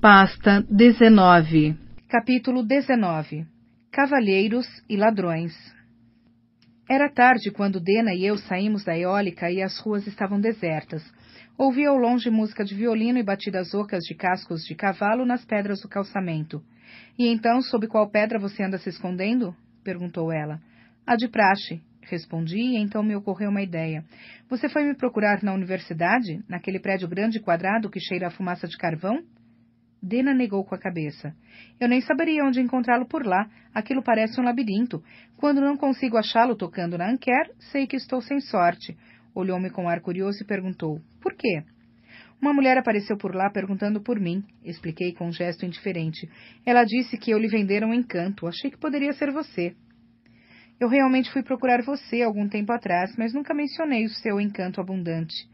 Pasta 19. Capítulo 19. Cavalheiros e ladrões. Era tarde quando Dena e eu saímos da eólica e as ruas estavam desertas. Ouvi ao longe música de violino e batidas ocas de cascos de cavalo nas pedras do calçamento. E então, sob qual pedra você anda se escondendo? Perguntou ela. A de praxe, respondi, e então me ocorreu uma ideia. Você foi me procurar na universidade, naquele prédio grande e quadrado que cheira a fumaça de carvão? Dena negou com a cabeça. Eu nem saberia onde encontrá-lo por lá. Aquilo parece um labirinto. Quando não consigo achá-lo tocando na Anker, sei que estou sem sorte. Olhou-me com ar curioso e perguntou, por quê? Uma mulher apareceu por lá perguntando por mim, expliquei com um gesto indiferente. Ela disse que eu lhe vendera um encanto. Achei que poderia ser você. Eu realmente fui procurar você algum tempo atrás, mas nunca mencionei o seu encanto abundante.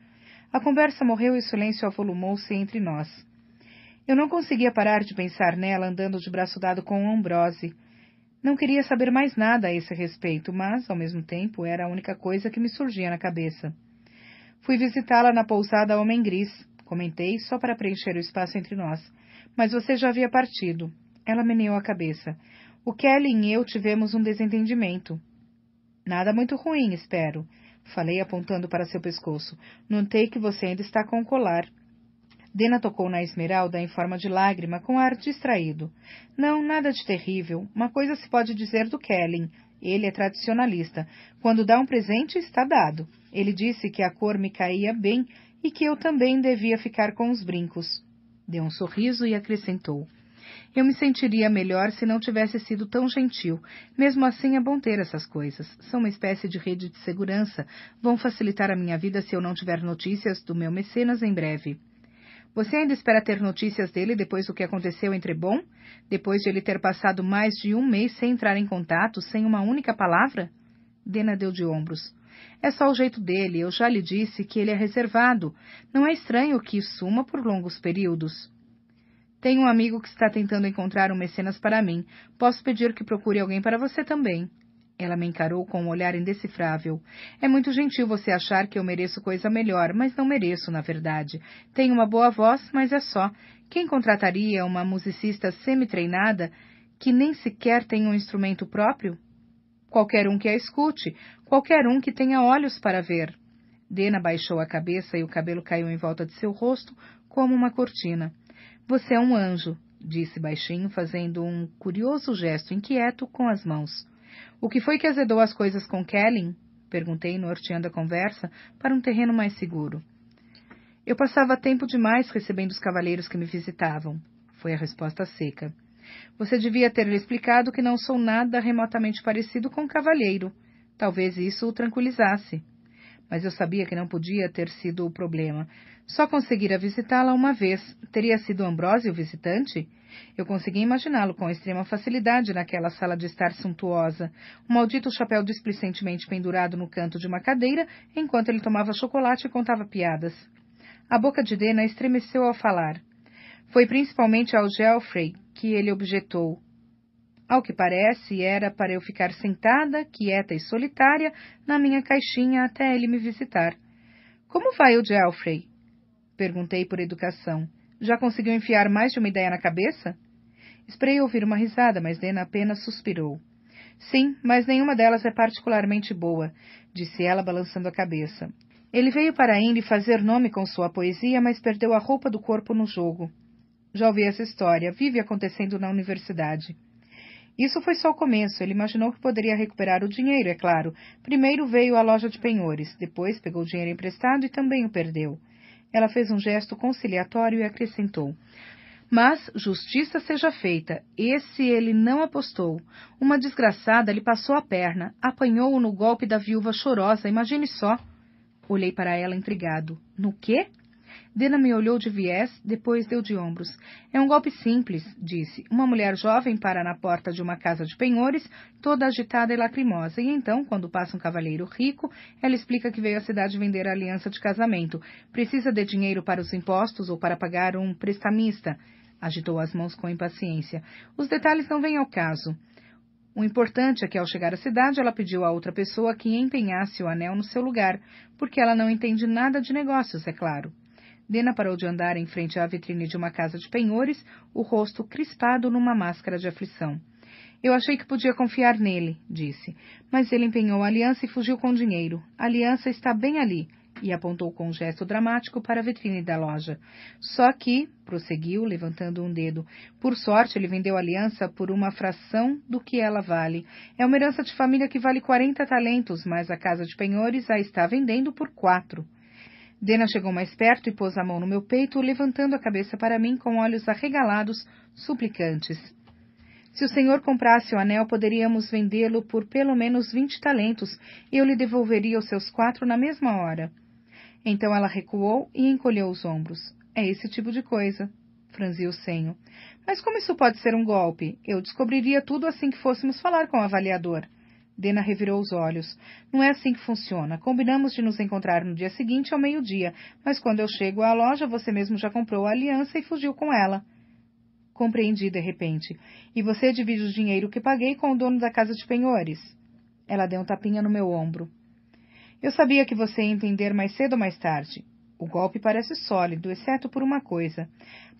A conversa morreu e o silêncio avolumou-se entre nós. Eu não conseguia parar de pensar nela andando de braço dado com o Ambrose. Não queria saber mais nada a esse respeito, mas, ao mesmo tempo, era a única coisa que me surgia na cabeça. Fui visitá-la na pousada Homem Gris, comentei, só para preencher o espaço entre nós. Mas você já havia partido. Ela meneou a cabeça. O Kelly e eu tivemos um desentendimento. Nada muito ruim, espero. Falei apontando para seu pescoço. Notei que você ainda está com o colar. Dena tocou na esmeralda em forma de lágrima, com ar distraído. Não, nada de terrível. Uma coisa se pode dizer do Kellen. Ele é tradicionalista. Quando dá um presente, está dado. Ele disse que a cor me caía bem e que eu também devia ficar com os brincos. Deu um sorriso e acrescentou. Eu me sentiria melhor se não tivesse sido tão gentil. Mesmo assim, é bom ter essas coisas. São uma espécie de rede de segurança. Vão facilitar a minha vida se eu não tiver notícias do meu mecenas em breve. Você ainda espera ter notícias dele depois do que aconteceu entre Bon? Depois de ele ter passado mais de um mês sem entrar em contato, sem uma única palavra? Dena deu de ombros. É só o jeito dele, eu já lhe disse que ele é reservado. Não é estranho que suma por longos períodos. Tenho um amigo que está tentando encontrar um mecenas para mim. Posso pedir que procure alguém para você também. Ela me encarou com um olhar indecifrável. É muito gentil você achar que eu mereço coisa melhor, mas não mereço, na verdade. Tenho uma boa voz, mas é só. Quem contrataria uma musicista semi-treinada que nem sequer tem um instrumento próprio? Qualquer um que a escute, qualquer um que tenha olhos para ver. Dena baixou a cabeça e o cabelo caiu em volta de seu rosto como uma cortina. Você é um anjo, disse baixinho, fazendo um curioso gesto inquieto com as mãos. O que foi que azedou as coisas com Kellen? Perguntei, norteando a conversa para um terreno mais seguro. Eu passava tempo demais recebendo os cavalheiros que me visitavam. Foi a resposta seca. Você devia ter lhe explicado que não sou nada remotamente parecido com um cavalheiro. Talvez isso o tranquilizasse. Mas eu sabia que não podia ter sido o problema. Só conseguira visitá-la uma vez. Teria sido Ambrose o visitante? Eu conseguia imaginá-lo com extrema facilidade naquela sala de estar suntuosa, um maldito chapéu displicentemente pendurado no canto de uma cadeira, enquanto ele tomava chocolate e contava piadas. A boca de Dena estremeceu ao falar. Foi principalmente ao Geoffrey que ele objetou. Ao que parece, era para eu ficar sentada, quieta e solitária, na minha caixinha até ele me visitar. Como vai o Geoffrey? Perguntei por educação. Já conseguiu enfiar mais de uma ideia na cabeça? Esperei ouvir uma risada, mas Dena apenas suspirou. Sim, mas nenhuma delas é particularmente boa, disse ela balançando a cabeça. Ele veio para Indy fazer nome com sua poesia, mas perdeu a roupa do corpo no jogo. Já ouvi essa história, vive acontecendo na universidade. Isso foi só o começo, ele imaginou que poderia recuperar o dinheiro, é claro. Primeiro veio à loja de penhores, depois pegou o dinheiro emprestado e também o perdeu. Ela fez um gesto conciliatório e acrescentou. Mas justiça seja feita, esse ele não apostou. Uma desgraçada lhe passou a perna, apanhou-o no golpe da viúva chorosa, imagine só. Olhei para ela intrigado. No quê? Dena me olhou de viés, depois deu de ombros. É um golpe simples, disse. Uma mulher jovem para na porta de uma casa de penhores, toda agitada e lacrimosa, e então, quando passa um cavalheiro rico, ela explica que veio à cidade vender a aliança de casamento. Precisa de dinheiro para os impostos ou para pagar um prestamista. Agitou as mãos com impaciência. Os detalhes não vêm ao caso. O importante é que, ao chegar à cidade, ela pediu a outra pessoa que empenhasse o anel no seu lugar, porque ela não entende nada de negócios, é claro. Dena parou de andar em frente à vitrine de uma casa de penhores, o rosto crispado numa máscara de aflição. Eu achei que podia confiar nele, disse, mas ele empenhou a aliança e fugiu com o dinheiro. A aliança está bem ali, e apontou com um gesto dramático para a vitrine da loja. Só que, prosseguiu, levantando um dedo, por sorte ele vendeu a aliança por uma fração do que ela vale. É uma herança de família que vale 40 talentos, mas a casa de penhores a está vendendo por 4. Dena chegou mais perto e pôs a mão no meu peito, levantando a cabeça para mim com olhos arregalados, suplicantes. Se o senhor comprasse o anel, poderíamos vendê-lo por pelo menos 20 talentos, e eu lhe devolveria os seus 4 na mesma hora. Então ela recuou e encolheu os ombros. É esse tipo de coisa. Franziu o senho. Mas como isso pode ser um golpe? Eu descobriria tudo assim que fôssemos falar com o avaliador. Dena revirou os olhos. Não é assim que funciona. Combinamos de nos encontrar no dia seguinte ao meio-dia, mas quando eu chego à loja, você mesmo já comprou a aliança e fugiu com ela. Compreendi de repente. E você divide o dinheiro que paguei com o dono da casa de penhores? Ela deu um tapinha no meu ombro. Eu sabia que você ia entender mais cedo ou mais tarde. O golpe parece sólido, exceto por uma coisa.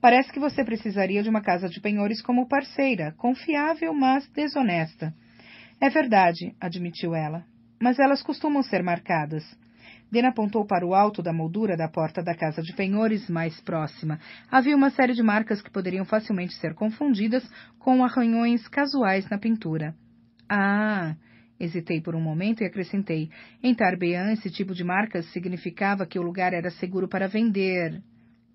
Parece que você precisaria de uma casa de penhores como parceira, confiável, mas desonesta. É verdade, admitiu ela. Mas elas costumam ser marcadas. Dena apontou para o alto da moldura da porta da casa de penhores mais próxima. Havia uma série de marcas que poderiam facilmente ser confundidas com arranhões casuais na pintura. Ah! Hesitei por um momento e acrescentei. Em Tarbean, esse tipo de marcas significava que o lugar era seguro para vender.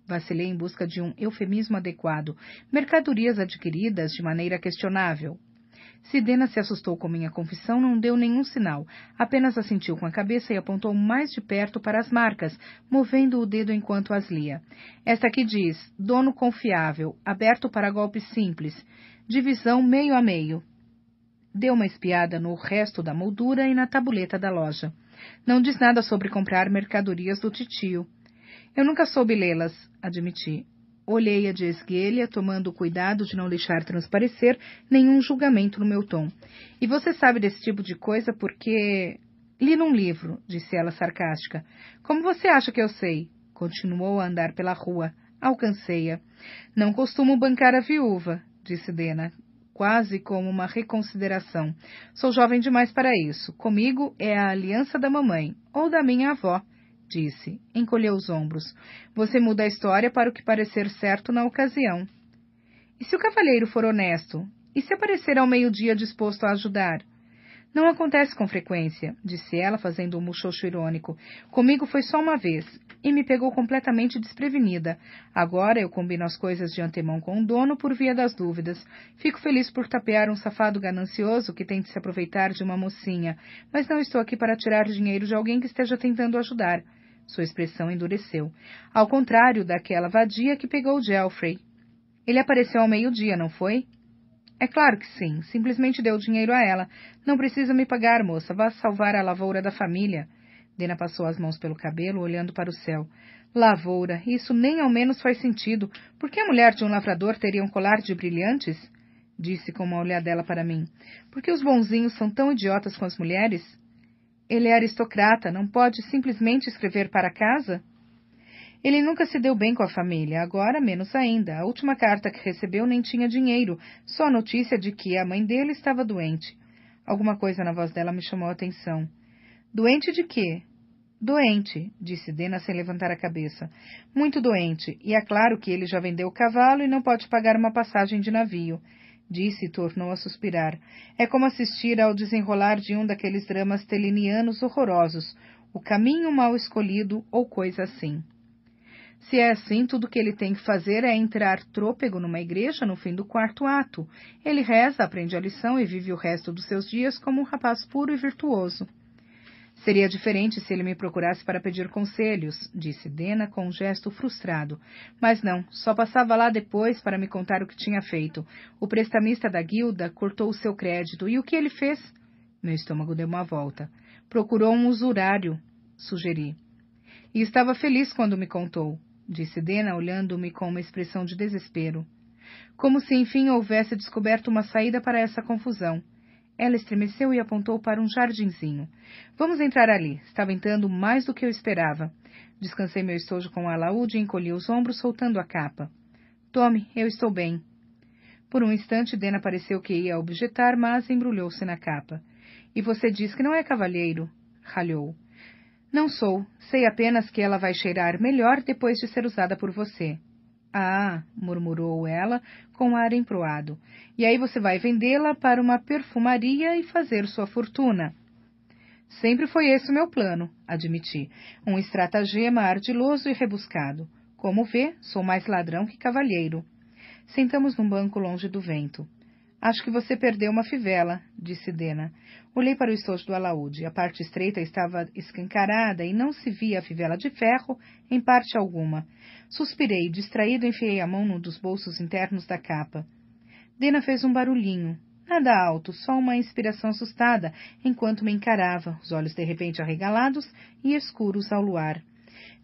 Vacilei em busca de um eufemismo adequado. Mercadorias adquiridas de maneira questionável. Se Dena se assustou com minha confissão, não deu nenhum sinal. Apenas assentiu com a cabeça e apontou mais de perto para as marcas, movendo o dedo enquanto as lia. Esta aqui diz, dono confiável, aberto para golpes simples, divisão meio a meio. Deu uma espiada no resto da moldura e na tabuleta da loja. Não diz nada sobre comprar mercadorias do titio. Eu nunca soube lê-las, admiti. Olhei-a de esguelha, tomando cuidado de não deixar transparecer nenhum julgamento no meu tom. E você sabe desse tipo de coisa porque... Li num livro, disse ela sarcástica. Como você acha que eu sei? Continuou a andar pela rua. Alcancei-a. Não costumo bancar a viúva, disse Dena, quase como uma reconsideração. Sou jovem demais para isso. Comigo é a aliança da mamãe, ou da minha avó. Disse. Encolheu os ombros. Você muda a história para o que parecer certo na ocasião. E se o cavalheiro for honesto? E se aparecer ao meio-dia disposto a ajudar? Não acontece com frequência, disse ela, fazendo um muxoxo irônico. Comigo foi só uma vez, e me pegou completamente desprevenida. Agora eu combino as coisas de antemão com o dono por via das dúvidas. Fico feliz por tapear um safado ganancioso que tente se aproveitar de uma mocinha, mas não estou aqui para tirar dinheiro de alguém que esteja tentando ajudar. Sua expressão endureceu. Ao contrário daquela vadia que pegou Geoffrey. Ele apareceu ao meio-dia, não foi? É claro que sim. Simplesmente deu dinheiro a ela. Não precisa me pagar, moça. Vá salvar a lavoura da família. Dena passou as mãos pelo cabelo, olhando para o céu. Lavoura. Isso nem ao menos faz sentido. Por que a mulher de um lavrador teria um colar de brilhantes? Disse com uma olhadela para mim. Porque os bonzinhos são tão idiotas com as mulheres? Ele é aristocrata, não pode simplesmente escrever para casa? Ele nunca se deu bem com a família, agora menos ainda. A última carta que recebeu nem tinha dinheiro, só a notícia de que a mãe dele estava doente. Alguma coisa na voz dela me chamou a atenção. Doente de quê? Doente, disse Dena sem levantar a cabeça. Muito doente, e é claro que ele já vendeu o cavalo e não pode pagar uma passagem de navio. Disse e tornou a suspirar. É como assistir ao desenrolar de um daqueles dramas telinianos horrorosos, O Caminho Mal Escolhido ou coisa assim. Se é assim, tudo que ele tem que fazer é entrar trôpego numa igreja no fim do 4º ato. Ele reza, aprende a lição e vive o resto dos seus dias como um rapaz puro e virtuoso. Seria diferente se ele me procurasse para pedir conselhos, disse Dena com um gesto frustrado. Mas não, só passava lá depois para me contar o que tinha feito. O prestamista da guilda cortou o seu crédito. E o que ele fez? Meu estômago deu uma volta. Procurou um usurário, sugeri. E estava feliz quando me contou, disse Dena, olhando-me com uma expressão de desespero. Como se enfim houvesse descoberto uma saída para essa confusão. Ela estremeceu e apontou para um jardinzinho. Vamos entrar ali. Está ventando mais do que eu esperava. Descansei meu estojo com o alaúde e encolhi os ombros, soltando a capa. Tome, eu estou bem. Por um instante, Dena pareceu que ia objetar, mas embrulhou-se na capa. E você diz que não é cavalheiro? Ralhou. Não sou. Sei apenas que ela vai cheirar melhor depois de ser usada por você. Ah, murmurou ela com ar emproado. E aí você vai vendê-la para uma perfumaria e fazer sua fortuna. Sempre foi esse o meu plano, admiti. Um estratagema ardiloso e rebuscado. Como vê, sou mais ladrão que cavalheiro. Sentamos num banco longe do vento. Acho que você perdeu uma fivela, disse Dena. Olhei para o estojo do alaúde. A parte estreita estava escancarada e não se via a fivela de ferro em parte alguma. Suspirei, distraído, enfiei a mão num dos bolsos internos da capa. Dena fez um barulhinho. Nada alto, só uma inspiração assustada, enquanto me encarava, os olhos de repente arregalados e escuros ao luar.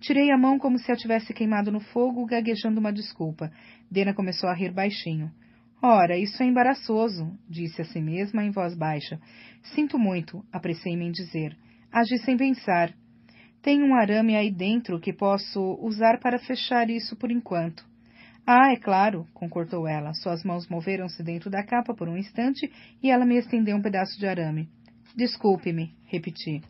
Tirei a mão como se a tivesse queimado no fogo, gaguejando uma desculpa. Dena começou a rir baixinho. Ora, isso é embaraçoso, disse a si mesma em voz baixa. Sinto muito, apressei-me em dizer. Agi sem pensar. Tenho um arame aí dentro que posso usar para fechar isso por enquanto. Ah, é claro, concordou ela. Suas mãos moveram-se dentro da capa por um instante e ela me estendeu um pedaço de arame. Desculpe-me, repeti.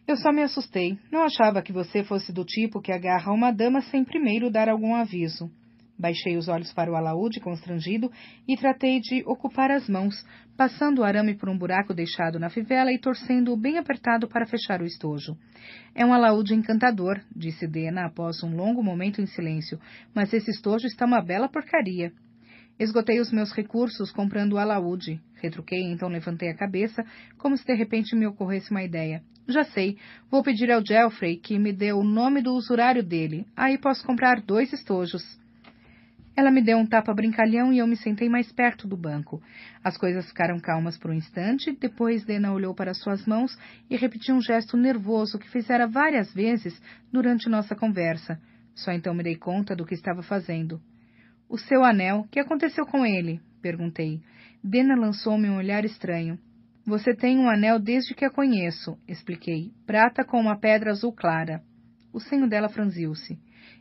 Eu só me assustei. Não achava que você fosse do tipo que agarra uma dama sem primeiro dar algum aviso. Baixei os olhos para o alaúde, constrangido, e tratei de ocupar as mãos, passando o arame por um buraco deixado na fivela e torcendo-o bem apertado para fechar o estojo. É um alaúde encantador, disse Dena após um longo momento em silêncio, mas esse estojo está uma bela porcaria. Esgotei os meus recursos comprando o alaúde. Retruquei, então levantei a cabeça, como se de repente me ocorresse uma ideia. Já sei, vou pedir ao Geoffrey que me dê o nome do usurário dele. Aí posso comprar 2 estojos. Ela me deu um tapa brincalhão e eu me sentei mais perto do banco. As coisas ficaram calmas por um instante, depois Dena olhou para suas mãos e repetiu um gesto nervoso que fizera várias vezes durante nossa conversa. Só então me dei conta do que estava fazendo. O seu anel, que aconteceu com ele? Perguntei. Dena lançou-me um olhar estranho. Você tem um anel desde que a conheço, expliquei. Prata com uma pedra azul clara. O senho dela franziu-se.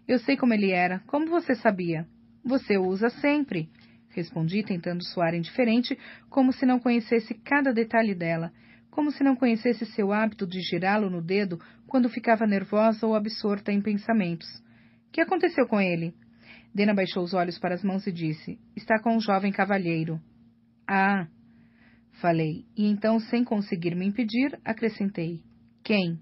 Eu sei como ele era. Como você sabia? Você o usa sempre, respondi, tentando soar indiferente, como se não conhecesse cada detalhe dela, como se não conhecesse seu hábito de girá-lo no dedo quando ficava nervosa ou absorta em pensamentos. Que aconteceu com ele? Dena baixou os olhos para as mãos e disse, está com um jovem cavalheiro. Ah, falei, e então, sem conseguir me impedir, acrescentei. Quem?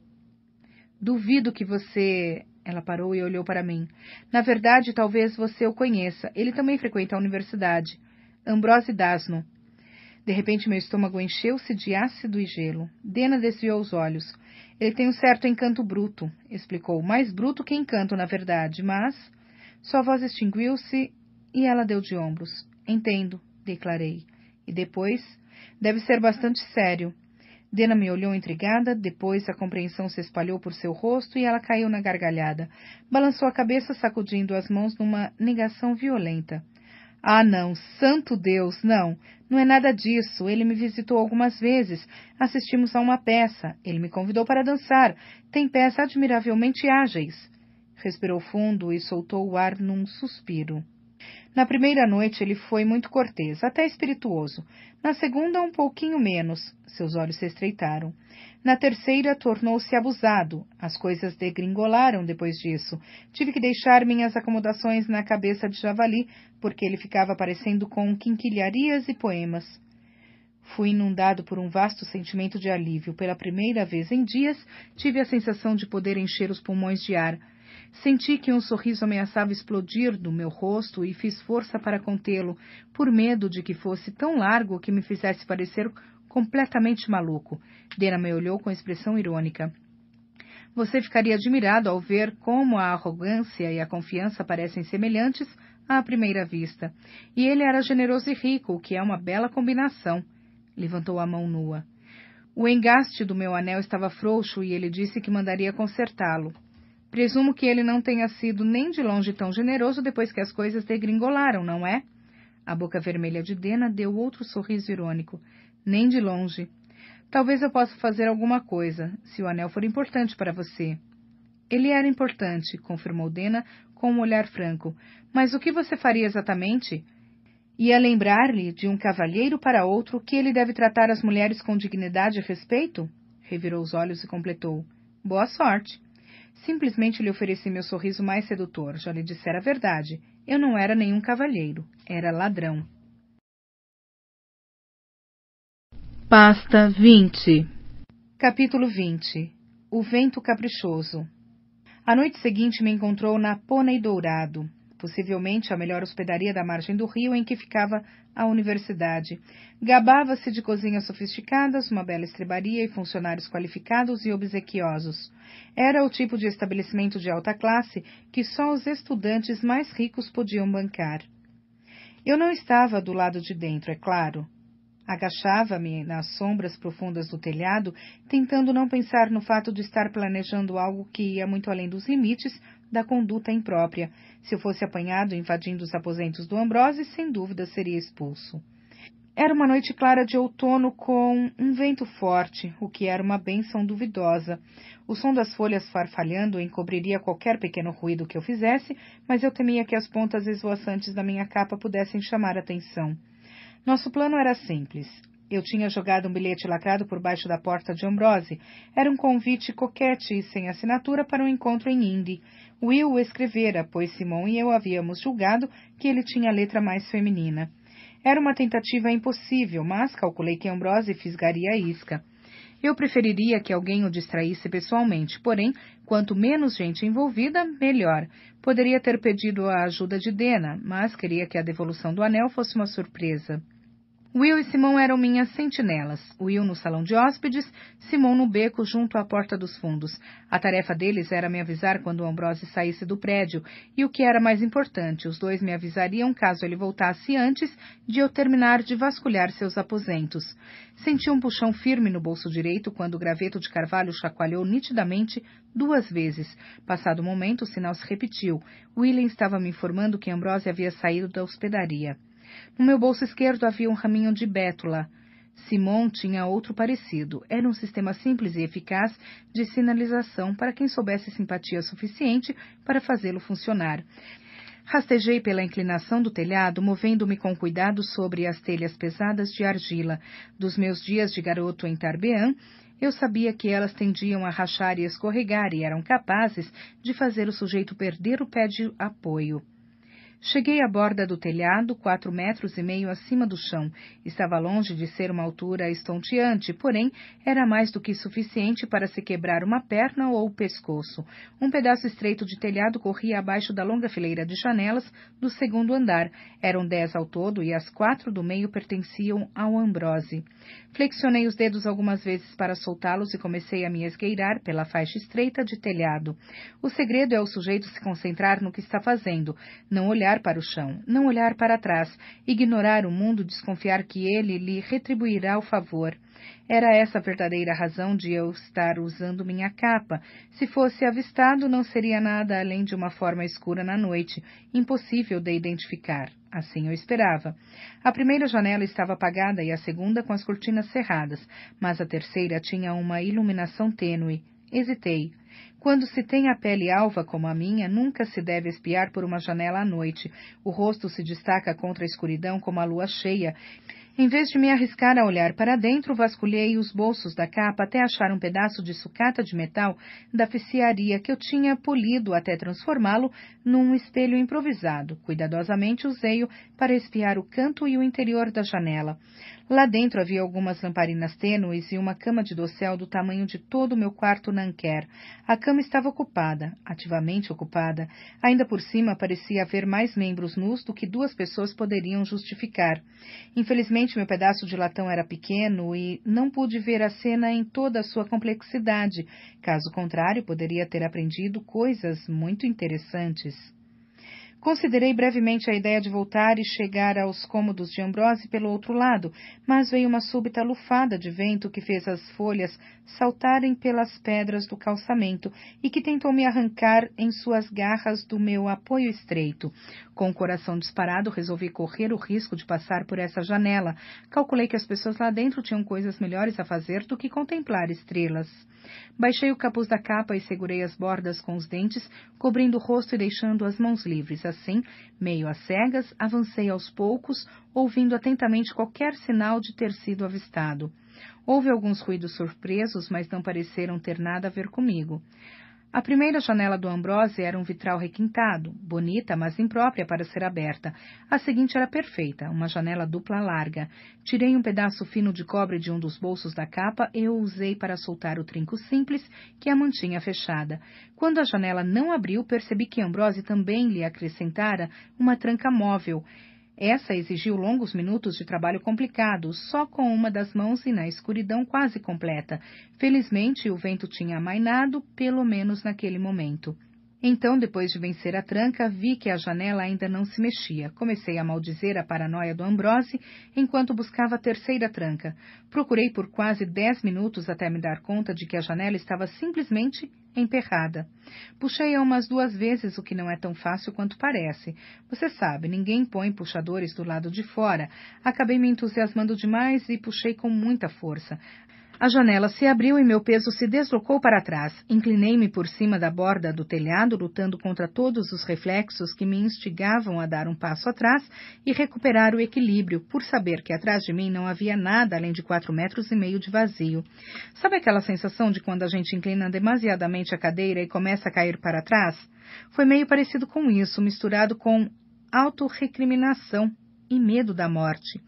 Duvido que você... Ela parou e olhou para mim. Na verdade, talvez você o conheça. Ele também frequenta a universidade. Ambrose Dasno. De repente, meu estômago encheu-se de ácido e gelo. Dena desviou os olhos. Ele tem um certo encanto bruto, explicou. Mais bruto que encanto, na verdade, mas... Sua voz extinguiu-se e ela deu de ombros. Entendo, declarei. E depois... Deve ser bastante sério. Dena me olhou intrigada, depois a compreensão se espalhou por seu rosto e ela caiu na gargalhada. Balançou a cabeça, sacudindo as mãos numa negação violenta. Ah, não, santo Deus, não. Não é nada disso. Ele me visitou algumas vezes. Assistimos a uma peça. Ele me convidou para dançar. Tem peças admiravelmente ágeis. Respirou fundo e soltou o ar num suspiro. Na primeira noite ele foi muito cortês, até espirituoso. Na segunda, um pouquinho menos. Seus olhos se estreitaram. Na terceira, tornou-se abusado. As coisas degringolaram depois disso. Tive que deixar minhas acomodações na cabeça de javali, porque ele ficava aparecendo com quinquilharias e poemas. Fui inundado por um vasto sentimento de alívio. Pela primeira vez em dias, tive a sensação de poder encher os pulmões de ar. Senti que um sorriso ameaçava explodir do meu rosto e fiz força para contê-lo, por medo de que fosse tão largo que me fizesse parecer completamente maluco. Dena me olhou com expressão irônica. Você ficaria admirado ao ver como a arrogância e a confiança parecem semelhantes à primeira vista. E ele era generoso e rico, o que é uma bela combinação. Levantou a mão nua. O engaste do meu anel estava frouxo e ele disse que mandaria consertá-lo. Presumo que ele não tenha sido nem de longe tão generoso depois que as coisas degringolaram, não é? A boca vermelha de Dena deu outro sorriso irônico. Nem de longe. Talvez eu possa fazer alguma coisa, se o anel for importante para você. Ele era importante, confirmou Dena com um olhar franco. Mas o que você faria exatamente? Ia lembrar-lhe, de um cavalheiro para outro, que ele deve tratar as mulheres com dignidade e respeito? Revirou os olhos e completou. Boa sorte. Simplesmente lhe ofereci meu sorriso mais sedutor. Já lhe dissera a verdade. Eu não era nenhum cavalheiro. Era ladrão. Pasta 20. Capítulo 20. O vento caprichoso. A noite seguinte me encontrou na Pônei Dourado, possivelmente a melhor hospedaria da margem do rio em que ficava a universidade. Gabava-se de cozinhas sofisticadas, uma bela estrebaria e funcionários qualificados e obsequiosos. Era o tipo de estabelecimento de alta classe que só os estudantes mais ricos podiam bancar. Eu não estava do lado de dentro, é claro. Agachava-me nas sombras profundas do telhado, tentando não pensar no fato de estar planejando algo que ia muito além dos limites da conduta imprópria. Se eu fosse apanhado invadindo os aposentos do Ambrose, sem dúvida seria expulso. Era uma noite clara de outono com um vento forte, o que era uma bênção duvidosa. O som das folhas farfalhando encobriria qualquer pequeno ruído que eu fizesse, mas eu temia que as pontas esvoaçantes da minha capa pudessem chamar atenção. Nosso plano era simples. Eu tinha jogado um bilhete lacrado por baixo da porta de Ambrose. Era um convite coquete e sem assinatura para um encontro em Indy. Will o escrevera, pois Simon e eu havíamos julgado que ele tinha a letra mais feminina. Era uma tentativa impossível, mas calculei que Ambrose fisgaria a isca. Eu preferiria que alguém o distraísse pessoalmente, porém, quanto menos gente envolvida, melhor. Poderia ter pedido a ajuda de Dena, mas queria que a devolução do anel fosse uma surpresa. Will e Simon eram minhas sentinelas. Will no salão de hóspedes, Simon no beco junto à porta dos fundos. A tarefa deles era me avisar quando o Ambrose saísse do prédio, e o que era mais importante, os dois me avisariam caso ele voltasse antes de eu terminar de vasculhar seus aposentos. Senti um puxão firme no bolso direito quando o graveto de carvalho chacoalhou nitidamente 2 vezes. Passado um momento, o sinal se repetiu. William estava me informando que Ambrose havia saído da hospedaria. No meu bolso esquerdo havia um raminho de bétula. Simon tinha outro parecido. Era um sistema simples e eficaz de sinalização para quem soubesse simpatia suficiente para fazê-lo funcionar. Rastejei pela inclinação do telhado, movendo-me com cuidado sobre as telhas pesadas de argila. Dos meus dias de garoto em Tarbean, eu sabia que elas tendiam a rachar e escorregar e eram capazes de fazer o sujeito perder o pé de apoio. Cheguei à borda do telhado, 4,5 metros acima do chão. Estava longe de ser uma altura estonteante, porém, era mais do que suficiente para se quebrar uma perna ou o pescoço. Um pedaço estreito de telhado corria abaixo da longa fileira de janelas do 2º andar. Eram 10 ao todo e as 4 do meio pertenciam ao Ambrose. Flexionei os dedos algumas vezes para soltá-los e comecei a me esgueirar pela faixa estreita de telhado. O segredo é o sujeito se concentrar no que está fazendo, não olhar para o chão, não olhar para trás, ignorar o mundo, desconfiar que ele lhe retribuirá o favor. Era essa a verdadeira razão de eu estar usando minha capa. Se fosse avistado, não seria nada além de uma forma escura na noite, impossível de identificar. Assim eu esperava. A primeira janela estava apagada e a segunda com as cortinas cerradas, mas a terceira tinha uma iluminação tênue. Hesitei. Quando se tem a pele alva como a minha, nunca se deve espiar por uma janela à noite. O rosto se destaca contra a escuridão como a lua cheia. Em vez de me arriscar a olhar para dentro, vasculhei os bolsos da capa até achar um pedaço de sucata de metal da ficiaria que eu tinha polido até transformá-lo num espelho improvisado. Cuidadosamente usei-o para espiar o canto e o interior da janela. Lá dentro havia algumas lamparinas tênues e uma cama de dossel do tamanho de todo o meu quarto nanquer. A cama estava ocupada, ativamente ocupada. Ainda por cima parecia haver mais membros nus do que 2 pessoas poderiam justificar. Infelizmente, meu pedaço de latão era pequeno e não pude ver a cena em toda a sua complexidade. Caso contrário, poderia ter aprendido coisas muito interessantes. Considerei brevemente a ideia de voltar e chegar aos cômodos de Ambrose pelo outro lado, mas veio uma súbita lufada de vento que fez as folhas saltarem pelas pedras do calçamento e que tentou me arrancar em suas garras do meu apoio estreito. Com o coração disparado, resolvi correr o risco de passar por essa janela. Calculei que as pessoas lá dentro tinham coisas melhores a fazer do que contemplar estrelas. Baixei o capuz da capa e segurei as bordas com os dentes, cobrindo o rosto e deixando as mãos livres. Assim, meio às cegas, avancei aos poucos, ouvindo atentamente qualquer sinal de ter sido avistado. Houve alguns ruídos surpresos, mas não pareceram ter nada a ver comigo. A primeira janela do Ambrose era um vitral requintado, bonita, mas imprópria para ser aberta. A seguinte era perfeita, uma janela dupla larga. Tirei um pedaço fino de cobre de um dos bolsos da capa e o usei para soltar o trinco simples que a mantinha fechada. Quando a janela não abriu, percebi que Ambrose também lhe acrescentara uma tranca móvel. Essa exigiu longos minutos de trabalho complicado, só com uma das mãos e na escuridão quase completa. Felizmente, o vento tinha amainado, pelo menos naquele momento. Então, depois de vencer a tranca, vi que a janela ainda não se mexia. Comecei a maldizer a paranoia do Ambrose enquanto buscava a terceira tranca. Procurei por quase 10 minutos até me dar conta de que a janela estava simplesmente emperrada. Puxei-a umas 2 vezes, o que não é tão fácil quanto parece. Você sabe, ninguém põe puxadores do lado de fora. Acabei me entusiasmando demais e puxei com muita força. A janela se abriu e meu peso se deslocou para trás. Inclinei-me por cima da borda do telhado, lutando contra todos os reflexos que me instigavam a dar um passo atrás e recuperar o equilíbrio, por saber que atrás de mim não havia nada além de 4,5 metros de vazio. Sabe aquela sensação de quando a gente inclina demasiadamente a cadeira e começa a cair para trás? Foi meio parecido com isso, misturado com autorrecriminação e medo da morte.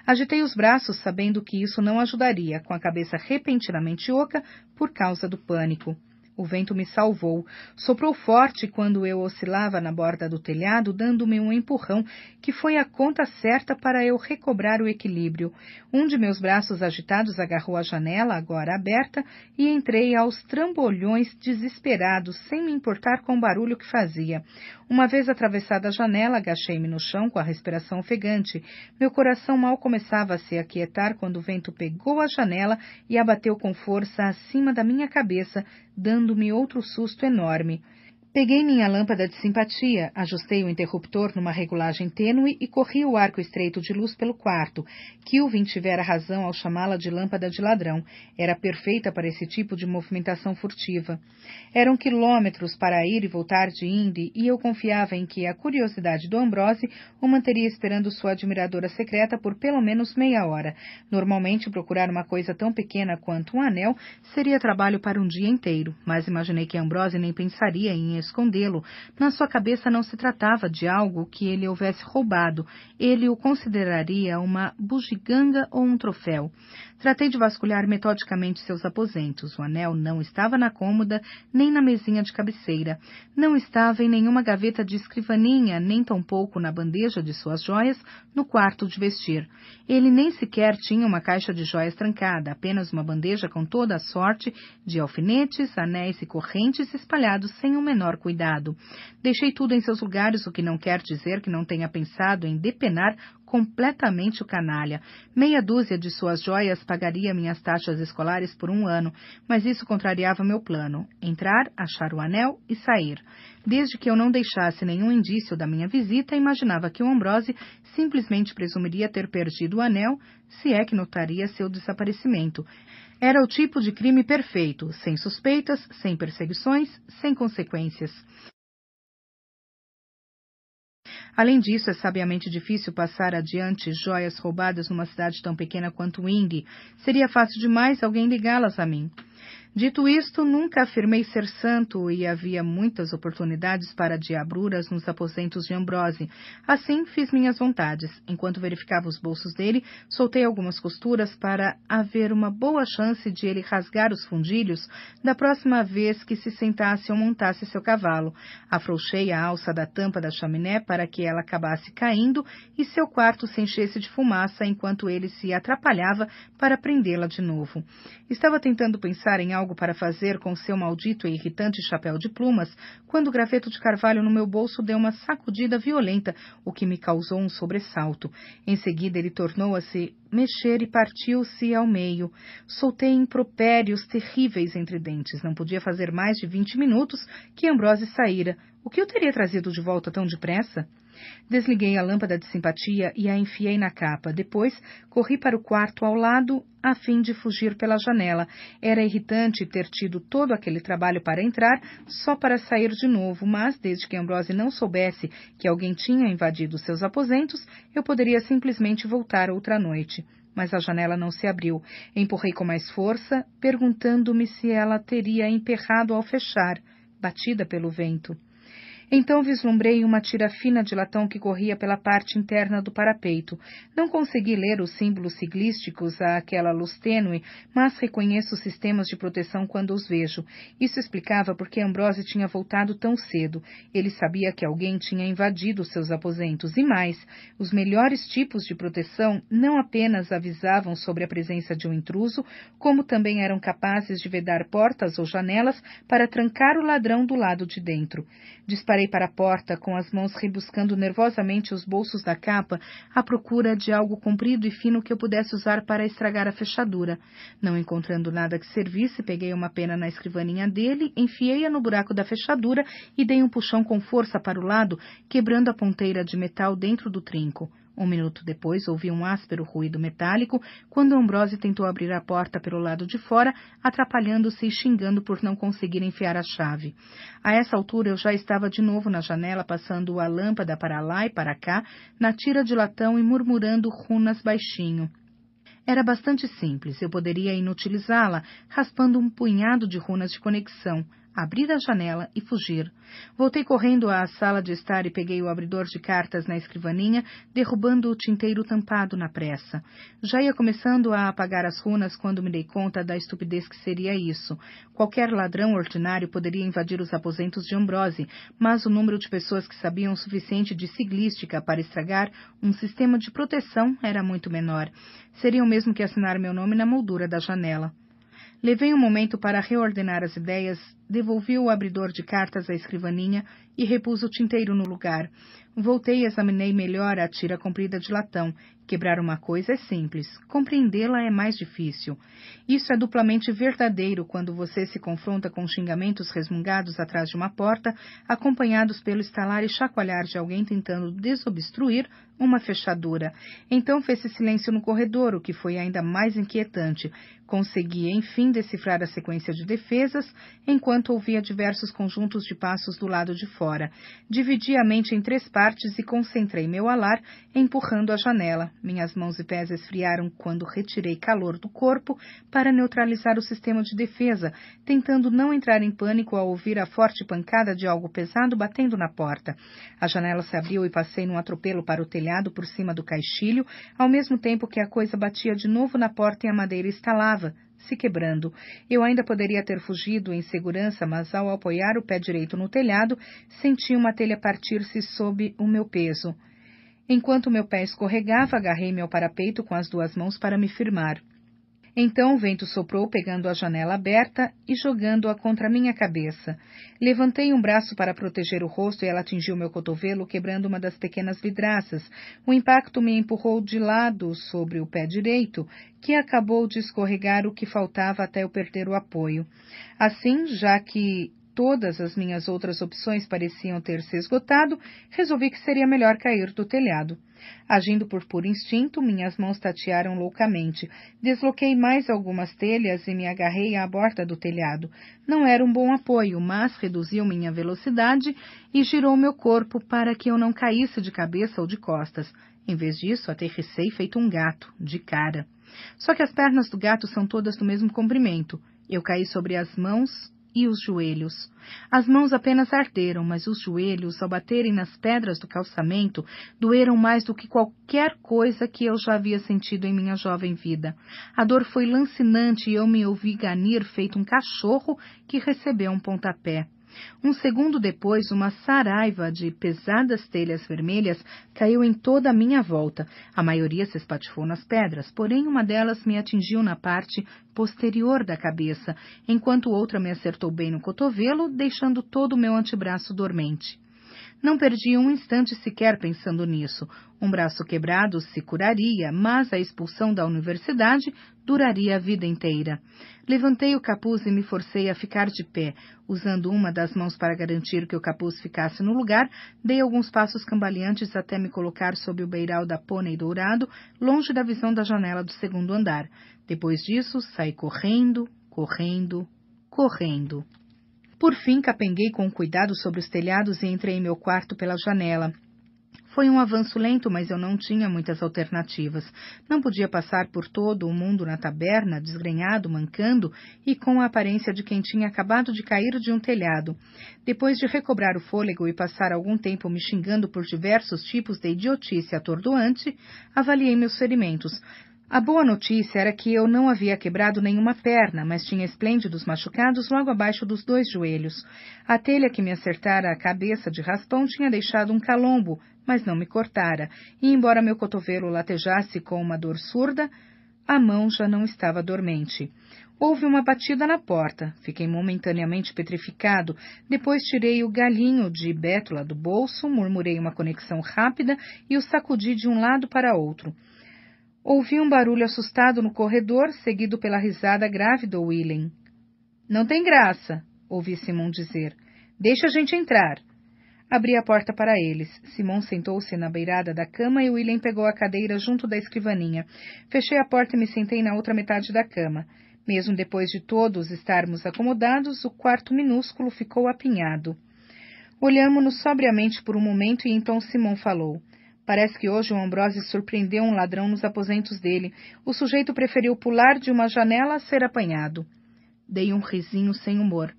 Agitei os braços, sabendo que isso não ajudaria, com a cabeça repentinamente oca por causa do pânico. O vento me salvou. Soprou forte quando eu oscilava na borda do telhado, dando-me um empurrão que foi a conta certa para eu recobrar o equilíbrio. Um de meus braços agitados agarrou a janela, agora aberta, e entrei aos trambolhões desesperados, sem me importar com o barulho que fazia. Uma vez atravessada a janela, agachei-me no chão com a respiração ofegante. Meu coração mal começava a se aquietar quando o vento pegou a janela e a bateu com força acima da minha cabeça, dando-me outro susto enorme. Peguei minha lâmpada de simpatia, ajustei o interruptor numa regulagem tênue e corri o arco estreito de luz pelo quarto. Kilvin tivera razão ao chamá-la de lâmpada de ladrão. Era perfeita para esse tipo de movimentação furtiva. Eram quilômetros para ir e voltar de Indy e eu confiava em que a curiosidade do Ambrose o manteria esperando sua admiradora secreta por pelo menos meia hora. Normalmente, procurar uma coisa tão pequena quanto um anel seria trabalho para um dia inteiro, mas imaginei que Ambrose nem pensaria em escondê-lo. Na sua cabeça não se tratava de algo que ele houvesse roubado. Ele o consideraria uma bugiganga ou um troféu. Tratei de vasculhar metodicamente seus aposentos. O anel não estava na cômoda, nem na mesinha de cabeceira. Não estava em nenhuma gaveta de escrivaninha, nem tampouco na bandeja de suas joias no quarto de vestir. Ele nem sequer tinha uma caixa de joias trancada, apenas uma bandeja com toda a sorte de alfinetes, anéis e correntes espalhados sem o menor cuidado. Deixei tudo em seus lugares, o que não quer dizer que não tenha pensado em depenar completamente o canalha. Meia dúzia de suas joias pagaria minhas taxas escolares por 1 ano, mas isso contrariava meu plano: entrar, achar o anel e sair. Desde que eu não deixasse nenhum indício da minha visita, imaginava que o Ambrose simplesmente presumiria ter perdido o anel, se é que notaria seu desaparecimento. Era o tipo de crime perfeito, sem suspeitas, sem perseguições, sem consequências. Além disso, é sabiamente difícil passar adiante joias roubadas numa cidade tão pequena quanto Indy. Seria fácil demais alguém ligá-las a mim. Dito isto, nunca afirmei ser santo e havia muitas oportunidades para diabruras nos aposentos de Ambrose. Assim, fiz minhas vontades. Enquanto verificava os bolsos dele, soltei algumas costuras para haver uma boa chance de ele rasgar os fundilhos da próxima vez que se sentasse ou montasse seu cavalo. Afrouxei a alça da tampa da chaminé para que ela acabasse caindo e seu quarto se enchesse de fumaça enquanto ele se atrapalhava para prendê-la de novo. Estava tentando pensar em algo algo para fazer com seu maldito e irritante chapéu de plumas, quando o graveto de carvalho no meu bolso deu uma sacudida violenta, o que me causou um sobressalto. Em seguida, ele tornou a se mexer e partiu-se ao meio. Soltei impropérios terríveis entre dentes. Não podia fazer mais de 20 minutos que Ambrose saíra. O que o teria trazido de volta tão depressa? Desliguei a lâmpada de simpatia e a enfiei na capa. Depois, corri para o quarto ao lado, a fim de fugir pela janela. Era irritante ter tido todo aquele trabalho para entrar, só para sair de novo, mas, desde que Ambrose não soubesse que alguém tinha invadido seus aposentos, eu poderia simplesmente voltar outra noite. Mas a janela não se abriu. Empurrei com mais força, perguntando-me se ela teria emperrado ao fechar, batida pelo vento. Então vislumbrei uma tira fina de latão que corria pela parte interna do parapeito. Não consegui ler os símbolos siglísticos àquela luz tênue, mas reconheço os sistemas de proteção quando os vejo. Isso explicava por que Ambrose tinha voltado tão cedo. Ele sabia que alguém tinha invadido seus aposentos. E mais, os melhores tipos de proteção não apenas avisavam sobre a presença de um intruso, como também eram capazes de vedar portas ou janelas para trancar o ladrão do lado de dentro. Disparei para a porta, com as mãos rebuscando nervosamente os bolsos da capa, à procura de algo comprido e fino que eu pudesse usar para estragar a fechadura. Não encontrando nada que servisse, peguei uma pena na escrivaninha dele, enfiei-a no buraco da fechadura e dei um puxão com força para o lado, quebrando a ponteira de metal dentro do trinco. Um minuto depois, ouvi um áspero ruído metálico, quando Ambrose tentou abrir a porta pelo lado de fora, atrapalhando-se e xingando por não conseguir enfiar a chave. A essa altura, eu já estava de novo na janela, passando a lâmpada para lá e para cá, na tira de latão e murmurando runas baixinho. Era bastante simples, eu poderia inutilizá-la, raspando um punhado de runas de conexão, abrir a janela e fugir. Voltei correndo à sala de estar e peguei o abridor de cartas na escrivaninha, derrubando o tinteiro tampado na pressa. Já ia começando a apagar as runas quando me dei conta da estupidez que seria isso. Qualquer ladrão ordinário poderia invadir os aposentos de Ambrose, mas o número de pessoas que sabiam o suficiente de siglística para estragar um sistema de proteção era muito menor. Seria o mesmo que assinar meu nome na moldura da janela. Levei um momento para reordenar as ideias, devolvi o abridor de cartas à escrivaninha e repus o tinteiro no lugar. Voltei e examinei melhor a tira comprida de latão. Quebrar uma coisa é simples, compreendê-la é mais difícil. Isso é duplamente verdadeiro quando você se confronta com xingamentos resmungados atrás de uma porta, acompanhados pelo estalar e chacoalhar de alguém tentando desobstruir uma fechadura. Então fez-se silêncio no corredor, o que foi ainda mais inquietante. Consegui, enfim, decifrar a sequência de defesas, enquanto ouvia diversos conjuntos de passos do lado de fora. Dividi a mente em 3 partes e concentrei meu alar, empurrando a janela. Minhas mãos e pés esfriaram quando retirei calor do corpo para neutralizar o sistema de defesa, tentando não entrar em pânico ao ouvir a forte pancada de algo pesado batendo na porta. A janela se abriu e passei num atropelo para o telhado por cima do caixilho, ao mesmo tempo que a coisa batia de novo na porta e a madeira estalava, se quebrando. Eu ainda poderia ter fugido em segurança, mas ao apoiar o pé direito no telhado, senti uma telha partir-se sob o meu peso. Enquanto meu pé escorregava, agarrei-me ao parapeito com as 2 mãos para me firmar. Então o vento soprou, pegando a janela aberta e jogando-a contra minha cabeça. Levantei um braço para proteger o rosto e ela atingiu meu cotovelo, quebrando uma das pequenas vidraças. O impacto me empurrou de lado sobre o pé direito, que acabou de escorregar o que faltava até eu perder o apoio. Assim, já que todas as minhas outras opções pareciam ter se esgotado, resolvi que seria melhor cair do telhado. Agindo por puro instinto, minhas mãos tatearam loucamente. Desloquei mais algumas telhas e me agarrei à borda do telhado. Não era um bom apoio, mas reduziu minha velocidade e girou meu corpo para que eu não caísse de cabeça ou de costas. Em vez disso, aterrissei feito um gato, de cara. Só que as pernas do gato são todas do mesmo comprimento. Eu caí sobre as mãos e os joelhos. As mãos apenas arderam, mas os joelhos, ao baterem nas pedras do calçamento, doeram mais do que qualquer coisa que eu já havia sentido em minha jovem vida. A dor foi lancinante e eu me ouvi ganir feito um cachorro que recebeu um pontapé. Um segundo depois, uma saraiva de pesadas telhas vermelhas caiu em toda a minha volta. A maioria se espatifou nas pedras, porém uma delas me atingiu na parte posterior da cabeça, enquanto outra me acertou bem no cotovelo, deixando todo o meu antebraço dormente. Não perdi um instante sequer pensando nisso. Um braço quebrado se curaria, mas a expulsão da universidade duraria a vida inteira. Levantei o capuz e me forcei a ficar de pé. Usando uma das mãos para garantir que o capuz ficasse no lugar, dei alguns passos cambaleantes até me colocar sob o beiral da Pônei Dourado, longe da visão da janela do segundo andar. Depois disso, saí correndo. Por fim, capenguei com cuidado sobre os telhados e entrei em meu quarto pela janela. Foi um avanço lento, mas eu não tinha muitas alternativas. Não podia passar por todo o mundo na taberna, desgrenhado, mancando e com a aparência de quem tinha acabado de cair de um telhado. Depois de recobrar o fôlego e passar algum tempo me xingando por diversos tipos de idiotice atordoante, avaliei meus ferimentos. A boa notícia era que eu não havia quebrado nenhuma perna, mas tinha esplêndidos machucados logo abaixo dos 2 joelhos. A telha que me acertara a cabeça de raspão tinha deixado um calombo, mas não me cortara, e embora meu cotovelo latejasse com uma dor surda, a mão já não estava dormente. Houve uma batida na porta. Fiquei momentaneamente petrificado. Depois tirei o galinho de bétula do bolso, murmurei uma conexão rápida e o sacudi de um lado para outro. Ouvi um barulho assustado no corredor, seguido pela risada grave do Willem. — Não tem graça, ouvi Simon dizer. — Deixa a gente entrar. Abri a porta para eles. Simon sentou-se na beirada da cama e Willem pegou a cadeira junto da escrivaninha. Fechei a porta e me sentei na outra metade da cama. Mesmo depois de todos estarmos acomodados, o quarto minúsculo ficou apinhado. Olhamo-nos sobriamente por um momento e então Simon falou. Parece que hoje o Ambrose surpreendeu um ladrão nos aposentos dele. O sujeito preferiu pular de uma janela a ser apanhado. Dei um risinho sem humor.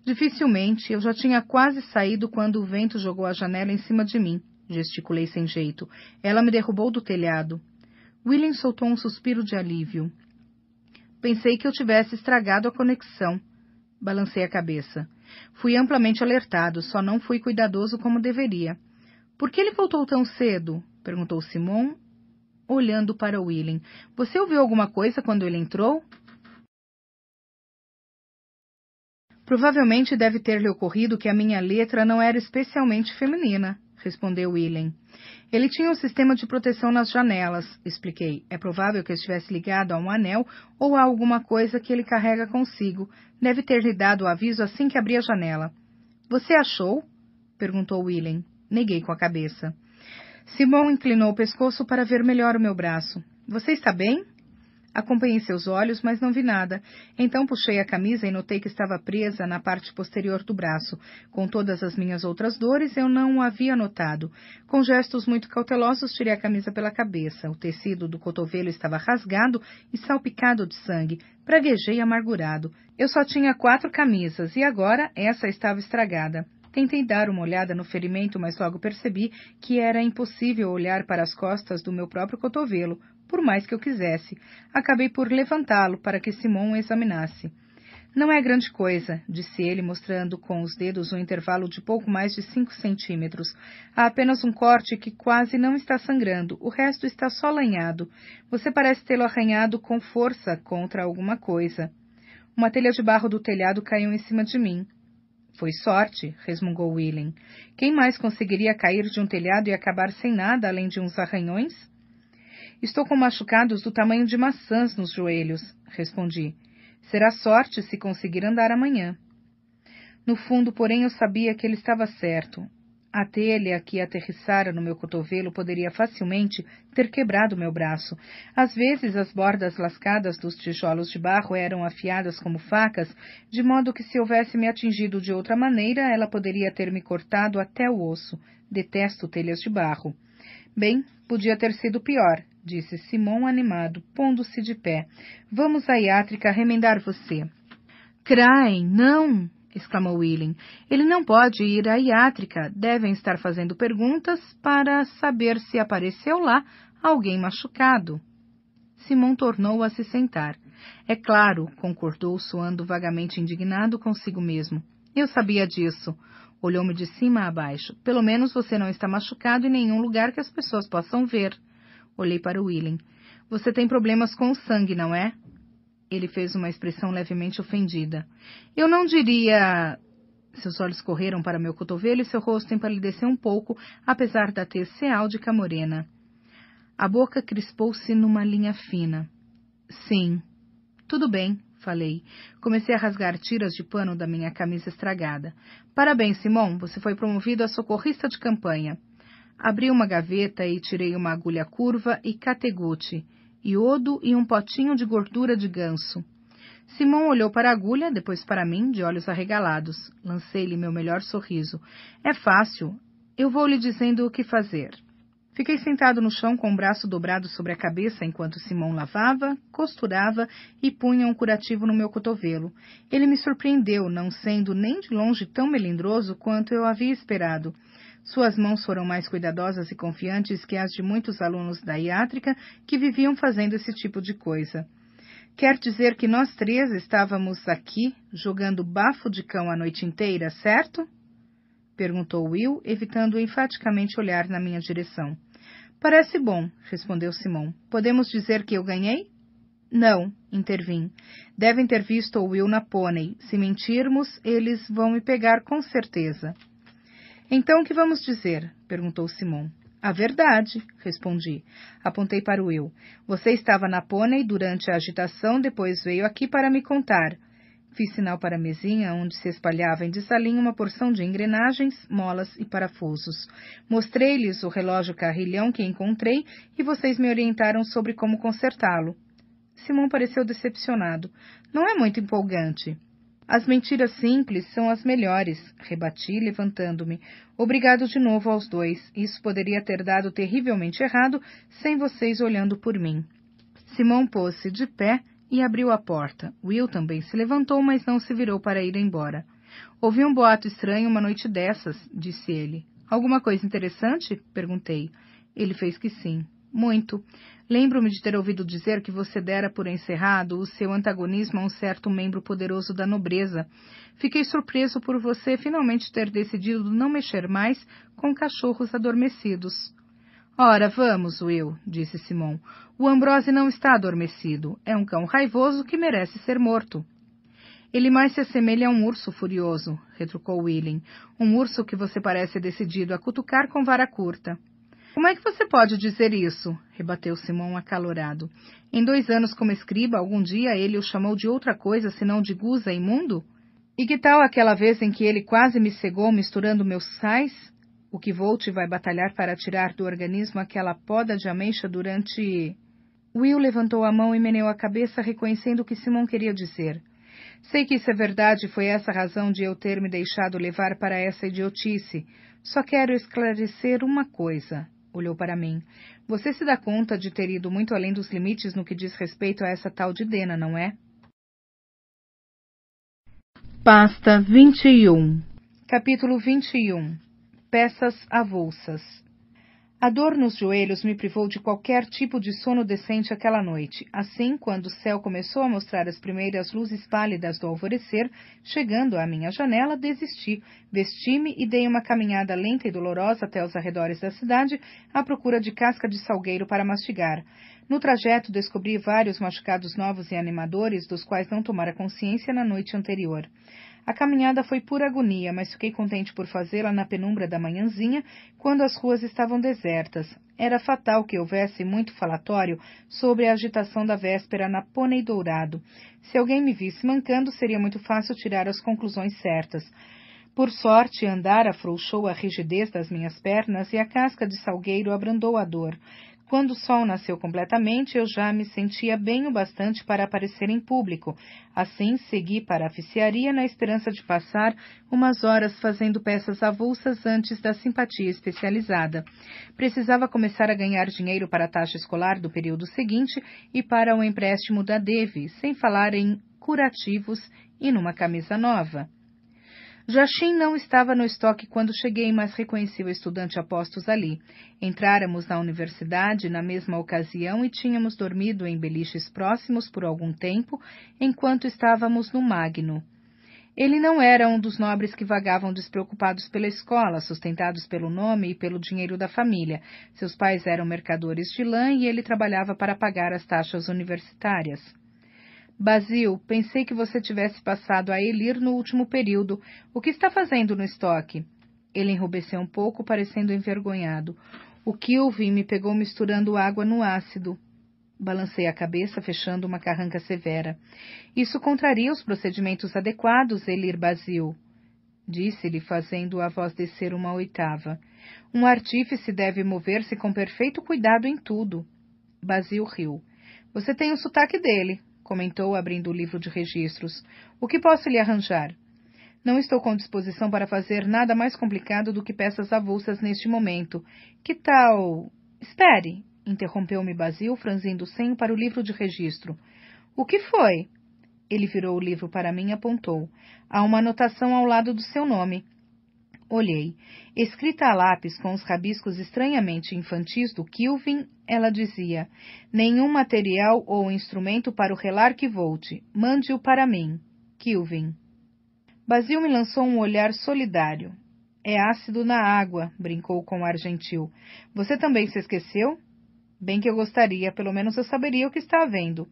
Dificilmente, eu já tinha quase saído quando o vento jogou a janela em cima de mim. Gesticulei sem jeito. Ela me derrubou do telhado. Willem soltou um suspiro de alívio. Pensei que eu tivesse estragado a conexão. Balancei a cabeça. Fui amplamente alertado, só não fui cuidadoso como deveria. — Por que ele voltou tão cedo? Perguntou Simon, olhando para Willem. — Você ouviu alguma coisa quando ele entrou? Provavelmente deve ter-lhe ocorrido que a minha letra não era especialmente feminina, respondeu Willem. Ele tinha um sistema de proteção nas janelas, expliquei. É provável que estivesse ligado a um anel ou a alguma coisa que ele carrega consigo. Deve ter-lhe dado o aviso assim que abri a janela. — Você achou? Perguntou Willem. Neguei com a cabeça. Simon inclinou o pescoço para ver melhor o meu braço. — Você está bem? Acompanhei seus olhos, mas não vi nada. Então puxei a camisa e notei que estava presa na parte posterior do braço. Com todas as minhas outras dores, eu não o havia notado. Com gestos muito cautelosos, tirei a camisa pela cabeça. O tecido do cotovelo estava rasgado e salpicado de sangue. Praguejei amargurado. Eu só tinha 4 camisas, e agora essa estava estragada. Tentei dar uma olhada no ferimento, mas logo percebi que era impossível olhar para as costas do meu próprio cotovelo, por mais que eu quisesse. Acabei por levantá-lo para que Simon o examinasse. — Não é grande coisa, disse ele, mostrando com os dedos um intervalo de pouco mais de 5 centímetros. Há apenas um corte que quase não está sangrando, o resto está só lanhado. Você parece tê-lo arranhado com força contra alguma coisa. Uma telha de barro do telhado caiu em cima de mim. — Foi sorte, resmungou Willem. Quem mais conseguiria cair de um telhado e acabar sem nada, além de uns arranhões? — Estou com machucados do tamanho de maçãs nos joelhos, respondi. Será sorte se conseguir andar amanhã. No fundo, porém, eu sabia que ele estava certo. A telha que aterrissara no meu cotovelo poderia facilmente ter quebrado meu braço. Às vezes, as bordas lascadas dos tijolos de barro eram afiadas como facas, de modo que se houvesse me atingido de outra maneira, ela poderia ter me cortado até o osso. Detesto telhas de barro. Bem, podia ter sido pior, disse Simon animado, pondo-se de pé. Vamos à iátrica remendar você. Krain, não! Exclamou Willem. Ele não pode ir à iátrica. Devem estar fazendo perguntas para saber se apareceu lá alguém machucado. Simon tornou a se sentar. É claro, concordou, soando vagamente indignado consigo mesmo. Eu sabia disso. Olhou-me de cima a baixo. Pelo menos você não está machucado em nenhum lugar que as pessoas possam ver. Olhei para William. Você tem problemas com o sangue, não é? Ele fez uma expressão levemente ofendida. Eu não diria... Seus olhos correram para meu cotovelo e seu rosto empalideceu um pouco, apesar da tez ceáldica morena. A boca crispou-se numa linha fina. Sim. Tudo bem, falei. Comecei a rasgar tiras de pano da minha camisa estragada. Parabéns, Simon, você foi promovido a socorrista de campanha. Abri uma gaveta e tirei uma agulha curva e categute, iodo e um potinho de gordura de ganso. Simon olhou para a agulha, depois para mim, de olhos arregalados. Lancei-lhe meu melhor sorriso. É fácil. Eu vou lhe dizendo o que fazer. Fiquei sentado no chão com o braço dobrado sobre a cabeça enquanto Simon lavava, costurava e punha um curativo no meu cotovelo. Ele me surpreendeu, não sendo nem de longe tão melindroso quanto eu havia esperado. Suas mãos foram mais cuidadosas e confiantes que as de muitos alunos da iátrica que viviam fazendo esse tipo de coisa. Quer dizer que nós três estávamos aqui, jogando bafo de cão a noite inteira, certo? Perguntou Will, evitando enfaticamente olhar na minha direção. Parece bom, respondeu Simon. Podemos dizer que eu ganhei? Não, intervim. Devem ter visto o Will na pônei. Se mentirmos, eles vão me pegar com certeza. Então, o que vamos dizer? Perguntou Simon. A verdade, respondi. Apontei para o Will. Você estava na pônei durante a agitação, depois veio aqui para me contar. Fiz sinal para a mesinha, onde se espalhava em desalinho uma porção de engrenagens, molas e parafusos. Mostrei-lhes o relógio carrilhão que encontrei e vocês me orientaram sobre como consertá-lo. Simon pareceu decepcionado. Não é muito empolgante. As mentiras simples são as melhores, rebati, levantando-me. Obrigado de novo aos dois. Isso poderia ter dado terrivelmente errado sem vocês olhando por mim. Simon pôs-se de pé e abriu a porta. Will também se levantou, mas não se virou para ir embora. Ouvi um boato estranho uma noite dessas, disse ele. Alguma coisa interessante? Perguntei. Ele fez que sim. Muito. Lembro-me de ter ouvido dizer que você dera por encerrado o seu antagonismo a um certo membro poderoso da nobreza. Fiquei surpreso por você finalmente ter decidido não mexer mais com cachorros adormecidos. Ora, vamos, Will, disse Simon. O Ambrose não está adormecido. É um cão raivoso que merece ser morto. Ele mais se assemelha a um urso furioso, retrucou William. Um urso que você parece decidido a cutucar com vara curta. Como é que você pode dizer isso? Rebateu Simon acalorado. Em 2 anos como escriba, algum dia ele o chamou de outra coisa senão de gusa imundo? E que tal aquela vez em que ele quase me cegou misturando meus sais? O que Volt vai batalhar para tirar do organismo aquela poda de ameixa durante... Will levantou a mão e meneou a cabeça, reconhecendo o que Simon queria dizer. Sei que isso é verdade, foi essa a razão de eu ter me deixado levar para essa idiotice. Só quero esclarecer uma coisa. Olhou para mim. Você se dá conta de ter ido muito além dos limites no que diz respeito a essa tal de Dena, não é? Pasta 21. Capítulo 21. Peças avulsas. A dor nos joelhos me privou de qualquer tipo de sono decente aquela noite. Assim, quando o céu começou a mostrar as primeiras luzes pálidas do alvorecer, chegando à minha janela, desisti, vesti-me e dei uma caminhada lenta e dolorosa até os arredores da cidade, à procura de casca de salgueiro para mastigar. No trajeto, descobri vários machucados novos e animadores, dos quais não tomara consciência na noite anterior. A caminhada foi pura agonia, mas fiquei contente por fazê-la na penumbra da manhãzinha, quando as ruas estavam desertas. Era fatal que houvesse muito falatório sobre a agitação da véspera na Pônei Dourado. Se alguém me visse mancando, seria muito fácil tirar as conclusões certas. Por sorte, andar afrouxou a rigidez das minhas pernas e a casca de salgueiro abrandou a dor. Quando o sol nasceu completamente, eu já me sentia bem o bastante para aparecer em público. Assim, segui para a oficiaria na esperança de passar umas horas fazendo peças avulsas antes da simpatia especializada. Precisava começar a ganhar dinheiro para a taxa escolar do período seguinte e para o empréstimo da Devi, sem falar em curativos e numa camisa nova. Jachim não estava no estoque quando cheguei, mas reconheci o estudante a postos ali. Entráramos na universidade na mesma ocasião e tínhamos dormido em beliches próximos por algum tempo, enquanto estávamos no Magno. Ele não era um dos nobres que vagavam despreocupados pela escola, sustentados pelo nome e pelo dinheiro da família. Seus pais eram mercadores de lã e ele trabalhava para pagar as taxas universitárias. Basil, pensei que você tivesse passado a Elir no último período. O que está fazendo no estoque? Ele enrubesceu um pouco, parecendo envergonhado. O Kilvin me pegou misturando água no ácido. Balancei a cabeça, fechando uma carranca severa. Isso contraria os procedimentos adequados, Elir Basil, disse-lhe, fazendo a voz descer uma oitava. Um artífice deve mover-se com perfeito cuidado em tudo. Basil riu. Você tem o sotaque dele, comentou, abrindo o livro de registros. O que posso lhe arranjar? Não estou com disposição para fazer nada mais complicado do que peças avulsas neste momento. Que tal... Espere, interrompeu-me Basil, franzindo o senho para o livro de registro. O que foi? Ele virou o livro para mim e apontou. Há uma anotação ao lado do seu nome. Olhei. Escrita a lápis com os rabiscos estranhamente infantis do Kilvin, ela dizia: nenhum material ou instrumento para o Relarque Volte. Mande-o para mim. Kilvin. Basil me lançou um olhar solidário. É ácido na água, brincou com o ar gentil. Você também se esqueceu? Bem que eu gostaria, pelo menos eu saberia o que está havendo.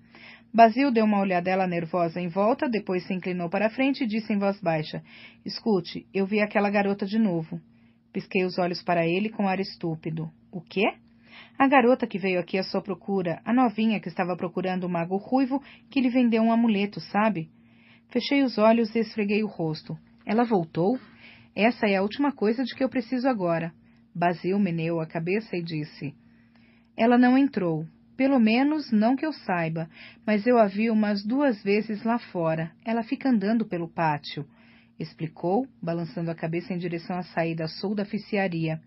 Basil deu uma olhadela nervosa em volta, depois se inclinou para a frente e disse em voz baixa: Escute, eu vi aquela garota de novo. Pisquei os olhos para ele com ar estúpido. O quê? A garota que veio aqui à sua procura, a novinha que estava procurando o mago ruivo que lhe vendeu um amuleto, sabe? Fechei os olhos e esfreguei o rosto. Ela voltou? Essa é a última coisa de que eu preciso agora. Basil meneou a cabeça e disse: Ela não entrou. Pelo menos não que eu saiba, mas eu a vi umas 2 vezes lá fora. Ela fica andando pelo pátio, explicou, balançando a cabeça em direção à saída sul da oficiaria.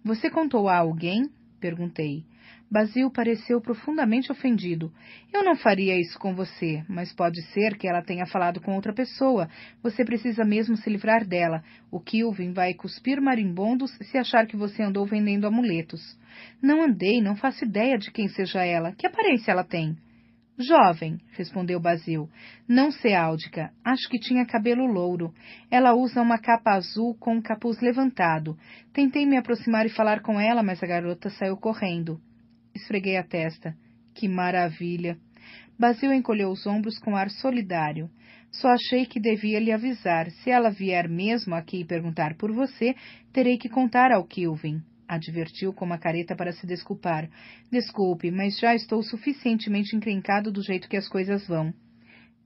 Você contou a alguém? Perguntei. Basil pareceu profundamente ofendido. Eu não faria isso com você, mas pode ser que ela tenha falado com outra pessoa. Você precisa mesmo se livrar dela. O Kilvin vai cuspir marimbondos se achar que você andou vendendo amuletos. Não andei, não faço ideia de quem seja ela. Que aparência ela tem? Jovem, respondeu Basil. Não seáldica. Acho que tinha cabelo louro. Ela usa uma capa azul com o capuz levantado. Tentei me aproximar e falar com ela, mas a garota saiu correndo. Esfreguei a testa. Que maravilha! Basil encolheu os ombros com ar solidário. Só achei que devia lhe avisar. Se ela vier mesmo aqui perguntar por você, terei que contar ao Kilvin. Advertiu com uma careta para se desculpar. Desculpe, mas já estou suficientemente encrencado do jeito que as coisas vão.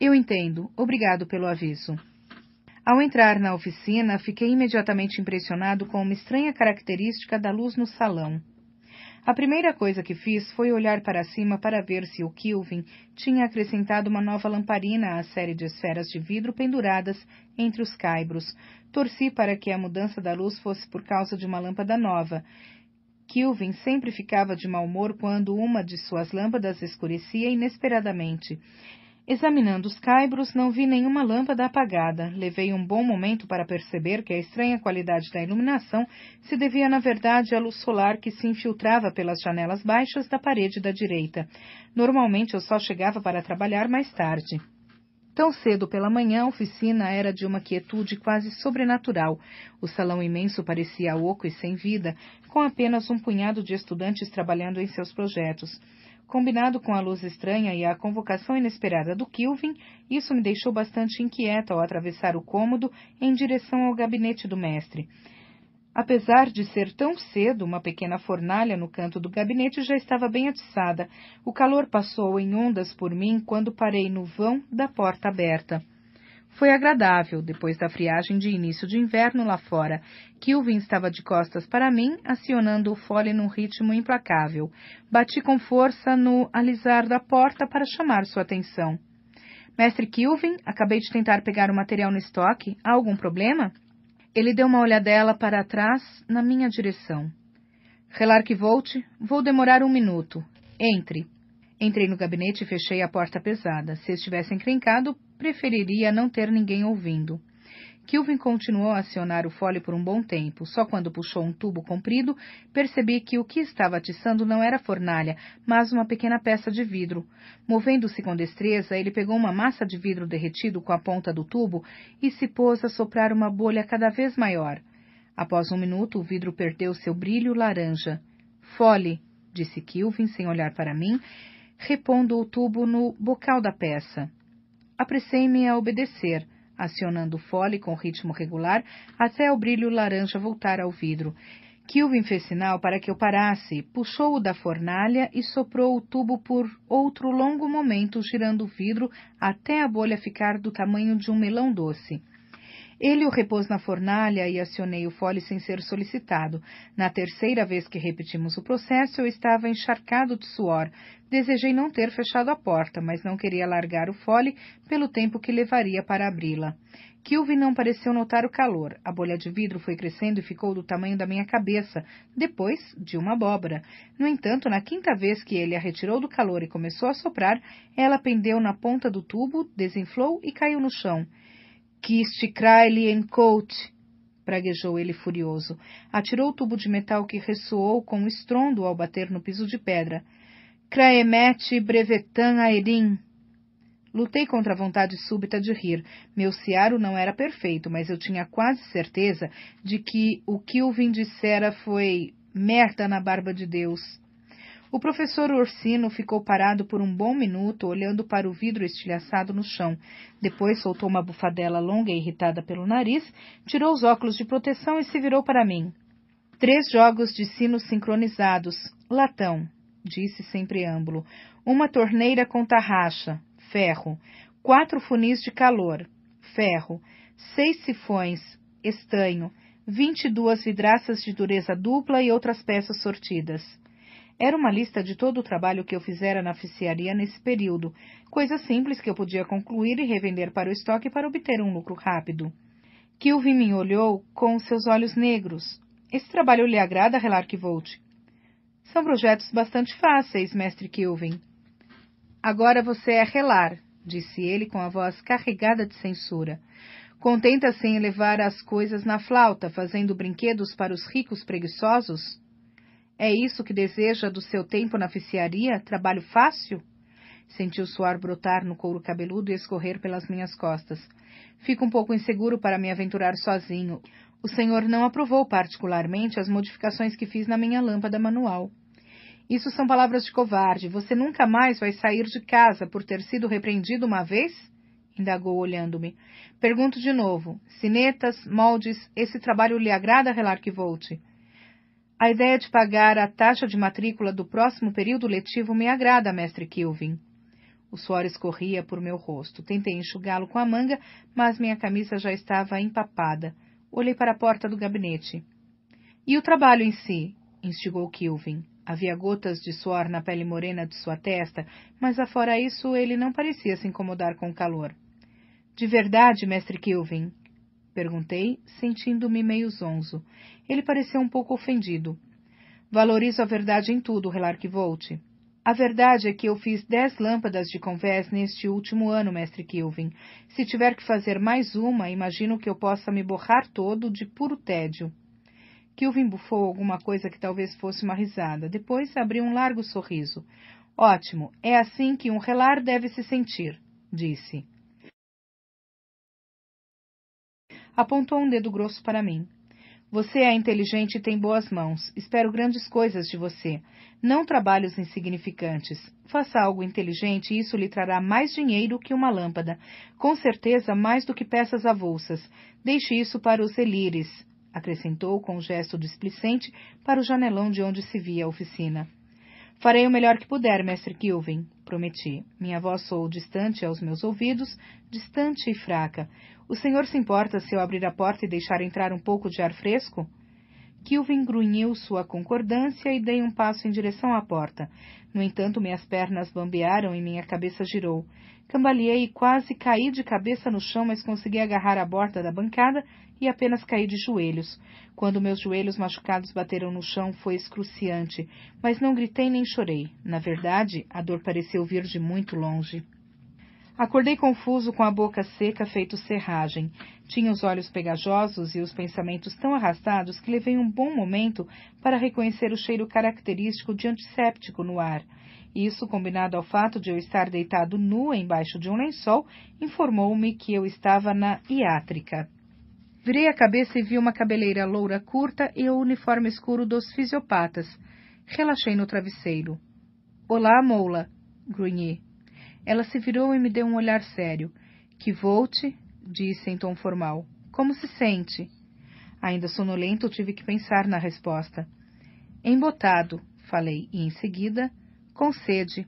Eu entendo. Obrigado pelo aviso. Ao entrar na oficina, fiquei imediatamente impressionado com uma estranha característica da luz no salão. A primeira coisa que fiz foi olhar para cima para ver se o Kilvin tinha acrescentado uma nova lamparina à série de esferas de vidro penduradas entre os caibros. Torci para que a mudança da luz fosse por causa de uma lâmpada nova. Kilvin sempre ficava de mau humor quando uma de suas lâmpadas escurecia inesperadamente. Examinando os caibros, não vi nenhuma lâmpada apagada. Levei um bom momento para perceber que a estranha qualidade da iluminação se devia, na verdade, à luz solar que se infiltrava pelas janelas baixas da parede da direita. Normalmente eu só chegava para trabalhar mais tarde. Tão cedo pela manhã, a oficina era de uma quietude quase sobrenatural. O salão imenso parecia oco e sem vida, com apenas um punhado de estudantes trabalhando em seus projetos. Combinado com a luz estranha e a convocação inesperada do Kilvin, isso me deixou bastante inquieta ao atravessar o cômodo em direção ao gabinete do mestre. Apesar de ser tão cedo, uma pequena fornalha no canto do gabinete já estava bem atiçada. O calor passou em ondas por mim quando parei no vão da porta aberta. Foi agradável, depois da friagem de início de inverno lá fora. Kilvin estava de costas para mim, acionando o fole num ritmo implacável. Bati com força no alisar da porta para chamar sua atenção. Mestre Kilvin, acabei de tentar pegar o material no estoque. Há algum problema? Ele deu uma olhadela para trás, na minha direção. Relarque Volte, vou demorar 1 minuto. Entre. Entrei no gabinete e fechei a porta pesada. Se estivesse encrencado, preferiria não ter ninguém ouvindo. Kilvin continuou a acionar o fole por um bom tempo. Só quando puxou um tubo comprido, percebi que o que estava atiçando não era a fornalha, mas uma pequena peça de vidro. Movendo-se com destreza, ele pegou uma massa de vidro derretido com a ponta do tubo e se pôs a soprar uma bolha cada vez maior. Após um minuto, o vidro perdeu seu brilho laranja. Fole, disse Kilvin, sem olhar para mim, repondo o tubo no bocal da peça. Apressei-me a obedecer, acionando o fole com ritmo regular até o brilho laranja voltar ao vidro. Kilvin fez sinal para que eu parasse, puxou-o da fornalha e soprou o tubo por outro longo momento, girando o vidro até a bolha ficar do tamanho de um melão doce. Ele o repôs na fornalha e acionei o fole sem ser solicitado. Na terceira vez que repetimos o processo, eu estava encharcado de suor. Desejei não ter fechado a porta, mas não queria largar o fole pelo tempo que levaria para abri-la. Kilvin não pareceu notar o calor. A bolha de vidro foi crescendo e ficou do tamanho da minha cabeça, depois de uma abóbora. No entanto, na quinta vez que ele a retirou do calor e começou a soprar, ela pendeu na ponta do tubo, desinflou e caiu no chão. Kist Kraili en Coat, praguejou ele furioso. Atirou o tubo de metal que ressoou com um estrondo ao bater no piso de pedra. Kraemet brevetan aerin. Lutei contra a vontade súbita de rir. Meu ciaro não era perfeito, mas eu tinha quase certeza de que o Kilvin dissera foi merda na barba de Deus. O professor Orsino ficou parado por um bom minuto, olhando para o vidro estilhaçado no chão. Depois soltou uma bufadela longa e irritada pelo nariz, tirou os óculos de proteção e se virou para mim. 3 jogos de sinos sincronizados. Latão, disse sem preâmbulo. 1 torneira com tarraxa. Ferro. 4 funis de calor. Ferro. 6 sifões. Estanho. 22 vidraças de dureza dupla e outras peças sortidas. Era uma lista de todo o trabalho que eu fizera na oficiaria nesse período, coisa simples que eu podia concluir e revender para o estoque para obter um lucro rápido. Kilvin me olhou com seus olhos negros. Esse trabalho lhe agrada, Relarquivolt? São projetos bastante fáceis, mestre Kilvin. Agora você é relar, disse ele com a voz carregada de censura. Contenta-se em levar as coisas na flauta, fazendo brinquedos para os ricos preguiçosos? É isso que deseja do seu tempo na oficiaria? Trabalho fácil? Senti o suor brotar no couro cabeludo e escorrer pelas minhas costas. Fico um pouco inseguro para me aventurar sozinho. O senhor não aprovou particularmente as modificações que fiz na minha lâmpada manual. Isso são palavras de covarde. Você nunca mais vai sair de casa por ter sido repreendido uma vez? Indagou olhando-me. Pergunto de novo. Sinetas, moldes, esse trabalho lhe agrada, Relarquivolt? A ideia de pagar a taxa de matrícula do próximo período letivo me agrada, mestre Kilvin. O suor escorria por meu rosto. Tentei enxugá-lo com a manga, mas minha camisa já estava empapada. Olhei para a porta do gabinete. E o trabalho em si? Instigou Kilvin. Havia gotas de suor na pele morena de sua testa, mas afora isso ele não parecia se incomodar com o calor. De verdade, mestre Kilvin? Perguntei, sentindo-me meio zonzo. Ele pareceu um pouco ofendido. Valorizo a verdade em tudo, Relarquivolt. A verdade é que eu fiz 10 lâmpadas de convés neste último ano, mestre Kilvin. Se tiver que fazer mais uma, imagino que eu possa me borrar todo de puro tédio. Kilvin bufou alguma coisa que talvez fosse uma risada. Depois abriu um largo sorriso. Ótimo, é assim que um relar deve se sentir, disse. Apontou um dedo grosso para mim. Você é inteligente e tem boas mãos. Espero grandes coisas de você. Não trabalhos insignificantes. Faça algo inteligente e isso lhe trará mais dinheiro que uma lâmpada. Com certeza, mais do que peças avulsas. Deixe isso para os elires, acrescentou com um gesto displicente para o janelão de onde se via a oficina. Farei o melhor que puder, mestre Kilvin, prometi. Minha voz soou distante aos meus ouvidos, distante e fraca. O senhor se importa se eu abrir a porta e deixar entrar um pouco de ar fresco? Kilvin grunhiu sua concordância e dei um passo em direção à porta. No entanto, minhas pernas bambearam e minha cabeça girou. Cambaleei e quase caí de cabeça no chão, mas consegui agarrar a borda da bancada e apenas caí de joelhos. Quando meus joelhos machucados bateram no chão, foi excruciante, mas não gritei nem chorei. Na verdade, a dor pareceu vir de muito longe. Acordei confuso com a boca seca feito serragem. Tinha os olhos pegajosos e os pensamentos tão arrastados que levei um bom momento para reconhecer o cheiro característico de antisséptico no ar. Isso, combinado ao fato de eu estar deitado nu embaixo de um lençol, informou-me que eu estava na iátrica. Virei a cabeça e vi uma cabeleira loura curta e o uniforme escuro dos fisiopatas. Relaxei no travesseiro. — Olá, Moula! Grunhi. Ela se virou e me deu um olhar sério. — Que volte, disse em tom formal. — Como se sente? Ainda sonolento, tive que pensar na resposta. — Embotado, falei, e em seguida, com sede.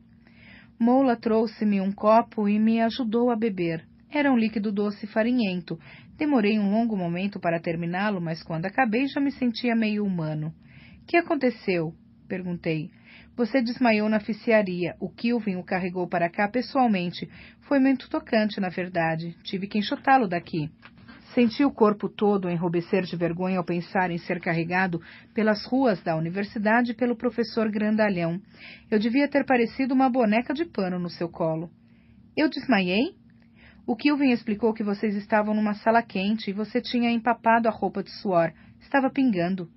Moula trouxe-me um copo e me ajudou a beber. Era um líquido doce e farinhento. Demorei um longo momento para terminá-lo, mas quando acabei já me sentia meio humano. — Que aconteceu? Perguntei. — Você desmaiou na ficiaria. O Kilvin o carregou para cá pessoalmente. Foi muito tocante, na verdade. Tive que enxotá-lo daqui. Senti o corpo todo enrubescer de vergonha ao pensar em ser carregado pelas ruas da universidade pelo professor grandalhão. Eu devia ter parecido uma boneca de pano no seu colo. — Eu desmaiei? O Kilvin explicou que vocês estavam numa sala quente e você tinha empapado a roupa de suor. Estava pingando.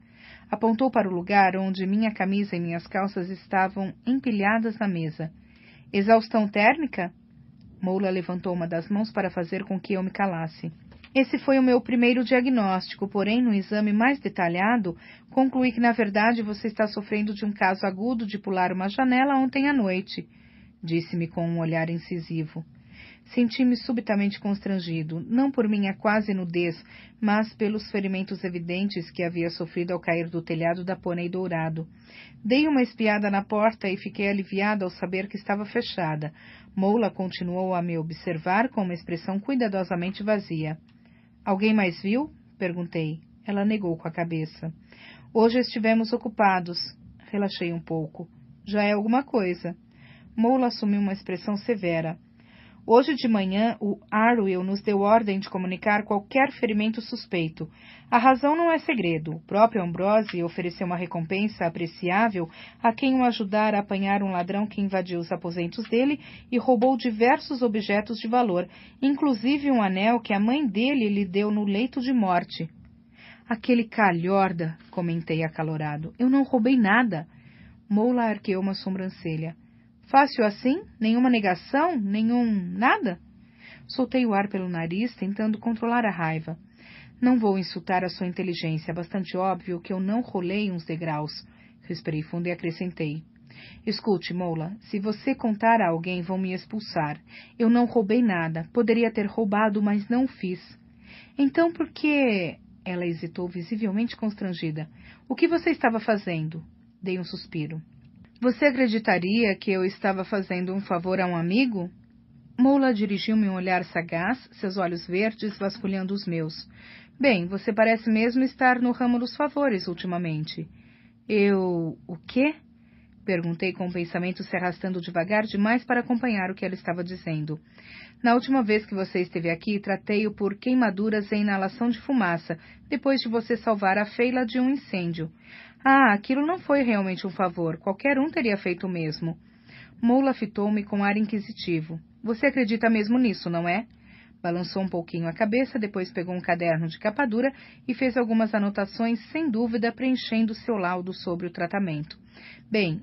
Apontou para o lugar onde minha camisa e minhas calças estavam empilhadas na mesa. — Exaustão térmica? Moula levantou uma das mãos para fazer com que eu me calasse. Esse foi o meu primeiro diagnóstico, porém, no exame mais detalhado, concluí que, na verdade, você está sofrendo de um caso agudo de pular uma janela ontem à noite, disse-me com um olhar incisivo. Senti-me subitamente constrangido, não por minha quase nudez, mas pelos ferimentos evidentes que havia sofrido ao cair do telhado da Pônei Dourado. Dei uma espiada na porta e fiquei aliviado ao saber que estava fechada. Moula continuou a me observar com uma expressão cuidadosamente vazia. — Alguém mais viu? Perguntei. Ela negou com a cabeça. — Hoje estivemos ocupados. Relaxei um pouco. Já é alguma coisa. Moula assumiu uma expressão severa. Hoje de manhã, o Arwell nos deu ordem de comunicar qualquer ferimento suspeito. A razão não é segredo. O próprio Ambrose ofereceu uma recompensa apreciável a quem o ajudar a apanhar um ladrão que invadiu os aposentos dele e roubou diversos objetos de valor, inclusive um anel que a mãe dele lhe deu no leito de morte. Aquele calhorda, comentei acalorado. Eu não roubei nada. Moula arqueou uma sobrancelha. Fácil assim? Nenhuma negação? Nada? Soltei o ar pelo nariz, tentando controlar a raiva. Não vou insultar a sua inteligência. É bastante óbvio que eu não rolei uns degraus. Respirei fundo e acrescentei. Escute, Moula, se você contar a alguém, vão me expulsar. Eu não roubei nada. Poderia ter roubado, mas não fiz. Então por que... Ela hesitou, visivelmente constrangida. O que você estava fazendo? Dei um suspiro. Você acreditaria que eu estava fazendo um favor a um amigo? Moula dirigiu-me um olhar sagaz, seus olhos verdes vasculhando os meus. Bem, você parece mesmo estar no ramo dos favores ultimamente. Eu... o quê? Perguntei com o pensamento se arrastando devagar demais para acompanhar o que ela estava dizendo. Na última vez que você esteve aqui, tratei-o por queimaduras e inalação de fumaça, depois de você salvar a Feila de um incêndio. Ah, aquilo não foi realmente um favor. Qualquer um teria feito o mesmo. Moula fitou-me com ar inquisitivo. Você acredita mesmo nisso, não é? Balançou um pouquinho a cabeça, depois pegou um caderno de capa dura e fez algumas anotações, sem dúvida, preenchendo seu laudo sobre o tratamento. Bem,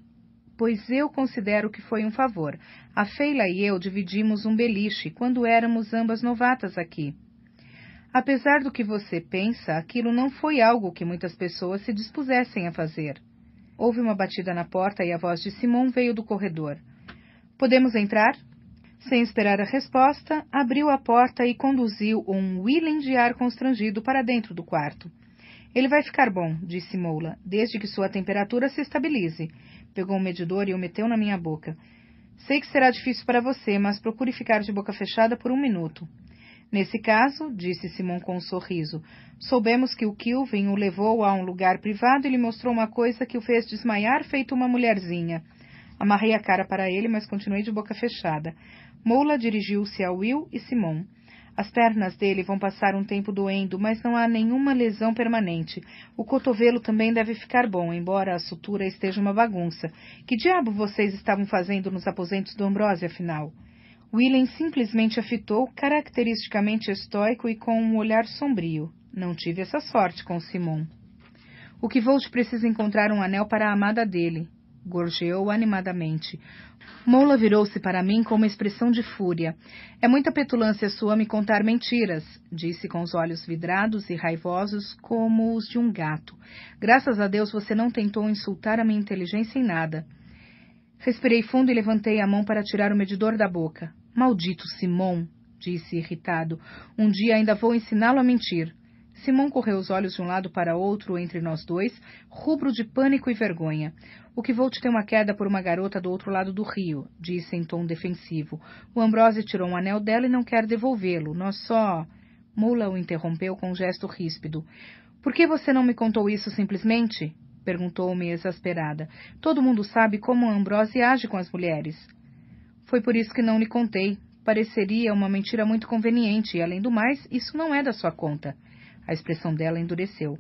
pois eu considero que foi um favor. A Feila e eu dividimos um beliche quando éramos ambas novatas aqui. Apesar do que você pensa, aquilo não foi algo que muitas pessoas se dispusessem a fazer. Houve uma batida na porta e a voz de Simon veio do corredor. Podemos entrar? Sem esperar a resposta, abriu a porta e conduziu um Willen de ar constrangido para dentro do quarto. Ele vai ficar bom, disse Moula, desde que sua temperatura se estabilize. Pegou um medidor e o meteu na minha boca. Sei que será difícil para você, mas procure ficar de boca fechada por 1 minuto. Nesse caso, disse Simon com um sorriso, soubemos que o Kilvin o levou a um lugar privado e lhe mostrou uma coisa que o fez desmaiar feito uma mulherzinha. Amarrei a cara para ele, mas continuei de boca fechada. Moula dirigiu-se a Will e Simon. As pernas dele vão passar um tempo doendo, mas não há nenhuma lesão permanente. O cotovelo também deve ficar bom, embora a sutura esteja uma bagunça. Que diabo vocês estavam fazendo nos aposentos do Ambrose, afinal? William simplesmente a fitou, caracteristicamente estoico e com um olhar sombrio. Não tive essa sorte com Simon. O Kvolt precisa encontrar um anel para a amada dele, gorjeou animadamente. Mola virou-se para mim com uma expressão de fúria. É muita petulância sua me contar mentiras, disse com os olhos vidrados e raivosos como os de um gato. Graças a Deus você não tentou insultar a minha inteligência em nada. Respirei fundo e levantei a mão para tirar o medidor da boca. Maldito Simon, disse irritado. Um dia ainda vou ensiná-lo a mentir. Simon correu os olhos de um lado para outro entre nós dois, rubro de pânico e vergonha. O Kvolt tem uma queda por uma garota do outro lado do rio, disse em tom defensivo. O Ambrose tirou um anel dela e não quer devolvê-lo. Nós só... Mola o interrompeu com um gesto ríspido. Por que você não me contou isso simplesmente? Perguntou-me exasperada. Todo mundo sabe como Ambrose age com as mulheres. Foi por isso que não lhe contei. Pareceria uma mentira muito conveniente e, além do mais, isso não é da sua conta. A expressão dela endureceu.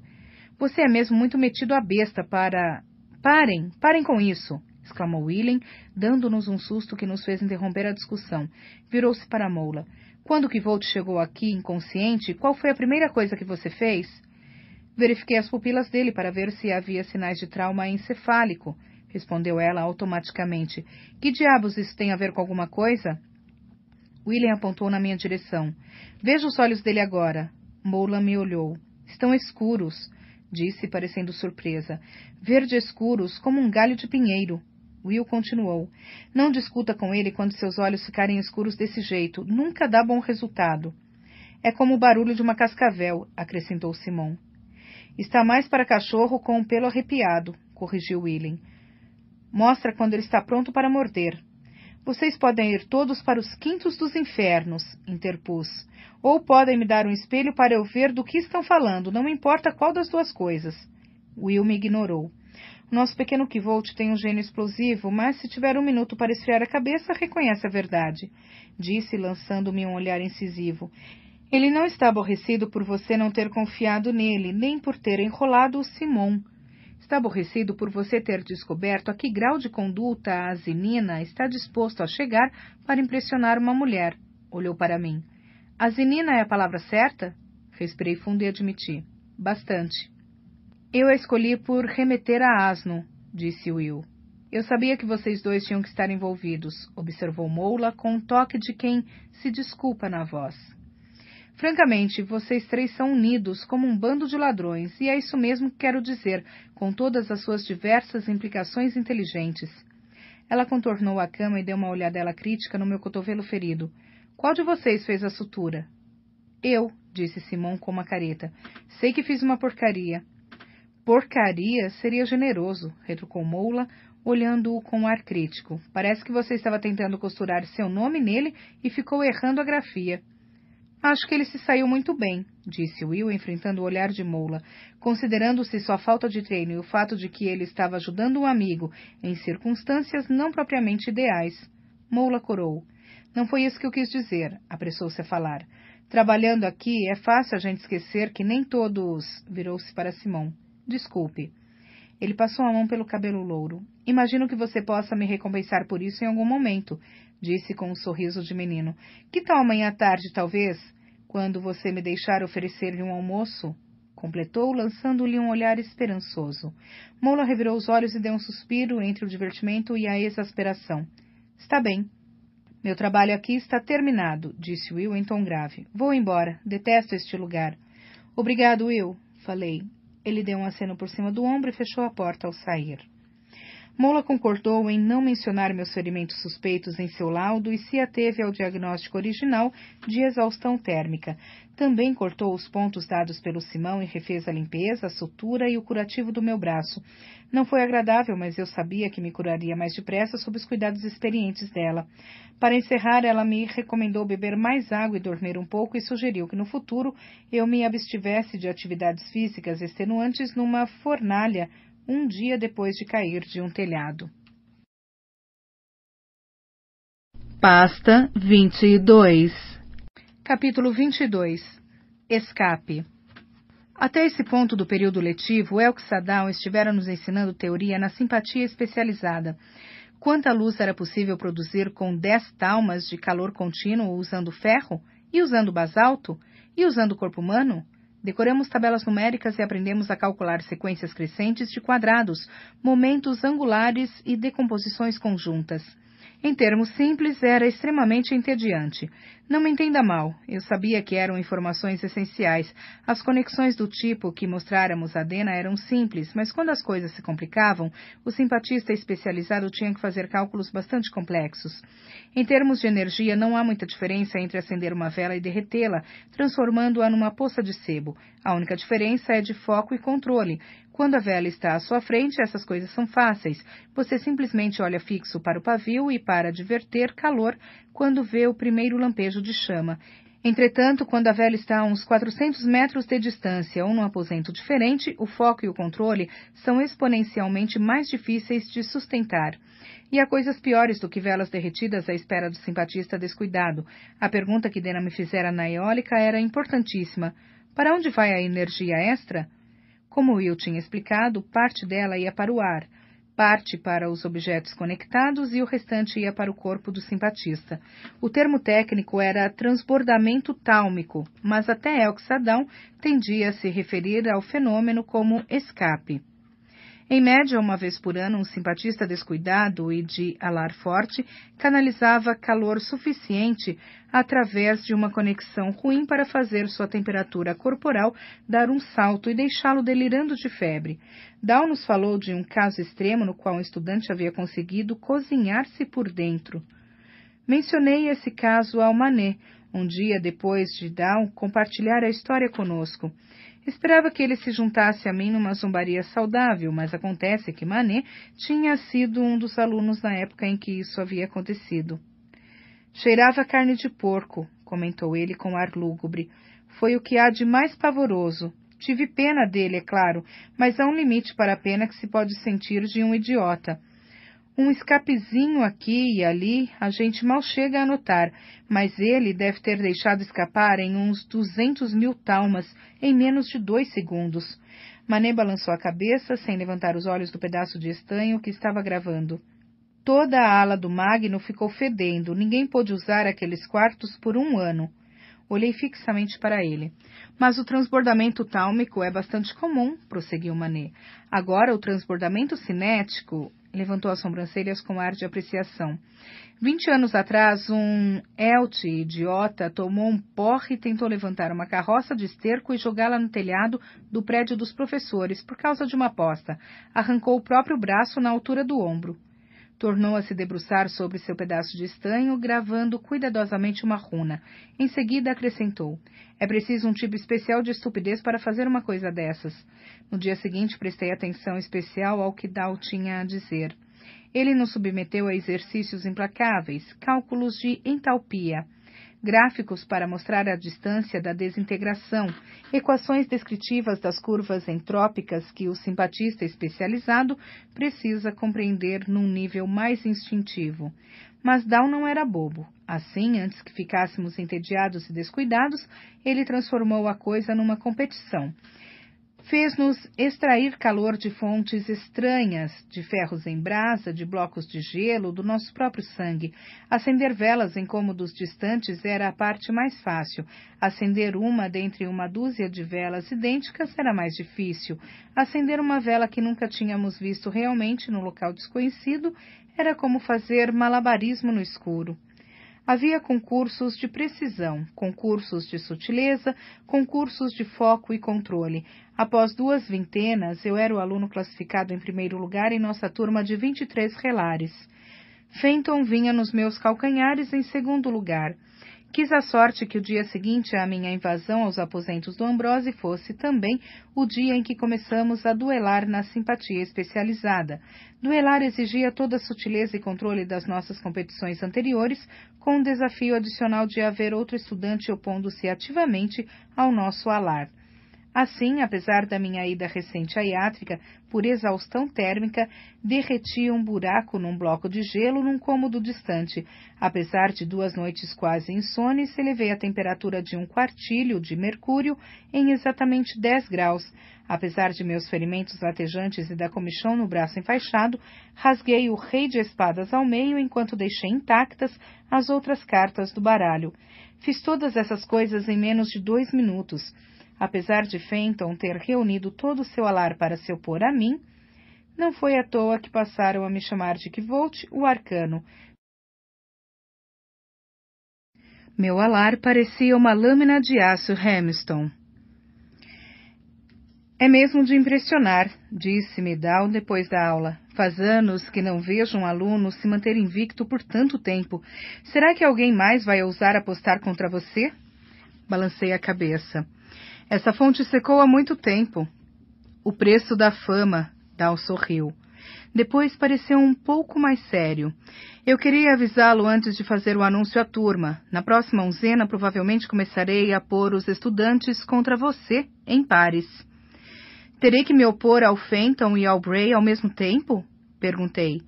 Você é mesmo muito metido à besta para... Parem com isso, exclamou William, dando-nos um susto que nos fez interromper a discussão. Virou-se para Mola. Quando Kvolt chegou aqui inconsciente, qual foi a primeira coisa que você fez? Verifiquei as pupilas dele para ver se havia sinais de trauma encefálico, respondeu ela automaticamente. Que diabos isso tem a ver com alguma coisa? William apontou na minha direção. Veja os olhos dele agora. Mola me olhou. Estão escuros, disse, parecendo surpresa. Verde escuros, como um galho de pinheiro. Will continuou. Não discuta com ele quando seus olhos ficarem escuros desse jeito. Nunca dá bom resultado. É como o barulho de uma cascavel, acrescentou Simon. Está mais para cachorro com o pelo arrepiado, corrigiu William. Mostra quando ele está pronto para morder. Vocês podem ir todos para os quintos dos infernos, interpus. Ou podem me dar um espelho para eu ver do que estão falando, não importa qual das duas coisas. Will me ignorou. Nosso pequeno Kvolt tem um gênio explosivo, mas se tiver um minuto para esfriar a cabeça, reconhece a verdade, disse, lançando-me um olhar incisivo. Ele não está aborrecido por você não ter confiado nele, nem por ter enrolado o Simon. Está aborrecido por você ter descoberto a que grau de conduta a Zinina está disposto a chegar para impressionar uma mulher. Olhou para mim. Asinina é a palavra certa? Respirei fundo e admiti. Bastante. Eu a escolhi por remeter a asno, disse Will. Eu sabia que vocês dois tinham que estar envolvidos, observou Mola com um toque de quem se desculpa na voz. Francamente, vocês três são unidos como um bando de ladrões, e é isso mesmo que quero dizer, com todas as suas diversas implicações inteligentes. Ela contornou a cama e deu uma olhadela crítica no meu cotovelo ferido. Qual de vocês fez a sutura? Eu, disse Simon com uma careta. Sei que fiz uma porcaria. Porcaria seria generoso, retrucou Mola, olhando-o com ar crítico. Parece que você estava tentando costurar seu nome nele e ficou errando a grafia. Acho que ele se saiu muito bem, disse Will, enfrentando o olhar de Mola. Considerando-se sua falta de treino e o fato de que ele estava ajudando um amigo em circunstâncias não propriamente ideais. Mola corou. Não foi isso que eu quis dizer, apressou-se a falar. Trabalhando aqui, é fácil a gente esquecer que nem todos... Virou-se para Simon. Desculpe. Ele passou a mão pelo cabelo louro. Imagino que você possa me recompensar por isso em algum momento, disse com um sorriso de menino. Que tal amanhã à tarde, talvez? Quando você me deixar oferecer-lhe um almoço? Completou, lançando-lhe um olhar esperançoso. Mola revirou os olhos e deu um suspiro entre o divertimento e a exasperação. Está bem. Meu trabalho aqui está terminado, disse Will em tom grave. Vou embora. Detesto este lugar. Obrigado, Will, falei. Ele deu um aceno por cima do ombro e fechou a porta ao sair. Mola concordou em não mencionar meus ferimentos suspeitos em seu laudo e se ateve ao diagnóstico original de exaustão térmica. Também cortou os pontos dados pelo Simão e refez a limpeza, a sutura e o curativo do meu braço. Não foi agradável, mas eu sabia que me curaria mais depressa sob os cuidados experientes dela. Para encerrar, ela me recomendou beber mais água e dormir um pouco e sugeriu que no futuro eu me abstivesse de atividades físicas extenuantes numa fornalha um dia depois de cair de um telhado. Pasta 22. Capítulo 22. Escape. Até esse ponto do período letivo, Elke Sadal estivera nos ensinando teoria na simpatia especializada. Quanta luz era possível produzir com 10 talmas de calor contínuo usando ferro? E usando basalto? E usando o corpo humano? Decoramos tabelas numéricas e aprendemos a calcular sequências crescentes de quadrados, momentos angulares e decomposições conjuntas. Em termos simples, era extremamente entediante. Não me entenda mal, eu sabia que eram informações essenciais. As conexões do tipo que mostráramos a Dena eram simples, mas quando as coisas se complicavam, o simpatista especializado tinha que fazer cálculos bastante complexos. Em termos de energia, não há muita diferença entre acender uma vela e derretê-la, transformando-a numa poça de sebo. A única diferença é de foco e controle. Quando a vela está à sua frente, essas coisas são fáceis. Você simplesmente olha fixo para o pavio e para de verter calor quando vê o primeiro lampejo de chama. Entretanto, quando a vela está a uns 400 metros de distância ou num aposento diferente, o foco e o controle são exponencialmente mais difíceis de sustentar. E há coisas piores do que velas derretidas à espera do simpatista descuidado. A pergunta que Dena me fizera na eólica era importantíssima. Para onde vai a energia extra? Como Will tinha explicado, parte dela ia para o ar, parte para os objetos conectados e o restante ia para o corpo do simpatista. O termo técnico era transbordamento tálmico, mas até Elksadam tendia a se referir ao fenômeno como escape. Em média, uma vez por ano, um simpatista descuidado e de alar forte canalizava calor suficiente através de uma conexão ruim para fazer sua temperatura corporal dar um salto e deixá-lo delirando de febre. Dow nos falou de um caso extremo no qual um estudante havia conseguido cozinhar-se por dentro. Mencionei esse caso ao Manet, um dia depois de Dow compartilhar a história conosco. Esperava que ele se juntasse a mim numa zombaria saudável, mas acontece que Manet tinha sido um dos alunos na época em que isso havia acontecido. Cheirava carne de porco, comentou ele com ar lúgubre. Foi o que há de mais pavoroso. Tive pena dele, é claro, mas há um limite para a pena que se pode sentir de um idiota. Um escapezinho aqui e ali a gente mal chega a notar, mas ele deve ter deixado escapar em uns 200.000 talmas em menos de 2 segundos. Manet balançou a cabeça sem levantar os olhos do pedaço de estanho que estava gravando. Toda a ala do Magno ficou fedendo. Ninguém pôde usar aqueles quartos por 1 ano. Olhei fixamente para ele. Mas o transbordamento tálmico é bastante comum, prosseguiu Manet. Agora, o transbordamento cinético... Levantou as sobrancelhas com ar de apreciação. 20 anos atrás, um Elche idiota tomou um porre e tentou levantar uma carroça de esterco e jogá-la no telhado do prédio dos professores por causa de uma aposta. Arrancou o próprio braço na altura do ombro. Tornou a se debruçar sobre seu pedaço de estanho, gravando cuidadosamente uma runa. Em seguida acrescentou, é preciso um tipo especial de estupidez para fazer uma coisa dessas. No dia seguinte prestei atenção especial ao que Dow tinha a dizer. Ele nos submeteu a exercícios implacáveis, cálculos de entalpia, gráficos para mostrar a distância da desintegração, equações descritivas das curvas entrópicas que o simpatista especializado precisa compreender num nível mais instintivo. Mas Dow não era bobo. Assim, antes que ficássemos entediados e descuidados, ele transformou a coisa numa competição. Fez-nos extrair calor de fontes estranhas, de ferros em brasa, de blocos de gelo, do nosso próprio sangue. Acender velas em cômodos distantes era a parte mais fácil. Acender uma dentre uma dúzia de velas idênticas era mais difícil. Acender uma vela que nunca tínhamos visto realmente no local desconhecido era como fazer malabarismo no escuro. Havia concursos de precisão, concursos de sutileza, concursos de foco e controle. Após 2 vintenas, eu era o aluno classificado em primeiro lugar em nossa turma de 23 relares. Fenton vinha nos meus calcanhares em segundo lugar. Quis a sorte que o dia seguinte à minha invasão aos aposentos do Ambrose fosse também o dia em que começamos a duelar na simpatia especializada. Duelar exigia toda a sutileza e controle das nossas competições anteriores, com um desafio adicional de haver outro estudante opondo-se ativamente ao nosso alar. Assim, apesar da minha ida recente à Iátrica, por exaustão térmica, derreti um buraco num bloco de gelo num cômodo distante. Apesar de 2 noites quase insones, elevei a temperatura de 1/4 de mercúrio em exatamente 10 graus. Apesar de meus ferimentos latejantes e da comichão no braço enfaixado, rasguei o rei de espadas ao meio enquanto deixei intactas as outras cartas do baralho. Fiz todas essas coisas em menos de 2 minutos. Apesar de Fenton ter reunido todo o seu alar para se opor a mim, não foi à toa que passaram a me chamar de Kvolt, o arcano. Meu alar parecia uma lâmina de aço Hamilton. É mesmo de impressionar, disse-me Down depois da aula. Faz anos que não vejo um aluno se manter invicto por tanto tempo. Será que alguém mais vai ousar apostar contra você? Balancei a cabeça. Essa fonte secou há muito tempo. O preço da fama, Down sorriu. Depois pareceu um pouco mais sério. Eu queria avisá-lo antes de fazer o anúncio à turma. Na próxima onzena, provavelmente começarei a pôr os estudantes contra você, em pares. Terei que me opor ao Fenton e ao Bray ao mesmo tempo? Perguntei.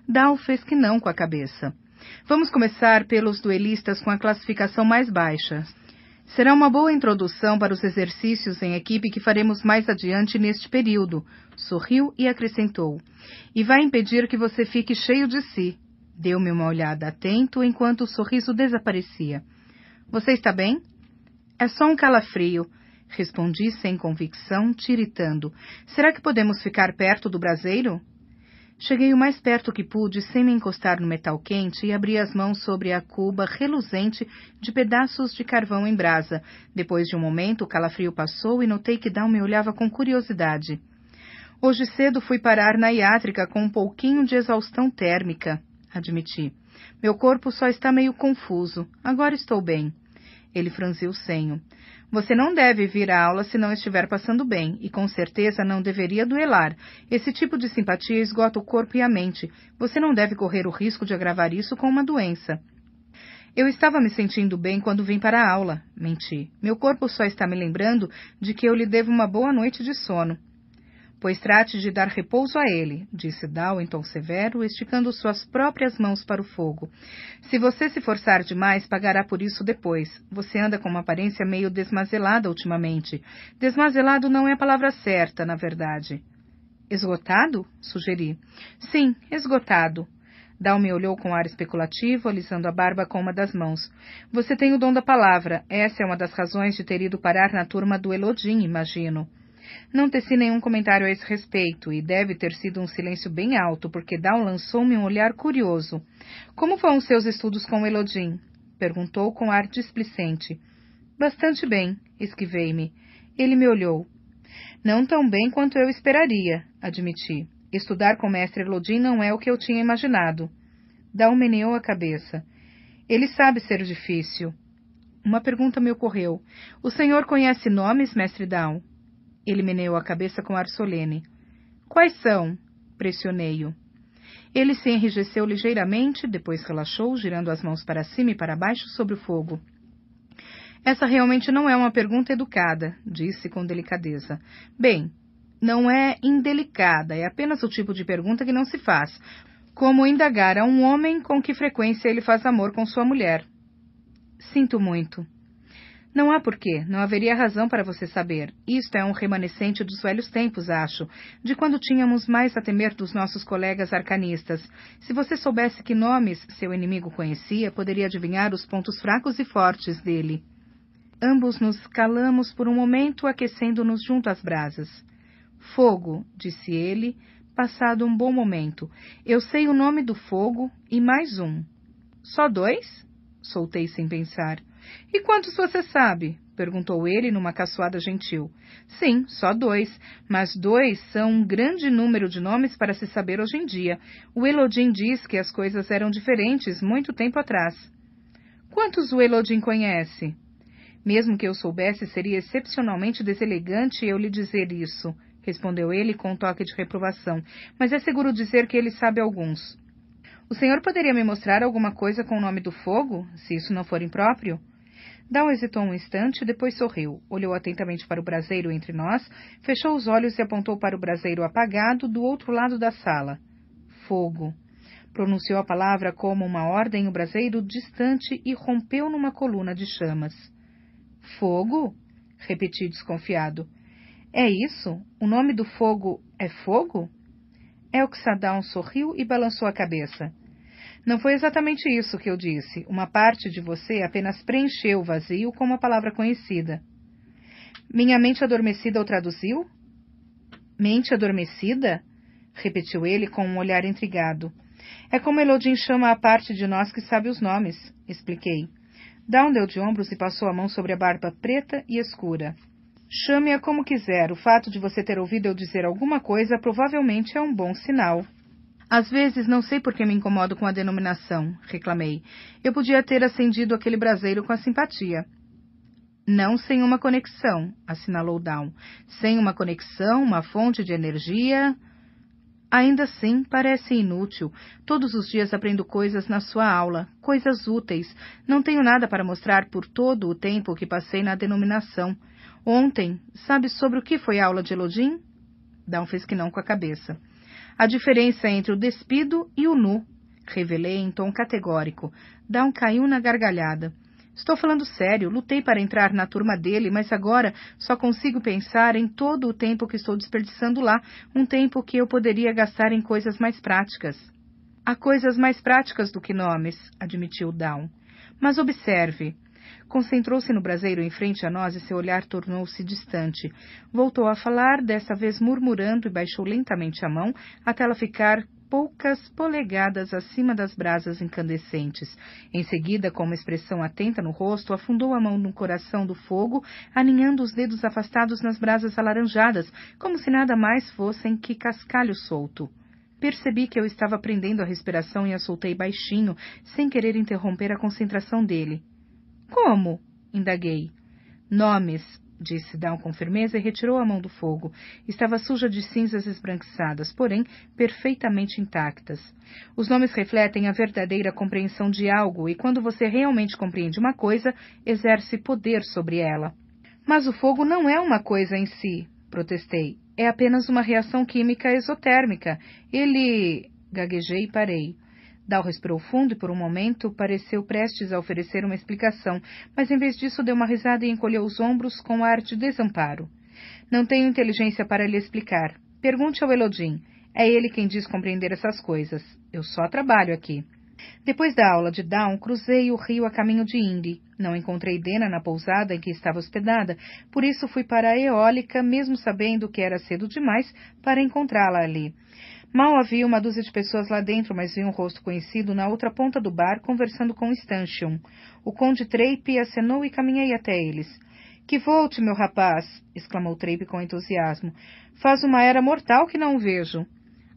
Down fez que não com a cabeça. Vamos começar pelos duelistas com a classificação mais baixa. Será uma boa introdução para os exercícios em equipe que faremos mais adiante neste período. Sorriu e acrescentou. E vai impedir que você fique cheio de si. Deu-me uma olhada atento enquanto o sorriso desaparecia. Você está bem? É só um calafrio. Respondi sem convicção, tiritando. Será que podemos ficar perto do braseiro? Cheguei o mais perto que pude, sem me encostar no metal quente, e abri as mãos sobre a cuba reluzente de pedaços de carvão em brasa. Depois de um momento, o calafrio passou e notei que Down me olhava com curiosidade. Hoje cedo fui parar na Iátrica com um pouquinho de exaustão térmica, admiti. Meu corpo só está meio confuso. Agora estou bem. Ele franziu o senho. Você não deve vir à aula se não estiver passando bem, e com certeza não deveria duelar. Esse tipo de simpatia esgota o corpo e a mente. Você não deve correr o risco de agravar isso com uma doença. Eu estava me sentindo bem quando vim para a aula, menti. Meu corpo só está me lembrando de que eu lhe devo uma boa noite de sono. Pois trate de dar repouso a ele, disse Down em tom severo, esticando suas próprias mãos para o fogo. Se você se forçar demais, pagará por isso depois. Você anda com uma aparência meio desmazelada ultimamente. Desmazelado não é a palavra certa, na verdade. Esgotado? Sugeri. Sim, esgotado. Down me olhou com ar especulativo, alisando a barba com uma das mãos. Você tem o dom da palavra. Essa é uma das razões de ter ido parar na turma do Elodin, imagino. Não teci nenhum comentário a esse respeito, e deve ter sido um silêncio bem alto, porque Down lançou-me um olhar curioso. Como vão os seus estudos com Elodin? Perguntou com ar displicente. Bastante bem, esquivei-me. Ele me olhou. Não tão bem quanto eu esperaria, admiti. Estudar com o mestre Elodin não é o que eu tinha imaginado. Down meneou a cabeça. Ele sabe ser difícil. Uma pergunta me ocorreu. O senhor conhece nomes, mestre Down? Ele meneou a cabeça com ar solene. Quais são? Pressionei-o. Ele se enrijeceu ligeiramente, depois relaxou, girando as mãos para cima e para baixo sobre o fogo. Essa realmente não é uma pergunta educada, disse com delicadeza. Bem, não é indelicada, é apenas o tipo de pergunta que não se faz. Como indagar a um homem com que frequência ele faz amor com sua mulher. Sinto muito. Não há porquê, não haveria razão para você saber. Isto é um remanescente dos velhos tempos, acho, de quando tínhamos mais a temer dos nossos colegas arcanistas. Se você soubesse que nomes seu inimigo conhecia, poderia adivinhar os pontos fracos e fortes dele. Ambos nos calamos por um momento, aquecendo-nos junto às brasas. Fogo, disse ele, passado um bom momento. Eu sei o nome do fogo e mais um. Só 2? Soltei sem pensar. E quantos você sabe? Perguntou ele numa caçoada gentil. Sim, só 2, mas 2 são um grande número de nomes para se saber hoje em dia. O Elodin diz que as coisas eram diferentes muito tempo atrás. Quantos o Elodin conhece? Mesmo que eu soubesse, seria excepcionalmente deselegante eu lhe dizer isso, respondeu ele com um toque de reprovação, mas é seguro dizer que ele sabe alguns. O senhor poderia me mostrar alguma coisa com o nome do fogo, se isso não for impróprio? Down hesitou um instante, depois sorriu, olhou atentamente para o braseiro entre nós, fechou os olhos e apontou para o braseiro apagado do outro lado da sala. Fogo. Pronunciou a palavra como uma ordem, o braseiro distante irrompeu numa coluna de chamas. Fogo? Repeti desconfiado. É isso? O nome do fogo é fogo? Elxadown sorriu e balançou a cabeça. Não foi exatamente isso que eu disse. Uma parte de você apenas preencheu o vazio com uma palavra conhecida. Minha mente adormecida o traduziu? Mente adormecida? Repetiu ele com um olhar intrigado. É como Elodin chama a parte de nós que sabe os nomes, expliquei. Down deu de ombros e passou a mão sobre a barba preta e escura. Chame-a como quiser. O fato de você ter ouvido eu dizer alguma coisa provavelmente é um bom sinal. Às vezes não sei por que me incomodo com a denominação, reclamei. Eu podia ter acendido aquele braseiro com a simpatia. Não sem uma conexão, assinalou Down. Sem uma conexão, uma fonte de energia... Ainda assim, parece inútil. Todos os dias aprendo coisas na sua aula, coisas úteis. Não tenho nada para mostrar por todo o tempo que passei na denominação. Ontem, sabe sobre o que foi a aula de Elodin? Down fez que não com a cabeça. A diferença entre o despido e o nu, revelei em tom categórico. Down caiu na gargalhada. Estou falando sério, lutei para entrar na turma dele, mas agora só consigo pensar em todo o tempo que estou desperdiçando lá, um tempo que eu poderia gastar em coisas mais práticas. Há coisas mais práticas do que nomes, admitiu Down. Mas observe. Concentrou-se no braseiro em frente a nós e seu olhar tornou-se distante. Voltou a falar, dessa vez murmurando, e baixou lentamente a mão até ela ficar poucas polegadas acima das brasas incandescentes. Em seguida, com uma expressão atenta no rosto, afundou a mão no coração do fogo, aninhando os dedos afastados nas brasas alaranjadas, como se nada mais fossem que cascalho solto. Percebi que eu estava prendendo a respiração e a soltei baixinho, sem querer interromper a concentração dele. — Como? — indaguei. — Nomes, disse Down com firmeza e retirou a mão do fogo. Estava suja de cinzas esbranquiçadas, porém perfeitamente intactas. Os nomes refletem a verdadeira compreensão de algo e quando você realmente compreende uma coisa, exerce poder sobre ela. Mas o fogo não é uma coisa em si, protestei. É apenas uma reação química exotérmica. Ele... gaguejei e parei. Down respirou fundo e, por um momento, pareceu prestes a oferecer uma explicação, mas, em vez disso, deu uma risada e encolheu os ombros com ar de desamparo. Não tenho inteligência para lhe explicar. Pergunte ao Elodin. É ele quem diz compreender essas coisas. Eu só trabalho aqui. Depois da aula de Down, cruzei o rio a caminho de Indy. Não encontrei Dena na pousada em que estava hospedada, por isso fui para a eólica, mesmo sabendo que era cedo demais para encontrá-la ali. Mal havia uma dúzia de pessoas lá dentro, mas vi um rosto conhecido na outra ponta do bar, conversando com Stanchion. O conde Trape acenou e caminhei até eles. — Que volte, meu rapaz! — exclamou Trape com entusiasmo. — Faz uma era mortal que não o vejo.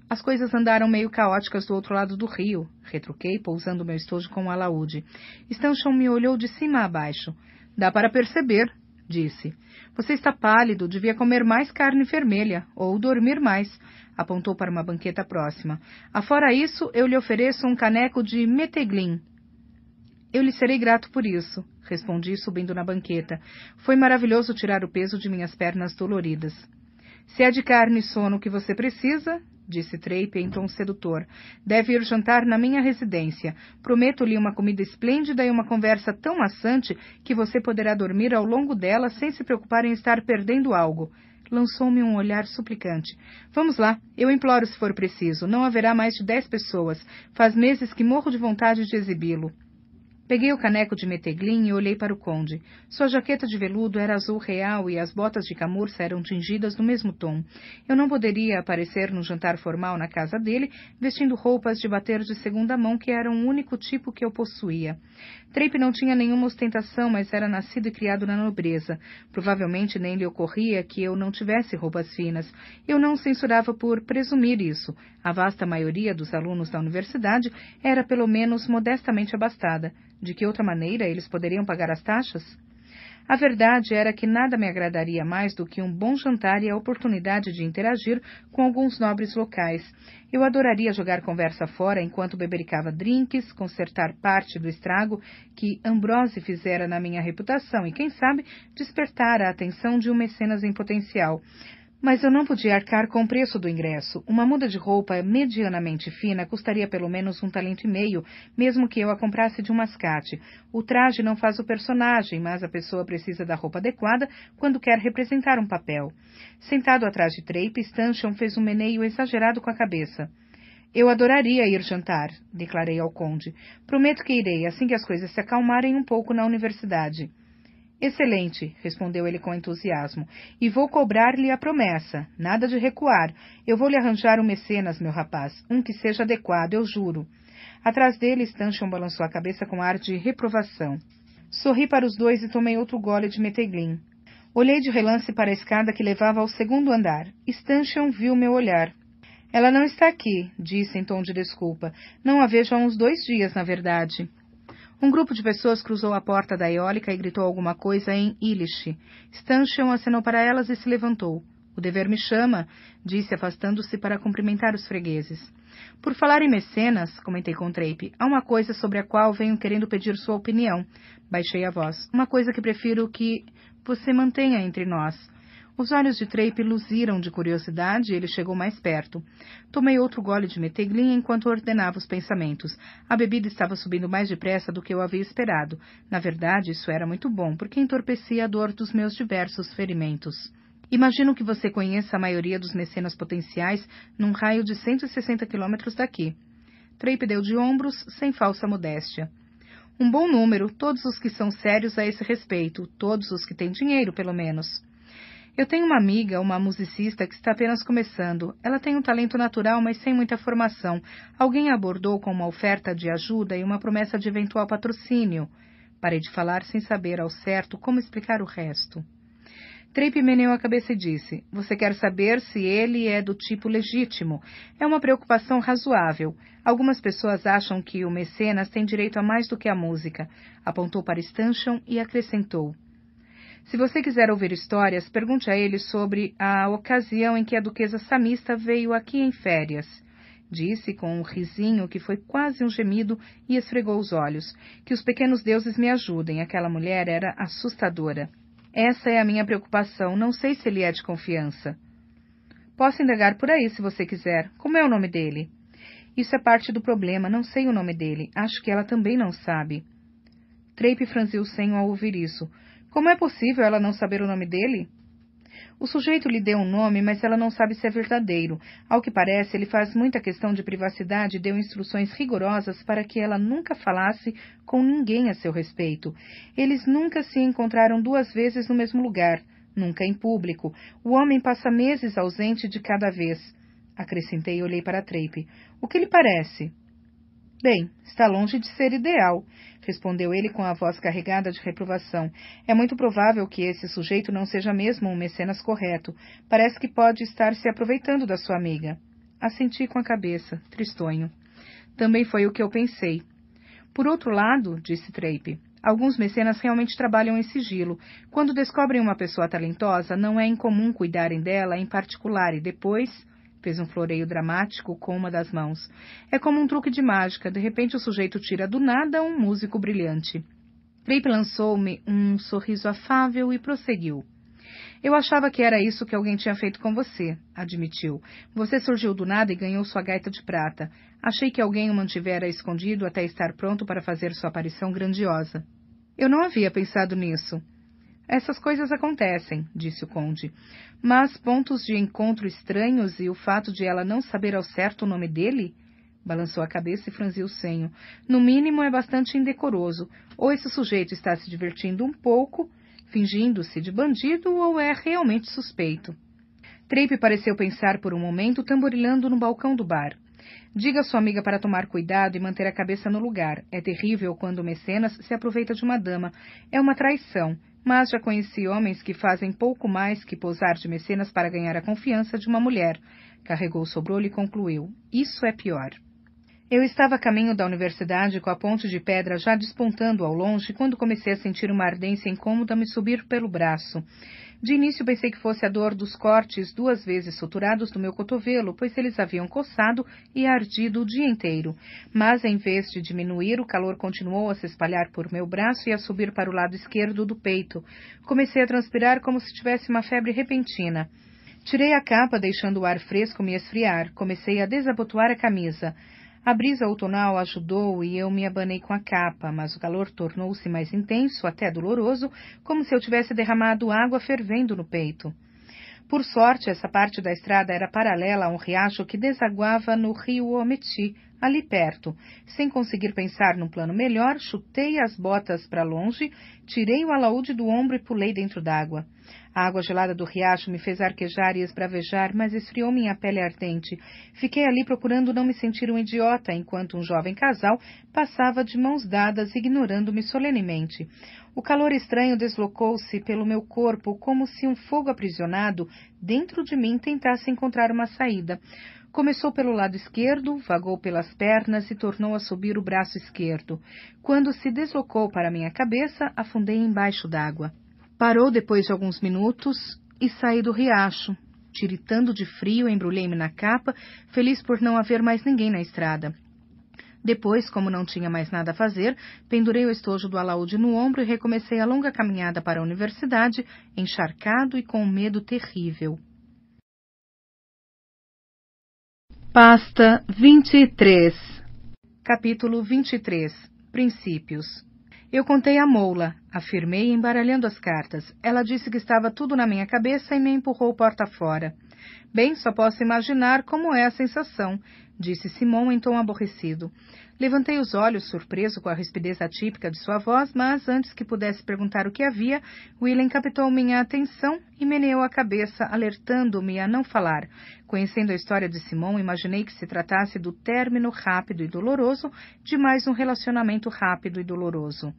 As coisas andaram meio caóticas do outro lado do rio, retruquei, pousando meu estojo com o alaúde. Stanchion me olhou de cima a baixo. — Dá para perceber, disse. Você está pálido, devia comer mais carne vermelha, ou dormir mais. Apontou para uma banqueta próxima. Afora isso, eu lhe ofereço um caneco de meteglin. Eu lhe serei grato por isso, respondi, subindo na banqueta. Foi maravilhoso tirar o peso de minhas pernas doloridas. Se é de carne e sono que você precisa, disse Trape em tom sedutor, deve ir jantar na minha residência. Prometo-lhe uma comida esplêndida e uma conversa tão maçante que você poderá dormir ao longo dela sem se preocupar em estar perdendo algo. Lançou-me um olhar suplicante. Vamos lá, eu imploro se for preciso. Não haverá mais de 10 pessoas. Faz meses que morro de vontade de exibi-lo. Peguei o caneco de meteglin e olhei para o conde. Sua jaqueta de veludo era azul real e as botas de camurça eram tingidas no mesmo tom. Eu não poderia aparecer no jantar formal na casa dele, vestindo roupas de bater de segunda mão, que eram o único tipo que eu possuía. Trape não tinha nenhuma ostentação, mas era nascido e criado na nobreza. Provavelmente nem lhe ocorria que eu não tivesse roupas finas. Eu não censurava por presumir isso. A vasta maioria dos alunos da universidade era pelo menos modestamente abastada. De que outra maneira eles poderiam pagar as taxas? A verdade era que nada me agradaria mais do que um bom jantar e a oportunidade de interagir com alguns nobres locais. Eu adoraria jogar conversa fora enquanto bebericava drinks, consertar parte do estrago que Ambrose fizera na minha reputação e, quem sabe, despertar a atenção de um mecenas em potencial. Mas eu não podia arcar com o preço do ingresso. Uma muda de roupa medianamente fina custaria pelo menos $1,5 talento, mesmo que eu a comprasse de um mascate. O traje não faz o personagem, mas a pessoa precisa da roupa adequada quando quer representar um papel. Sentado atrás de Trape, Stanchion fez um meneio exagerado com a cabeça. Eu adoraria ir jantar, declarei ao conde. Prometo que irei assim que as coisas se acalmarem um pouco na universidade. Excelente, respondeu ele com entusiasmo, e vou cobrar-lhe a promessa. Nada de recuar. Eu vou lhe arranjar um mecenas, meu rapaz, um que seja adequado, eu juro. Atrás dele, Stanchion balançou a cabeça com ar de reprovação. Sorri para os dois e tomei outro gole de meteglin. Olhei de relance para a escada que levava ao segundo andar. Stanchion viu meu olhar. Ela não está aqui, disse em tom de desculpa. Não a vejo há uns 2 dias, na verdade. Um grupo de pessoas cruzou a porta da eólica e gritou alguma coisa em Yiddish. Stanchion acenou para elas e se levantou. O dever me chama, disse afastando-se para cumprimentar os fregueses. Por falar em mecenas, comentei com Trape, há uma coisa sobre a qual venho querendo pedir sua opinião. Baixei a voz. Uma coisa que prefiro que você mantenha entre nós. Os olhos de Trape luziram de curiosidade e ele chegou mais perto. Tomei outro gole de meteglin enquanto ordenava os pensamentos. A bebida estava subindo mais depressa do que eu havia esperado. Na verdade, isso era muito bom, porque entorpecia a dor dos meus diversos ferimentos. Imagino que você conheça a maioria dos mecenas potenciais num raio de 160 quilômetros daqui. Trape deu de ombros, sem falsa modéstia. Um bom número, todos os que são sérios a esse respeito, todos os que têm dinheiro, pelo menos. Eu tenho uma amiga, uma musicista, que está apenas começando. Ela tem um talento natural, mas sem muita formação. Alguém a abordou com uma oferta de ajuda e uma promessa de eventual patrocínio. Parei de falar sem saber ao certo como explicar o resto. Trape meneou a cabeça e disse, você quer saber se ele é do tipo legítimo. É uma preocupação razoável. Algumas pessoas acham que o mecenas tem direito a mais do que a música. Apontou para Stanchion e acrescentou. Se você quiser ouvir histórias, pergunte a ele sobre a ocasião em que a duquesa Samista veio aqui em férias. Disse com um risinho que foi quase um gemido e esfregou os olhos. Que os pequenos deuses me ajudem, aquela mulher era assustadora. Essa é a minha preocupação, não sei se ele é de confiança. Posso indagar por aí se você quiser. Como é o nome dele? Isso é parte do problema, não sei o nome dele. Acho que ela também não sabe. Trape franziu o senho ao ouvir isso. Como é possível ela não saber o nome dele? O sujeito lhe deu um nome, mas ela não sabe se é verdadeiro. Ao que parece, ele faz muita questão de privacidade e deu instruções rigorosas para que ela nunca falasse com ninguém a seu respeito. Eles nunca se encontraram 2 vezes no mesmo lugar, nunca em público. O homem passa meses ausente de cada vez. Acrescentei e olhei para Trape. O que lhe parece? Bem, está longe de ser ideal, respondeu ele com a voz carregada de reprovação. É muito provável que esse sujeito não seja mesmo um mecenas correto. Parece que pode estar se aproveitando da sua amiga. Assenti com a cabeça, tristonho. Também foi o que eu pensei. Por outro lado, disse Trape, alguns mecenas realmente trabalham em sigilo. Quando descobrem uma pessoa talentosa, não é incomum cuidarem dela em particular e depois... Fez um floreio dramático com uma das mãos. É como um truque de mágica. De repente o sujeito tira do nada um músico brilhante. Trape lançou-me um sorriso afável e prosseguiu. Eu achava que era isso que alguém tinha feito com você, admitiu. Você surgiu do nada e ganhou sua gaita de prata. Achei que alguém o mantivera escondido até estar pronto para fazer sua aparição grandiosa. Eu não havia pensado nisso. Essas coisas acontecem, disse o conde. Mas pontos de encontro estranhos e o fato de ela não saber ao certo o nome dele? Balançou a cabeça e franziu o senho. No mínimo é bastante indecoroso. Ou esse sujeito está se divertindo um pouco, fingindo-se de bandido, ou é realmente suspeito. Trape pareceu pensar por um momento, tamborilando no balcão do bar. Diga à sua amiga para tomar cuidado e manter a cabeça no lugar. É terrível quando o mecenas se aproveita de uma dama. É uma traição. Mas já conheci homens que fazem pouco mais que posar de mecenas para ganhar a confiança de uma mulher. Carregou o sobrolho e concluiu. Isso é pior. Eu estava a caminho da universidade com a ponte de pedra já despontando ao longe quando comecei a sentir uma ardência incômoda me subir pelo braço. De início pensei que fosse a dor dos cortes 2 vezes suturados do meu cotovelo, pois eles haviam coçado e ardido o dia inteiro. Mas, em vez de diminuir, o calor continuou a se espalhar por meu braço e a subir para o lado esquerdo do peito. Comecei a transpirar como se tivesse uma febre repentina. Tirei a capa, deixando o ar fresco me esfriar. Comecei a desabotoar a camisa. A brisa outonal ajudou e eu me abanei com a capa, mas o calor tornou-se mais intenso, até doloroso, como se eu tivesse derramado água fervendo no peito. Por sorte, essa parte da estrada era paralela a um riacho que desaguava no rio Ometi, ali perto. Sem conseguir pensar num plano melhor, chutei as botas para longe, tirei o alaúde do ombro e pulei dentro d'água. A água gelada do riacho me fez arquejar e esbravejar, mas esfriou minha pele ardente. Fiquei ali procurando não me sentir um idiota, enquanto um jovem casal passava de mãos dadas, ignorando-me solenemente. O calor estranho deslocou-se pelo meu corpo, como se um fogo aprisionado dentro de mim tentasse encontrar uma saída. Começou pelo lado esquerdo, vagou pelas pernas e tornou a subir o braço esquerdo. Quando se deslocou para minha cabeça, afundei embaixo d'água. Parou depois de alguns minutos e saí do riacho. Tiritando de frio, embrulhei-me na capa, feliz por não haver mais ninguém na estrada. Depois, como não tinha mais nada a fazer, pendurei o estojo do alaúde no ombro e recomecei a longa caminhada para a universidade, encharcado e com um medo terrível. Pasta 23. Capítulo 23. Princípios. Eu contei a Moula, afirmei, embaralhando as cartas. Ela disse que estava tudo na minha cabeça e me empurrou porta fora. Bem, só posso imaginar como é a sensação, disse Simon em tom aborrecido. Levantei os olhos, surpreso com a rispidez atípica de sua voz, mas antes que pudesse perguntar o que havia, William captou minha atenção e meneou a cabeça, alertando-me a não falar. Conhecendo a história de Simon, imaginei que se tratasse do término rápido e doloroso de mais um relacionamento rápido e doloroso.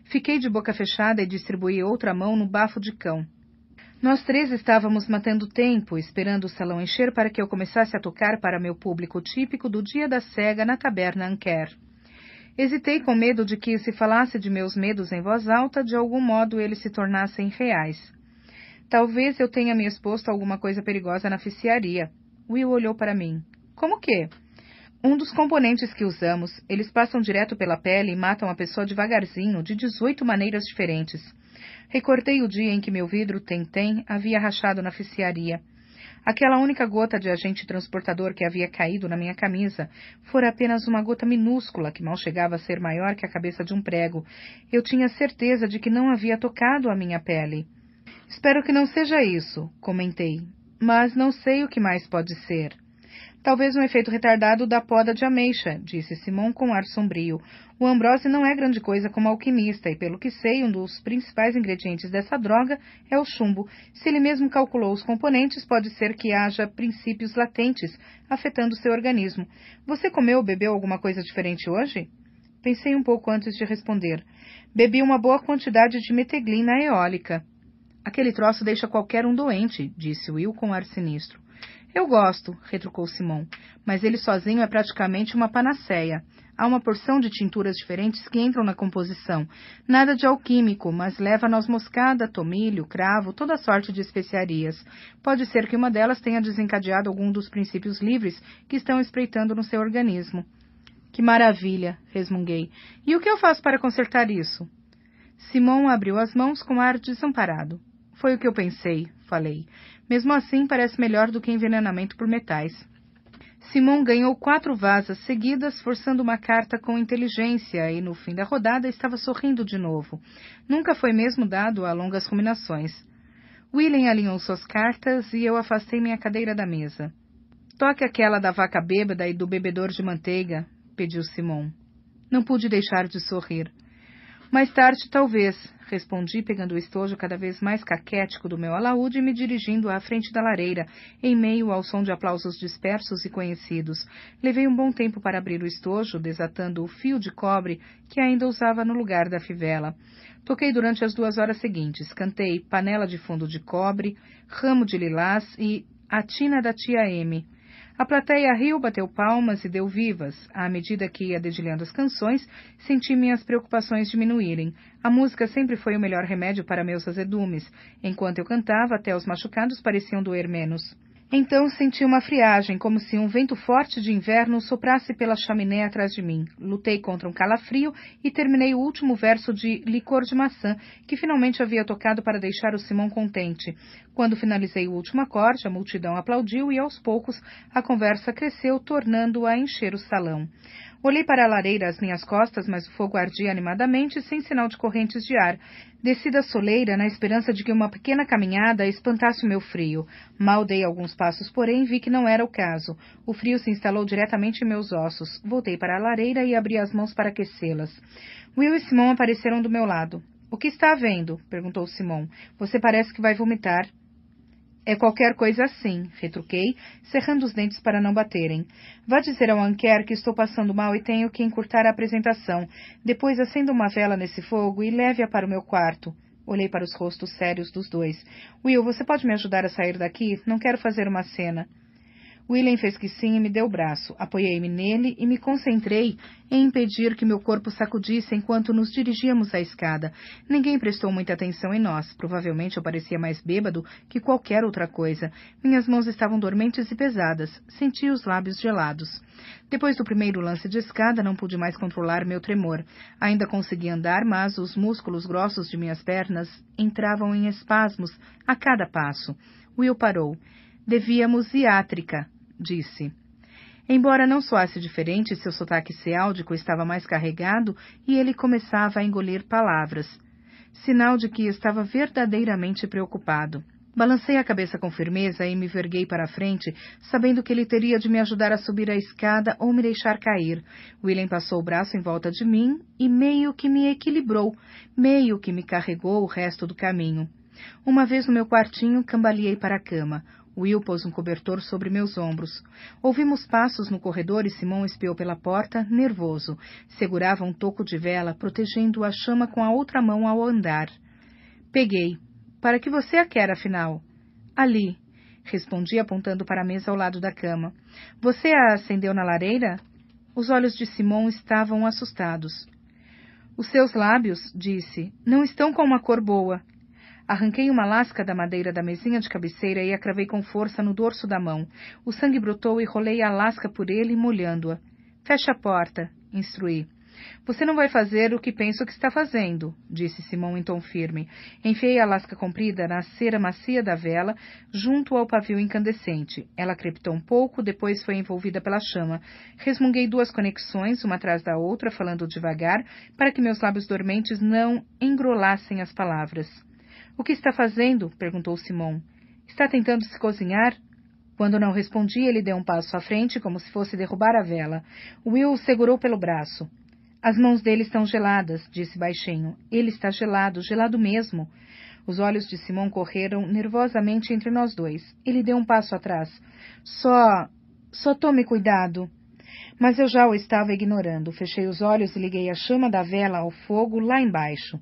Fiquei de boca fechada e distribuí outra mão no bafo de cão. Nós 3 estávamos matando tempo, esperando o salão encher para que eu começasse a tocar para meu público típico do dia da cega na taberna Anker. Hesitei com medo de que, se falasse de meus medos em voz alta, de algum modo eles se tornassem reais. Talvez eu tenha me exposto a alguma coisa perigosa na ficiaria. Will olhou para mim. Como que? Um dos componentes que usamos, eles passam direto pela pele e matam a pessoa devagarzinho, de 18 maneiras diferentes. Recordei o dia em que meu vidro Tentem havia rachado na ficiaria. Aquela única gota de agente transportador que havia caído na minha camisa fora apenas uma gota minúscula que mal chegava a ser maior que a cabeça de um prego. Eu tinha certeza de que não havia tocado a minha pele. Espero que não seja isso, comentei, mas não sei o que mais pode ser. Talvez um efeito retardado da poda de ameixa, disse Simon com ar sombrio. O Ambrose não é grande coisa como alquimista, e pelo que sei, um dos principais ingredientes dessa droga é o chumbo. Se ele mesmo calculou os componentes, pode ser que haja princípios latentes afetando seu organismo. Você comeu ou bebeu alguma coisa diferente hoje? Pensei um pouco antes de responder. Bebi uma boa quantidade de meteglina eólica. Aquele troço deixa qualquer um doente, disse Will com ar sinistro. Eu gosto, retrucou Simon, mas ele sozinho é praticamente uma panaceia. Há uma porção de tinturas diferentes que entram na composição. Nada de alquímico, mas leva noz moscada, tomilho, cravo, toda sorte de especiarias. Pode ser que uma delas tenha desencadeado algum dos princípios livres que estão espreitando no seu organismo. Que maravilha, resmunguei. E o que eu faço para consertar isso? Simon abriu as mãos com ar desamparado. Foi o que eu pensei, falei. Mesmo assim, parece melhor do que envenenamento por metais. Simon ganhou 4 vasas seguidas, forçando uma carta com inteligência, e no fim da rodada estava sorrindo de novo. Nunca foi mesmo dado a longas ruminações. William alinhou suas cartas e eu afastei minha cadeira da mesa. Toque aquela da vaca bêbada e do bebedor de manteiga, pediu Simon. Não pude deixar de sorrir. Mais tarde, talvez, respondi, pegando o estojo cada vez mais caquético do meu alaúde e me dirigindo à frente da lareira, em meio ao som de aplausos dispersos e conhecidos. Levei um bom tempo para abrir o estojo, desatando o fio de cobre que ainda usava no lugar da fivela. Toquei durante as 2 horas seguintes. Cantei Panela de Fundo de Cobre, Ramo de Lilás e A Tina da Tia M. A plateia riu, bateu palmas e deu vivas. À medida que ia dedilhando as canções, senti minhas preocupações diminuírem. A música sempre foi o melhor remédio para meus azedumes. Enquanto eu cantava, até os machucados pareciam doer menos. Então senti uma friagem, como se um vento forte de inverno soprasse pela chaminé atrás de mim. Lutei contra um calafrio e terminei o último verso de Licor de Maçã, que finalmente havia tocado para deixar o Simão contente. Quando finalizei o último acorde, a multidão aplaudiu e, aos poucos, a conversa cresceu, tornando a encher o salão. Olhei para a lareira às minhas costas, mas o fogo ardia animadamente, sem sinal de correntes de ar. Desci da soleira na esperança de que uma pequena caminhada espantasse o meu frio. Mal dei alguns passos, porém, vi que não era o caso. O frio se instalou diretamente em meus ossos. Voltei para a lareira e abri as mãos para aquecê-las. Will e Simon apareceram do meu lado. — O que está havendo? — perguntou Simon. — Você parece que vai vomitar. — É qualquer coisa assim, retruquei, cerrando os dentes para não baterem. Vá dizer ao Anker que estou passando mal e tenho que encurtar a apresentação. Depois acenda uma vela nesse fogo e leve-a para o meu quarto. Olhei para os rostos sérios dos dois. Will, você pode me ajudar a sair daqui? Não quero fazer uma cena. William fez que sim e me deu o braço. Apoiei-me nele e me concentrei em impedir que meu corpo sacudisse enquanto nos dirigíamos à escada. Ninguém prestou muita atenção em nós. Provavelmente eu parecia mais bêbado que qualquer outra coisa. Minhas mãos estavam dormentes e pesadas. Senti os lábios gelados. Depois do primeiro lance de escada, não pude mais controlar meu tremor. Ainda consegui andar, mas os músculos grossos de minhas pernas entravam em espasmos a cada passo. Will parou. Devíamos iátrica, disse. Embora não soasse diferente, seu sotaque ceáldico estava mais carregado e ele começava a engolir palavras. Sinal de que estava verdadeiramente preocupado. Balancei a cabeça com firmeza e me verguei para a frente, sabendo que ele teria de me ajudar a subir a escada ou me deixar cair. William passou o braço em volta de mim e meio que me equilibrou, meio que me carregou o resto do caminho. Uma vez no meu quartinho, cambaleei para a cama. Will pôs um cobertor sobre meus ombros. Ouvimos passos no corredor e Simon espiou pela porta, nervoso. Segurava um toco de vela, protegendo a chama com a outra mão ao andar. Peguei. Para que você a quer, afinal? Ali, respondi apontando para a mesa ao lado da cama. Você a acendeu na lareira? Os olhos de Simon estavam assustados. Os seus lábios, disse, não estão com uma cor boa. Arranquei uma lasca da madeira da mesinha de cabeceira e a cravei com força no dorso da mão. O sangue brotou e rolei a lasca por ele, molhando-a. Feche a porta, instruí. Você não vai fazer o que penso que está fazendo, disse Simon em tom firme. Enfiei a lasca comprida na cera macia da vela, junto ao pavio incandescente. Ela crepitou um pouco, depois foi envolvida pela chama. Resmunguei 2 conexões, uma atrás da outra, falando devagar, para que meus lábios dormentes não engrolassem as palavras. — O que está fazendo? Perguntou Simon. — Está tentando se cozinhar? Quando não respondi, ele deu um passo à frente, como se fosse derrubar a vela. Will o segurou pelo braço. — As mãos dele estão geladas, disse baixinho. — Ele está gelado, gelado mesmo. Os olhos de Simon correram nervosamente entre nós dois. Ele deu um passo atrás. Só tome cuidado. Mas eu já o estava ignorando. Fechei os olhos e liguei a chama da vela ao fogo lá embaixo.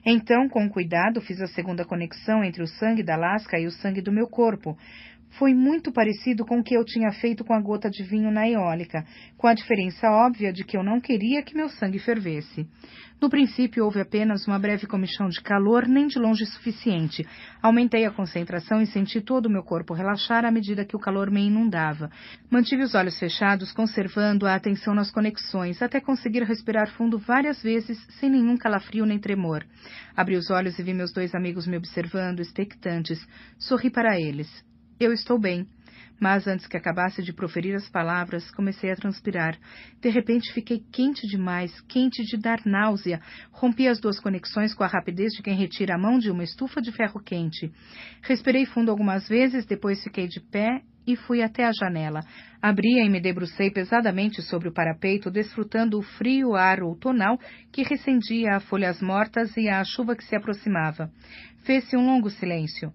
Então, com cuidado, fiz a segunda conexão entre o sangue da lasca e o sangue do meu corpo. Foi muito parecido com o que eu tinha feito com a gota de vinho na eólica, com a diferença óbvia de que eu não queria que meu sangue fervesse. No princípio, houve apenas uma breve comichão de calor, nem de longe suficiente. Aumentei a concentração e senti todo o meu corpo relaxar à medida que o calor me inundava. Mantive os olhos fechados, conservando a atenção nas conexões, até conseguir respirar fundo várias vezes, sem nenhum calafrio nem tremor. Abri os olhos e vi meus 2 amigos me observando, expectantes. Sorri para eles. Eu estou bem. Mas antes que acabasse de proferir as palavras, comecei a transpirar. De repente fiquei quente demais, quente de dar náusea. Rompi as 2 conexões com a rapidez de quem retira a mão de uma estufa de ferro quente. Respirei fundo algumas vezes, depois fiquei de pé e fui até a janela. Abri-a e me debrucei pesadamente sobre o parapeito, desfrutando o frio ar outonal que recendia a folhas mortas e a chuva que se aproximava. Fez-se um longo silêncio.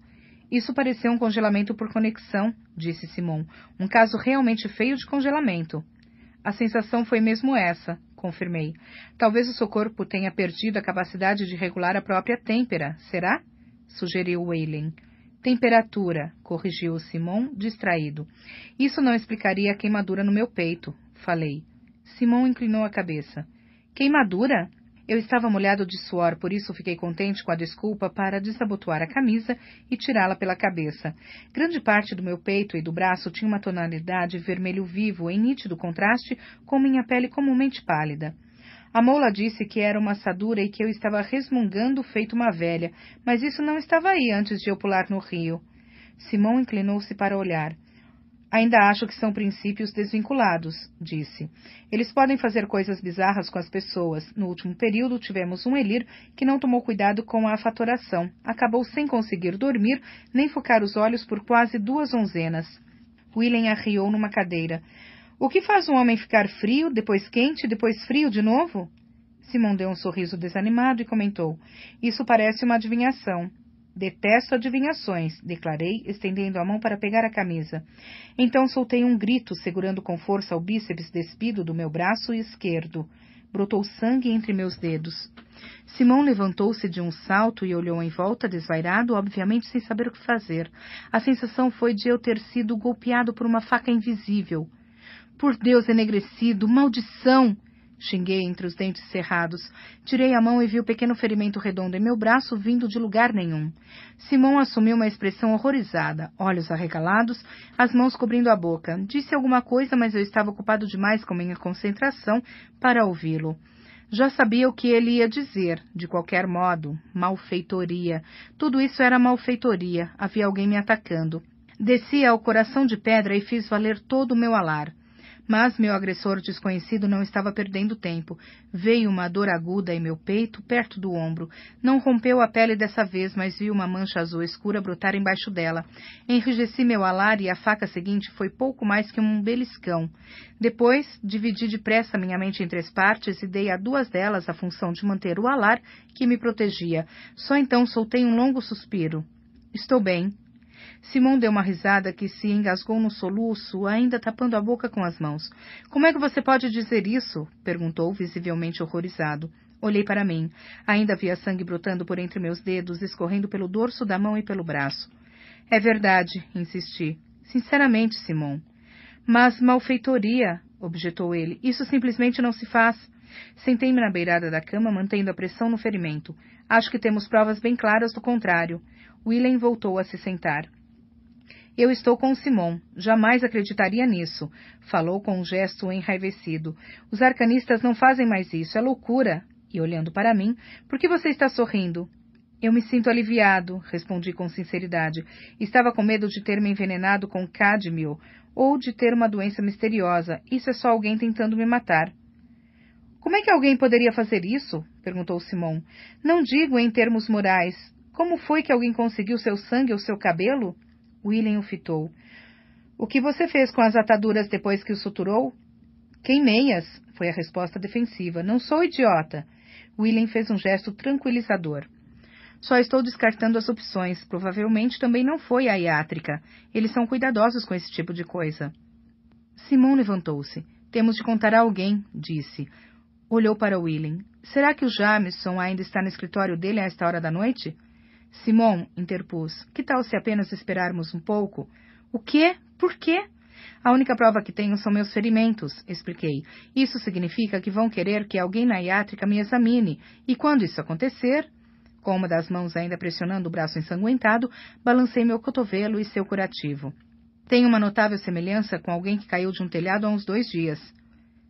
Isso pareceu um congelamento por conexão, disse Simon. Um caso realmente feio de congelamento. A sensação foi mesmo essa, confirmei. Talvez o seu corpo tenha perdido a capacidade de regular a própria têmpera, será? Sugeriu Weyland. Temperatura, corrigiu Simon, distraído. Isso não explicaria a queimadura no meu peito, falei. Simon inclinou a cabeça. Queimadura? Eu estava molhado de suor, por isso fiquei contente com a desculpa para desabotoar a camisa e tirá-la pela cabeça. Grande parte do meu peito e do braço tinha uma tonalidade vermelho vivo, em nítido contraste com minha pele comumente pálida. A mola disse que era uma assadura e que eu estava resmungando feito uma velha, mas isso não estava aí antes de eu pular no rio. Simon inclinou-se para olhar. Ainda acho que são princípios desvinculados, disse. Eles podem fazer coisas bizarras com as pessoas. No último período tivemos um Elir que não tomou cuidado com a fatoração. Acabou sem conseguir dormir, nem focar os olhos por quase 2 onzenas. William arriou numa cadeira. O que faz um homem ficar frio, depois quente, depois frio de novo? Simon deu um sorriso desanimado e comentou. Isso parece uma adivinhação. Detesto adivinhações, declarei, estendendo a mão para pegar a camisa. Então soltei um grito, segurando com força o bíceps despido do meu braço esquerdo. Brotou sangue entre meus dedos. Simon levantou-se de um salto e olhou em volta, desvairado, obviamente sem saber o que fazer. A sensação foi de eu ter sido golpeado por uma faca invisível. Por Deus enegrecido, maldição! Xinguei entre os dentes cerrados. Tirei a mão e vi o pequeno ferimento redondo em meu braço vindo de lugar nenhum. Simon assumiu uma expressão horrorizada, olhos arregalados, as mãos cobrindo a boca. Disse alguma coisa, mas eu estava ocupado demais com minha concentração para ouvi-lo. Já sabia o que ele ia dizer, de qualquer modo. Malfeitoria. Tudo isso era malfeitoria. Havia alguém me atacando. Desci ao coração de pedra e fiz valer todo o meu alar. Mas meu agressor desconhecido não estava perdendo tempo. Veio uma dor aguda em meu peito, perto do ombro. Não rompeu a pele dessa vez, mas vi uma mancha azul escura brotar embaixo dela. Enrijeci meu alar e a faca seguinte foi pouco mais que um beliscão. Depois, dividi depressa minha mente em 3 partes e dei a 2 delas a função de manter o alar que me protegia. Só então soltei um longo suspiro. Estou bem. Simon deu uma risada que se engasgou no soluço, ainda tapando a boca com as mãos. — Como é que você pode dizer isso? — perguntou, visivelmente horrorizado. Olhei para mim. Ainda havia sangue brotando por entre meus dedos, escorrendo pelo dorso da mão e pelo braço. — É verdade, insisti. — Sinceramente, Simon. — Mas malfeitoria, objetou ele. Isso simplesmente não se faz. Sentei-me na beirada da cama, mantendo a pressão no ferimento. Acho que temos provas bem claras do contrário. William voltou a se sentar. Eu estou com o Simon. Jamais acreditaria nisso. Falou com um gesto enraivecido. Os arcanistas não fazem mais isso. É loucura. E olhando para mim, por que você está sorrindo? Eu me sinto aliviado, respondi com sinceridade. Estava com medo de ter me envenenado com cádmio ou de ter uma doença misteriosa. Isso é só alguém tentando me matar. Como é que alguém poderia fazer isso? Perguntou Simon. Não digo em termos morais. Como foi que alguém conseguiu seu sangue ou seu cabelo? William o fitou. O que você fez com as ataduras depois que o suturou? Queimei-as, foi a resposta defensiva. Não sou idiota. William fez um gesto tranquilizador. Só estou descartando as opções. Provavelmente também não foi a iátrica. Eles são cuidadosos com esse tipo de coisa. Simon levantou-se. Temos de contar a alguém, disse. Olhou para William. Será que o Jameson ainda está no escritório dele a esta hora da noite? Simon, interpus, que tal se apenas esperarmos um pouco? O quê? Por quê? A única prova que tenho são meus ferimentos, expliquei. Isso significa que vão querer que alguém na iátrica me examine, e quando isso acontecer... Com uma das mãos ainda pressionando o braço ensanguentado, balancei meu cotovelo e seu curativo. Tenho uma notável semelhança com alguém que caiu de um telhado há uns 2 dias.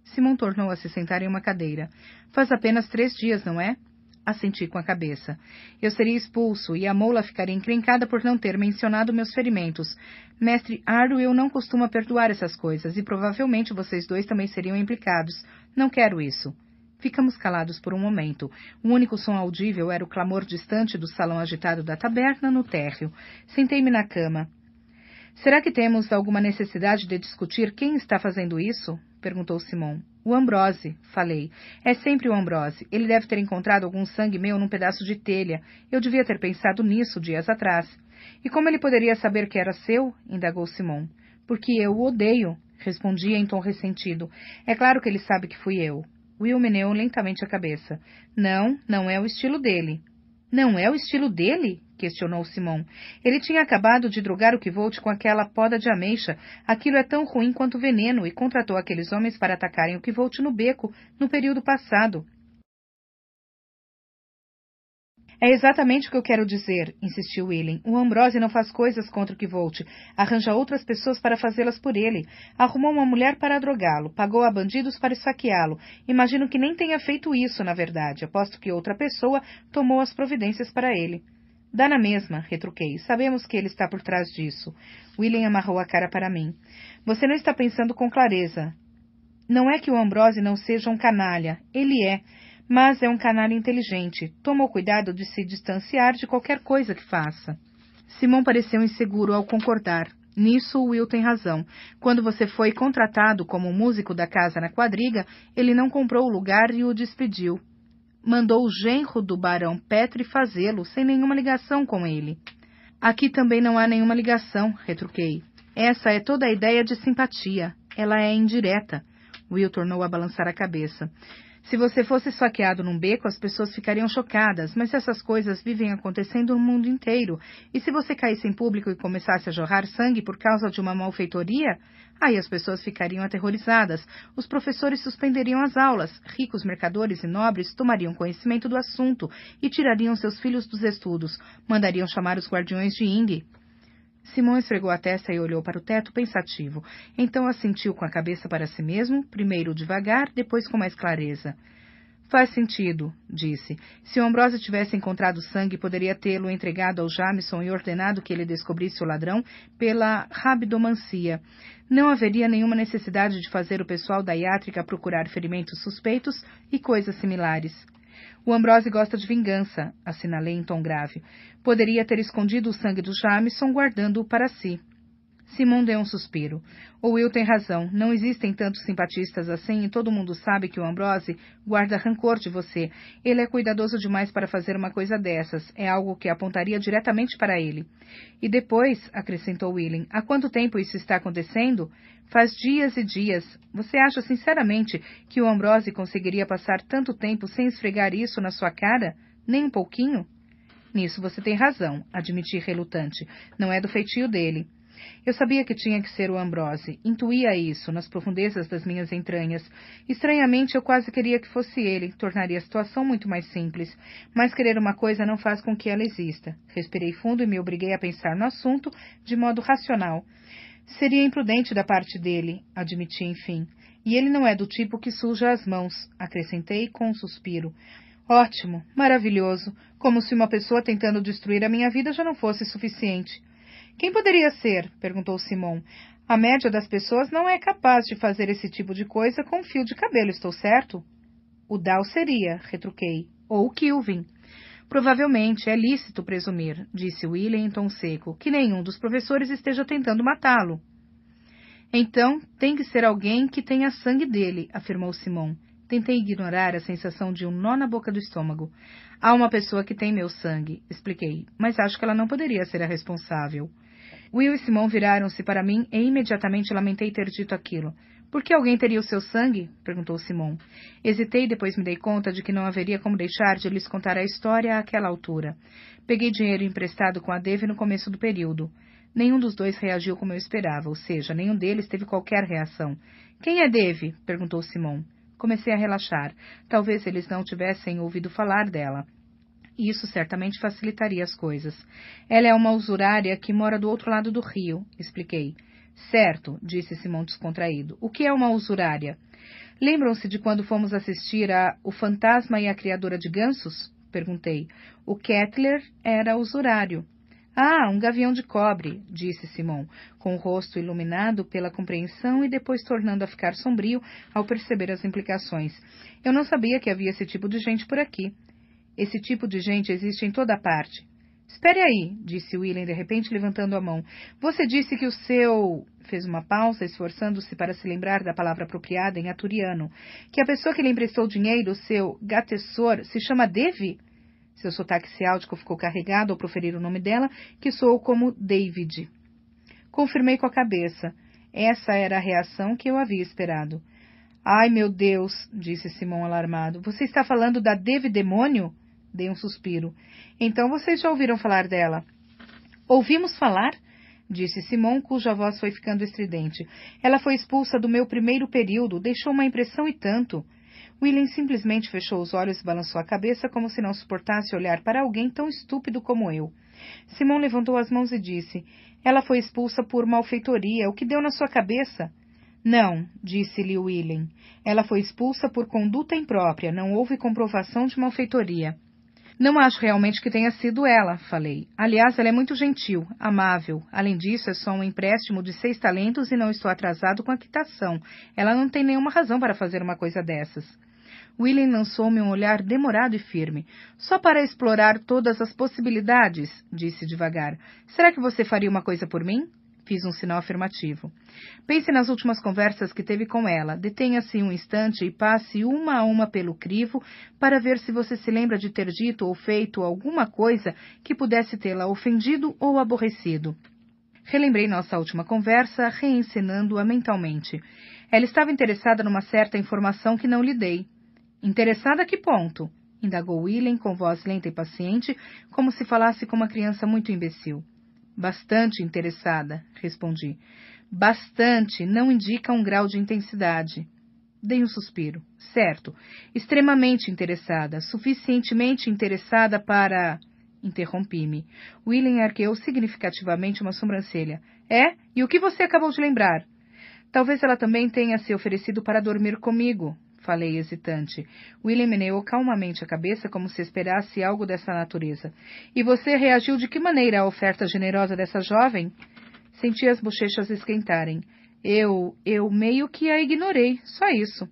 Simon tornou a se sentar em uma cadeira. Faz apenas 3 dias, não é? Assenti com a cabeça. Eu seria expulso e a mola ficaria encrencada por não ter mencionado meus ferimentos. Mestre Arwell não costuma perdoar essas coisas e provavelmente vocês 2 também seriam implicados. Não quero isso. Ficamos calados por um momento. O único som audível era o clamor distante do salão agitado da taberna no térreo. Sentei-me na cama. Será que temos alguma necessidade de discutir quem está fazendo isso? Perguntou Simon. O Ambrose, falei. É sempre o Ambrose. Ele deve ter encontrado algum sangue meu num pedaço de telha. Eu devia ter pensado nisso dias atrás. E como ele poderia saber que era seu? Indagou Simon. Porque eu o odeio, respondi em tom ressentido. É claro que ele sabe que fui eu. Will meneou lentamente a cabeça. Não, não é o estilo dele. Não é o estilo dele? Questionou Simon. Ele tinha acabado de drogar o Kvolt com aquela poda de ameixa. Aquilo é tão ruim quanto veneno e contratou aqueles homens para atacarem o Kvolt no beco, no período passado. É exatamente o que eu quero dizer, insistiu Willing. O Ambrose não faz coisas contra o Kvolt. Arranja outras pessoas para fazê-las por ele. Arrumou uma mulher para drogá-lo. Pagou a bandidos para esfaqueá-lo. Imagino que nem tenha feito isso, na verdade. Aposto que outra pessoa tomou as providências para ele. Dá na mesma, retruquei. Sabemos que ele está por trás disso. Willing amarrou a cara para mim. Você não está pensando com clareza. Não é que o Ambrose não seja um canalha. Ele é. Mas é um canalha inteligente. Toma o cuidado de se distanciar de qualquer coisa que faça. Simon pareceu inseguro ao concordar. Nisso, Will tem razão. Quando você foi contratado como músico da casa na quadriga, ele não comprou o lugar e o despediu. Mandou o genro do barão Petri fazê-lo, sem nenhuma ligação com ele. Aqui também não há nenhuma ligação, retruquei. Essa é toda a ideia de simpatia. Ela é indireta. Will tornou a balançar a cabeça. Se você fosse esfaqueado num beco, as pessoas ficariam chocadas, mas essas coisas vivem acontecendo no mundo inteiro. E se você caísse em público e começasse a jorrar sangue por causa de uma malfeitoria, aí as pessoas ficariam aterrorizadas. Os professores suspenderiam as aulas, ricos mercadores e nobres tomariam conhecimento do assunto e tirariam seus filhos dos estudos, mandariam chamar os guardiões de Indy. Simon esfregou a testa e olhou para o teto pensativo. Então assentiu com a cabeça para si mesmo, primeiro devagar, depois com mais clareza. Faz sentido, disse. Se o Ambrose tivesse encontrado sangue, poderia tê-lo entregado ao Jamison e ordenado que ele descobrisse o ladrão pela rabidomancia. Não haveria nenhuma necessidade de fazer o pessoal da iátrica procurar ferimentos suspeitos e coisas similares. O Ambrose gosta de vingança, assinalei em tom grave. Poderia ter escondido o sangue do Jamison, guardando-o para si. Simon deu um suspiro. O Will tem razão. Não existem tantos simpatistas assim e todo mundo sabe que o Ambrose guarda rancor de você. Ele é cuidadoso demais para fazer uma coisa dessas. É algo que apontaria diretamente para ele. E depois, acrescentou Willing, há quanto tempo isso está acontecendo? Faz dias e dias. Você acha sinceramente que o Ambrose conseguiria passar tanto tempo sem esfregar isso na sua cara? Nem um pouquinho? Nisso você tem razão, admiti relutante. Não é do feitio dele. Eu sabia que tinha que ser o Ambrose. Intuía isso, nas profundezas das minhas entranhas. Estranhamente, eu quase queria que fosse ele. Tornaria a situação muito mais simples. Mas querer uma coisa não faz com que ela exista. Respirei fundo e me obriguei a pensar no assunto de modo racional. Seria imprudente da parte dele, admiti enfim. E ele não é do tipo que suja as mãos, acrescentei com um suspiro. Ótimo, maravilhoso. Como se uma pessoa tentando destruir a minha vida já não fosse suficiente. Quem poderia ser? Perguntou Simon. A média das pessoas não é capaz de fazer esse tipo de coisa com um fio de cabelo, estou certo? O Dow seria, retruquei. Ou o Kilvin. Provavelmente é lícito presumir, disse William em tom seco, que nenhum dos professores esteja tentando matá-lo. Então, tem que ser alguém que tenha sangue dele, afirmou Simon. Tentei ignorar a sensação de um nó na boca do estômago. Há uma pessoa que tem meu sangue, expliquei, mas acho que ela não poderia ser a responsável. Will e Simon viraram-se para mim e imediatamente lamentei ter dito aquilo. Por que alguém teria o seu sangue? Perguntou Simon. Hesitei e depois me dei conta de que não haveria como deixar de lhes contar a história àquela altura. Peguei dinheiro emprestado com a Dave no começo do período. Nenhum dos dois reagiu como eu esperava, ou seja, nenhum deles teve qualquer reação. Quem é Dave? Perguntou Simon. Comecei a relaxar. Talvez eles não tivessem ouvido falar dela. Isso certamente facilitaria as coisas. Ela é uma usurária que mora do outro lado do rio, expliquei. Certo, disse Simon descontraído. O que é uma usurária? Lembram-se de quando fomos assistir a O Fantasma e a Criadora de Gansos? Perguntei. O Kettler era usurário. Ah, um gavião de cobre, disse Simon, com o rosto iluminado pela compreensão e depois tornando a ficar sombrio ao perceber as implicações. Eu não sabia que havia esse tipo de gente por aqui. Esse tipo de gente existe em toda parte. Espere aí, disse William de repente levantando a mão. Você disse que o seu... Fez uma pausa, esforçando-se para se lembrar da palavra apropriada em aturiano. Que a pessoa que lhe emprestou dinheiro, o seu gatessor, se chama Devi? Seu sotaque ciáltico ficou carregado ao proferir o nome dela, que soou como David. Confirmei com a cabeça. Essa era a reação que eu havia esperado. Ai, meu Deus, disse Simon alarmado. Você está falando da Devi Demônio? Dei um suspiro. Então vocês já ouviram falar dela? Ouvimos falar? Disse Simon, cuja voz foi ficando estridente. Ela foi expulsa do meu primeiro período, deixou uma impressão e tanto. William simplesmente fechou os olhos e balançou a cabeça como se não suportasse olhar para alguém tão estúpido como eu. Simon levantou as mãos e disse, ela foi expulsa por malfeitoria, o que deu na sua cabeça? Não, disse-lhe William. Ela foi expulsa por conduta imprópria, não houve comprovação de malfeitoria. Não acho realmente que tenha sido ela, falei. Aliás, ela é muito gentil, amável. Além disso, é só um empréstimo de 6 talentos e não estou atrasado com a quitação. Ela não tem nenhuma razão para fazer uma coisa dessas. William lançou-me um olhar demorado e firme. Só para explorar todas as possibilidades, disse devagar. Será que você faria uma coisa por mim? Fiz um sinal afirmativo. Pense nas últimas conversas que teve com ela. Detenha-se um instante e passe uma a uma pelo crivo para ver se você se lembra de ter dito ou feito alguma coisa que pudesse tê-la ofendido ou aborrecido. Relembrei nossa última conversa, reencenando-a mentalmente. Ela estava interessada numa certa informação que não lhe dei. Interessada a que ponto? Indagou William com voz lenta e paciente, como se falasse com uma criança muito imbecil. Bastante interessada, respondi. Bastante não indica um grau de intensidade. Dei um suspiro. Certo. Extremamente interessada. Suficientemente interessada para... Interrompi-me. William ergueu significativamente uma sobrancelha. É? E o que você acabou de lembrar? Talvez ela também tenha se oferecido para dormir comigo, falei hesitante. William meneou calmamente a cabeça como se esperasse algo dessa natureza. E você reagiu de que maneira à oferta generosa dessa jovem? Senti as bochechas esquentarem. Eu meio que a ignorei, só isso.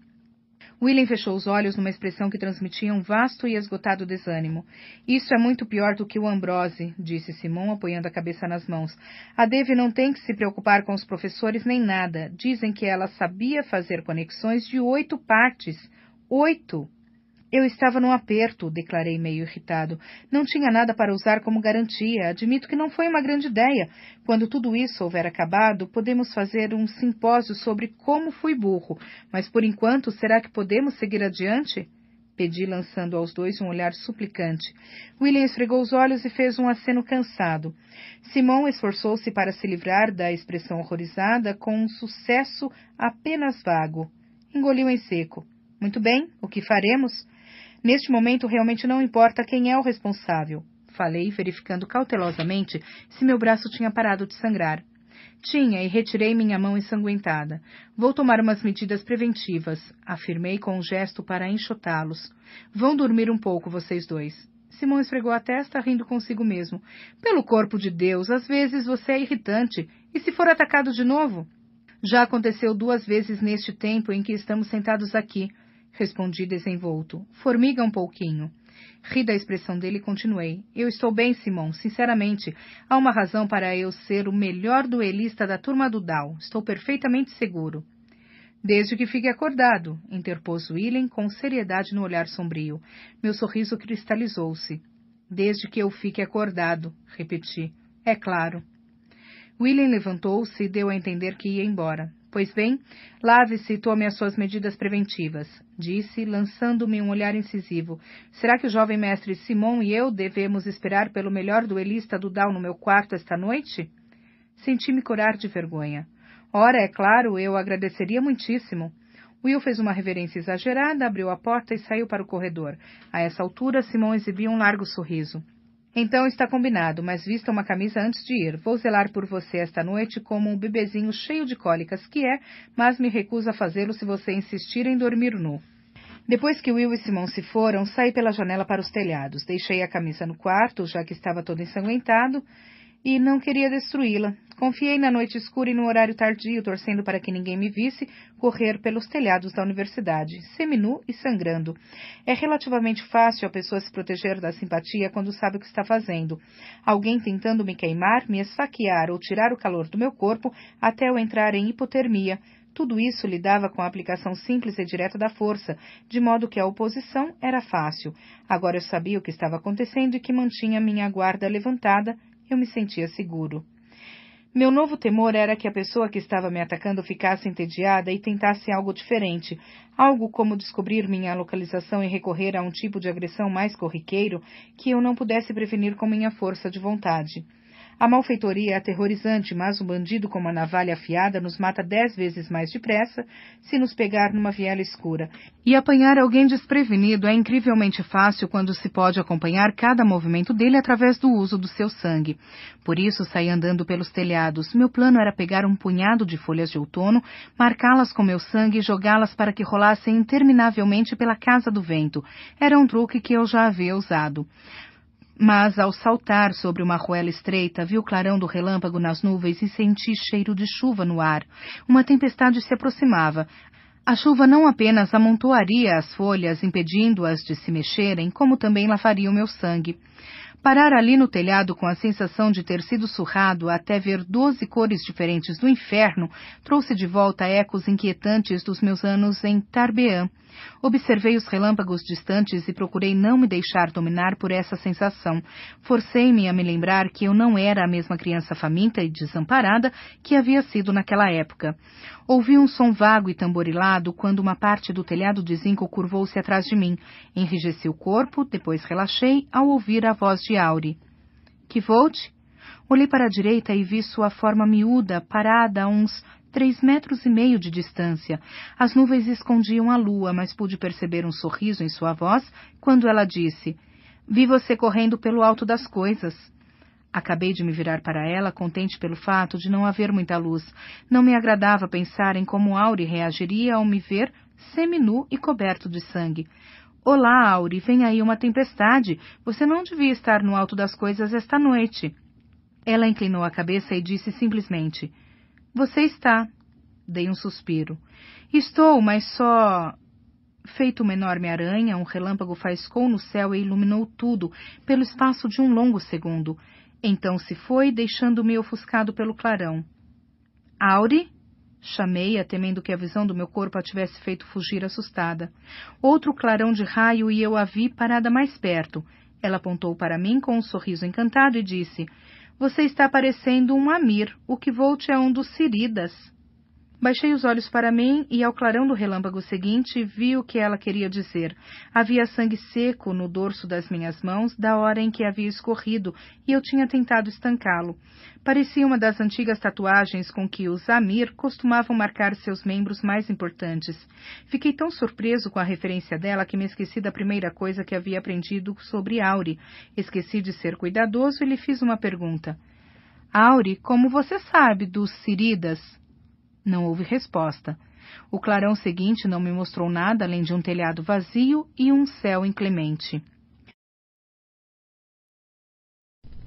William fechou os olhos numa expressão que transmitia um vasto e esgotado desânimo. Isso é muito pior do que o Ambrose, disse Simon, apoiando a cabeça nas mãos. A Dave não tem que se preocupar com os professores nem nada. Dizem que ela sabia fazer conexões de 8 partes. 8! Eu estava num aperto, declarei meio irritado. Não tinha nada para usar como garantia. Admito que não foi uma grande ideia. Quando tudo isso houver acabado, podemos fazer um simpósio sobre como fui burro. Mas, por enquanto, será que podemos seguir adiante? Pedi, lançando aos dois um olhar suplicante. William esfregou os olhos e fez um aceno cansado. Simon esforçou-se para se livrar da expressão horrorizada com um sucesso apenas vago. Engoliu em seco. Muito bem, o que faremos? Neste momento, realmente não importa quem é o responsável. Falei, verificando cautelosamente se meu braço tinha parado de sangrar. Tinha, e retirei minha mão ensanguentada. Vou tomar umas medidas preventivas, afirmei com um gesto para enxotá-los. Vão dormir um pouco, vocês dois. Simão esfregou a testa, rindo consigo mesmo. Pelo corpo de Deus, às vezes você é irritante. E se for atacado de novo? Já aconteceu 2 vezes neste tempo em que estamos sentados aqui. Respondi desenvolto. Formiga um pouquinho. Ri da expressão dele e continuei. Eu estou bem, Simon, sinceramente. Há uma razão para eu ser o melhor duelista da turma do Dow. Estou perfeitamente seguro. Desde que fique acordado, interpôs William com seriedade no olhar sombrio. Meu sorriso cristalizou-se. Desde que eu fique acordado, repeti. É claro. William levantou-se e deu a entender que ia embora. Pois bem, lave-se e tome as suas medidas preventivas, disse, lançando-me um olhar incisivo. Será que o jovem mestre Simon e eu devemos esperar pelo melhor duelista do Dow no meu quarto esta noite? Senti-me corar de vergonha. Ora, é claro, eu agradeceria muitíssimo. Will fez uma reverência exagerada, abriu a porta e saiu para o corredor. A essa altura, Simon exibia um largo sorriso. Então está combinado, mas vista uma camisa antes de ir. Vou zelar por você esta noite como um bebezinho cheio de cólicas que é, mas me recuso a fazê-lo se você insistir em dormir nu. Depois que Will e Simon se foram, saí pela janela para os telhados. Deixei a camisa no quarto, já que estava todo ensanguentado, e não queria destruí-la. Confiei na noite escura e no horário tardio, torcendo para que ninguém me visse, correr pelos telhados da universidade, seminu e sangrando. É relativamente fácil a pessoa se proteger da simpatia quando sabe o que está fazendo. Alguém tentando me queimar, me esfaquear ou tirar o calor do meu corpo até eu entrar em hipotermia. Tudo isso lidava com a aplicação simples e direta da força, de modo que a oposição era fácil. Agora eu sabia o que estava acontecendo e que mantinha minha guarda levantada. Eu me sentia seguro. Meu novo temor era que a pessoa que estava me atacando ficasse entediada e tentasse algo diferente, algo como descobrir minha localização e recorrer a um tipo de agressão mais corriqueiro que eu não pudesse prevenir com minha força de vontade. A malfeitoria é aterrorizante, mas um bandido com uma navalha afiada nos mata 10 vezes mais depressa se nos pegar numa viela escura. E apanhar alguém desprevenido é incrivelmente fácil quando se pode acompanhar cada movimento dele através do uso do seu sangue. Por isso saí andando pelos telhados. Meu plano era pegar um punhado de folhas de outono, marcá-las com meu sangue e jogá-las para que rolassem interminavelmente pela casa do vento. Era um truque que eu já havia usado. Mas, ao saltar sobre uma arruela estreita, vi o clarão do relâmpago nas nuvens e senti cheiro de chuva no ar. Uma tempestade se aproximava. A chuva não apenas amontoaria as folhas, impedindo-as de se mexerem, como também lavaria o meu sangue. Parar ali no telhado com a sensação de ter sido surrado até ver 12 cores diferentes do inferno trouxe de volta ecos inquietantes dos meus anos em Tarbeã. Observei os relâmpagos distantes e procurei não me deixar dominar por essa sensação. Forcei-me a me lembrar que eu não era a mesma criança faminta e desamparada que havia sido naquela época. Ouvi um som vago e tamborilado quando uma parte do telhado de zinco curvou-se atrás de mim. Enrijeci o corpo, depois relaxei ao ouvir a voz de Auri. Kvold? Olhei para a direita e vi sua forma miúda, parada a uns 3,5 metros de distância. As nuvens escondiam a lua, mas pude perceber um sorriso em sua voz quando ela disse: "Vi você correndo pelo alto das coisas." Acabei de me virar para ela, contente pelo fato de não haver muita luz. Não me agradava pensar em como Auri reagiria ao me ver seminu e coberto de sangue. "Olá, Auri, vem aí uma tempestade. Você não devia estar no alto das coisas esta noite." Ela inclinou a cabeça e disse simplesmente: "Você está." Dei um suspiro. "Estou, mas só..." Feito uma enorme aranha, um relâmpago faiscou no céu e iluminou tudo, pelo espaço de um longo segundo. Então se foi, deixando-me ofuscado pelo clarão. "Auri?" Chamei-a, temendo que a visão do meu corpo a tivesse feito fugir assustada. Outro clarão de raio e eu a vi parada mais perto. Ela apontou para mim com um sorriso encantado e disse: "Você está parecendo um Amir. O Kvold é um dos Siridas." Baixei os olhos para mim e, ao clarão do relâmpago seguinte, vi o que ela queria dizer. Havia sangue seco no dorso das minhas mãos da hora em que havia escorrido, e eu tinha tentado estancá-lo. Parecia uma das antigas tatuagens com que os Amir costumavam marcar seus membros mais importantes. Fiquei tão surpreso com a referência dela que me esqueci da primeira coisa que havia aprendido sobre Auri. Esqueci de ser cuidadoso e lhe fiz uma pergunta. "Auri, como você sabe dos Siridas?" Não houve resposta. O clarão seguinte não me mostrou nada além de um telhado vazio e um céu inclemente.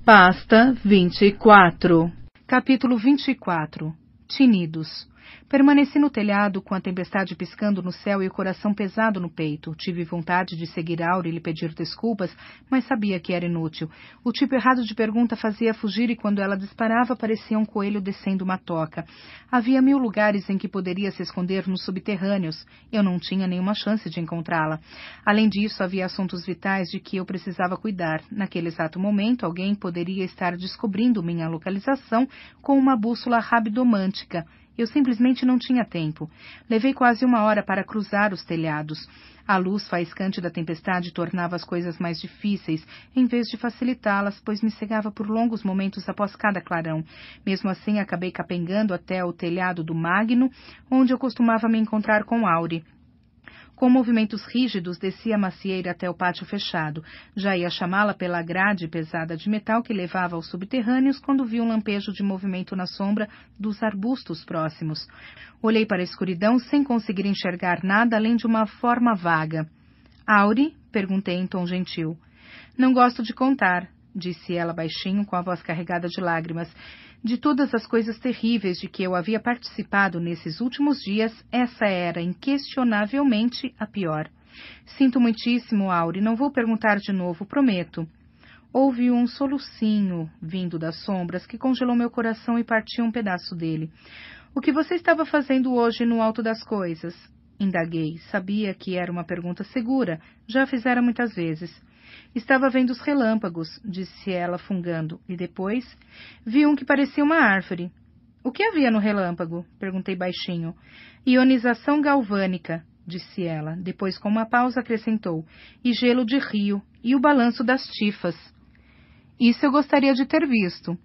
Pasta 24. Capítulo 24. Tinidos. Permaneci no telhado com a tempestade piscando no céu e o coração pesado no peito. Tive vontade de seguir Auri e lhe pedir desculpas, mas sabia que era inútil. O tipo errado de pergunta fazia fugir e quando ela disparava parecia um coelho descendo uma toca. Havia 1000 lugares em que poderia se esconder nos subterrâneos. Eu não tinha nenhuma chance de encontrá-la. Além disso, havia assuntos vitais de que eu precisava cuidar. Naquele exato momento, alguém poderia estar descobrindo minha localização com uma bússola rabidomântica. Eu simplesmente não tinha tempo. Levei quase 1 hora para cruzar os telhados. A luz faiscante da tempestade tornava as coisas mais difíceis, em vez de facilitá-las, pois me cegava por longos momentos após cada clarão. Mesmo assim, acabei capengando até o telhado do Magno, onde eu costumava me encontrar com Auri. Com movimentos rígidos, desci a macieira até o pátio fechado. Já ia chamá-la pela grade pesada de metal que levava aos subterrâneos quando vi um lampejo de movimento na sombra dos arbustos próximos. Olhei para a escuridão sem conseguir enxergar nada além de uma forma vaga. "Auri?" perguntei em tom gentil. "Não gosto de contar", disse ela baixinho, com a voz carregada de lágrimas. De todas as coisas terríveis de que eu havia participado nesses últimos dias, essa era inquestionavelmente a pior. "Sinto muitíssimo, Auri, não vou perguntar de novo, prometo." Houve um solucinho vindo das sombras que congelou meu coração e partiu um pedaço dele. "O que você estava fazendo hoje no alto das coisas?" Indaguei. Sabia que era uma pergunta segura. Já a fizera muitas vezes. Estava vendo os relâmpagos, disse ela, fungando, e depois vi um que parecia uma árvore. O que havia no relâmpago? Perguntei baixinho. Ionização galvânica, disse ela. Depois, com uma pausa, acrescentou. E gelo de rio, e o balanço das tifas. Isso eu gostaria de ter visto.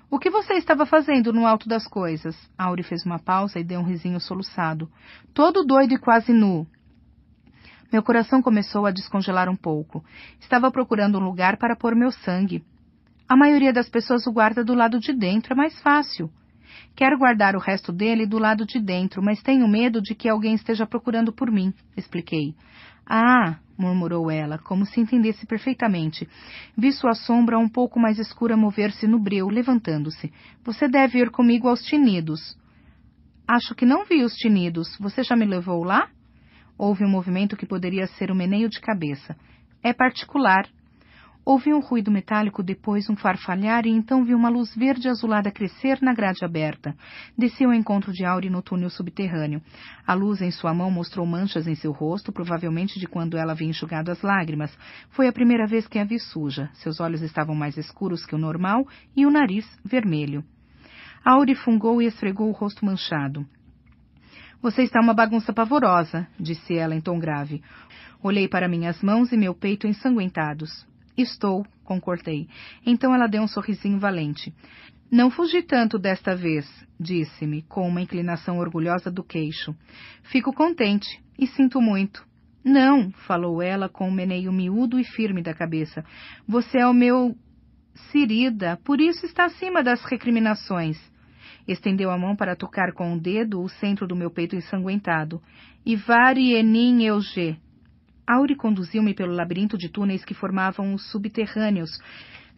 O que você estava fazendo no alto das coisas? Auri fez uma pausa e deu um risinho soluçado. Todo doido e quase nu. Meu coração começou a descongelar um pouco. Estava procurando um lugar para pôr meu sangue. A maioria das pessoas o guarda do lado de dentro, é mais fácil. Quero guardar o resto dele do lado de dentro, mas tenho medo de que alguém esteja procurando por mim, expliquei. Ah, murmurou ela, como se entendesse perfeitamente. Vi sua sombra um pouco mais escura mover-se no breu, levantando-se. Você deve ir comigo aos Tinidos. Acho que não vi os Tinidos. Você já me levou lá? Houve um movimento que poderia ser um meneio de cabeça. É particular. Ouvi um ruído metálico, depois um farfalhar e então vi uma luz verde azulada crescer na grade aberta. Desci ao encontro de Auri no túnel subterrâneo. A luz em sua mão mostrou manchas em seu rosto, provavelmente de quando ela havia enxugado as lágrimas. Foi a primeira vez que a vi suja. Seus olhos estavam mais escuros que o normal e o nariz vermelho. Auri fungou e esfregou o rosto manchado. Você está uma bagunça pavorosa, disse ela em tom grave. Olhei para minhas mãos e meu peito ensanguentados. Estou, concordei. Então ela deu um sorrisinho valente. Não fugi tanto desta vez, disse-me, com uma inclinação orgulhosa do queixo. Fico contente e sinto muito. Não, falou ela com um meneio miúdo e firme da cabeça. Você é o meu Cirida, por isso está acima das recriminações. Estendeu a mão para tocar com o dedo o centro do meu peito ensanguentado. Ivari enin euge. Auri conduziu-me pelo labirinto de túneis que formavam os subterrâneos.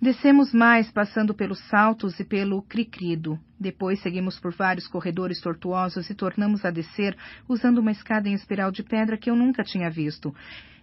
Descemos mais, passando pelos saltos e pelo cricrido. Depois seguimos por vários corredores tortuosos e tornamos a descer usando uma escada em espiral de pedra que eu nunca tinha visto.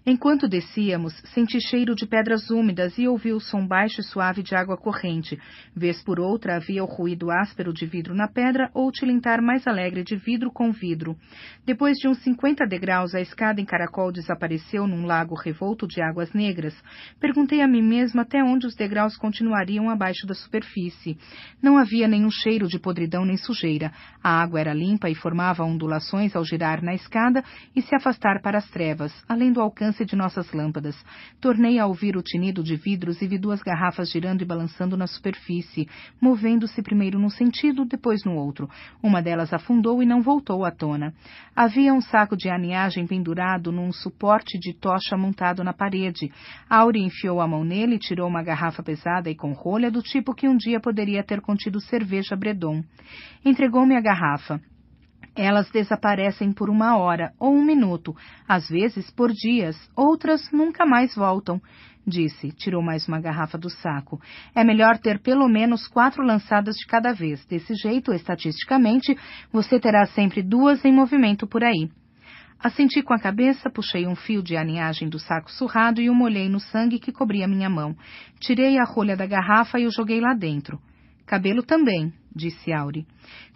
Enquanto descíamos, senti cheiro de pedras úmidas e ouvi o som baixo e suave de água corrente. Vez por outra havia o ruído áspero de vidro na pedra ou o tilintar mais alegre de vidro com vidro. Depois de uns 50 degraus, a escada em caracol desapareceu num lago revolto de águas negras. Perguntei a mim mesma até onde os degraus continuariam abaixo da superfície. Não havia nenhum cheiro de podridão nem sujeira. A água era limpa e formava ondulações ao girar na escada e se afastar para as trevas, além do alcance de nossas lâmpadas. Tornei a ouvir o tinido de vidros e vi 2 garrafas girando e balançando na superfície, movendo-se primeiro num sentido, depois no outro. Uma delas afundou e não voltou à tona. Havia um saco de aniagem pendurado num suporte de tocha montado na parede. Auri enfiou a mão nele e tirou uma garrafa pesada e com rolha do tipo que um dia poderia ter contido cerveja Bredon. Entregou-me a garrafa. Elas desaparecem por 1 hora ou 1 minuto, às vezes por dias, outras nunca mais voltam, disse. Tirou mais uma garrafa do saco. É melhor ter pelo menos 4 lançadas de cada vez. Desse jeito, estatisticamente, você terá sempre 2 em movimento por aí. Assenti com a cabeça, puxei um fio de aniagem do saco surrado e o molhei no sangue que cobria minha mão. Tirei a rolha da garrafa e o joguei lá dentro. Cabelo também, disse Auri.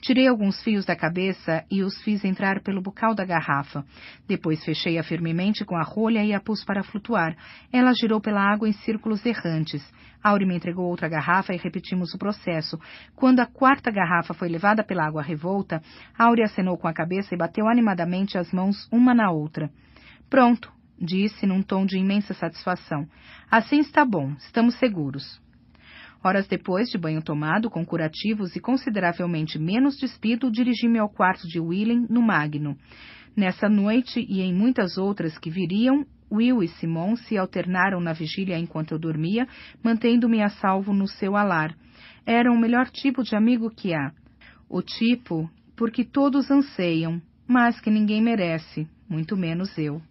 Tirei alguns fios da cabeça e os fiz entrar pelo bocal da garrafa. Depois fechei-a firmemente com a rolha e a pus para flutuar. Ela girou pela água em círculos errantes. Auri me entregou outra garrafa e repetimos o processo. Quando a 4ª garrafa foi levada pela água revolta, Auri acenou com a cabeça e bateu animadamente as mãos uma na outra. Pronto, disse num tom de imensa satisfação. Assim está bom, estamos seguros. Horas depois de banho tomado, com curativos e consideravelmente menos despido, dirigi-me ao quarto de Willen, no Magno. Nessa noite e em muitas outras que viriam, Will e Simon se alternaram na vigília enquanto eu dormia, mantendo-me a salvo no seu alar. Eram o melhor tipo de amigo que há. O tipo porque todos anseiam, mas que ninguém merece, muito menos eu.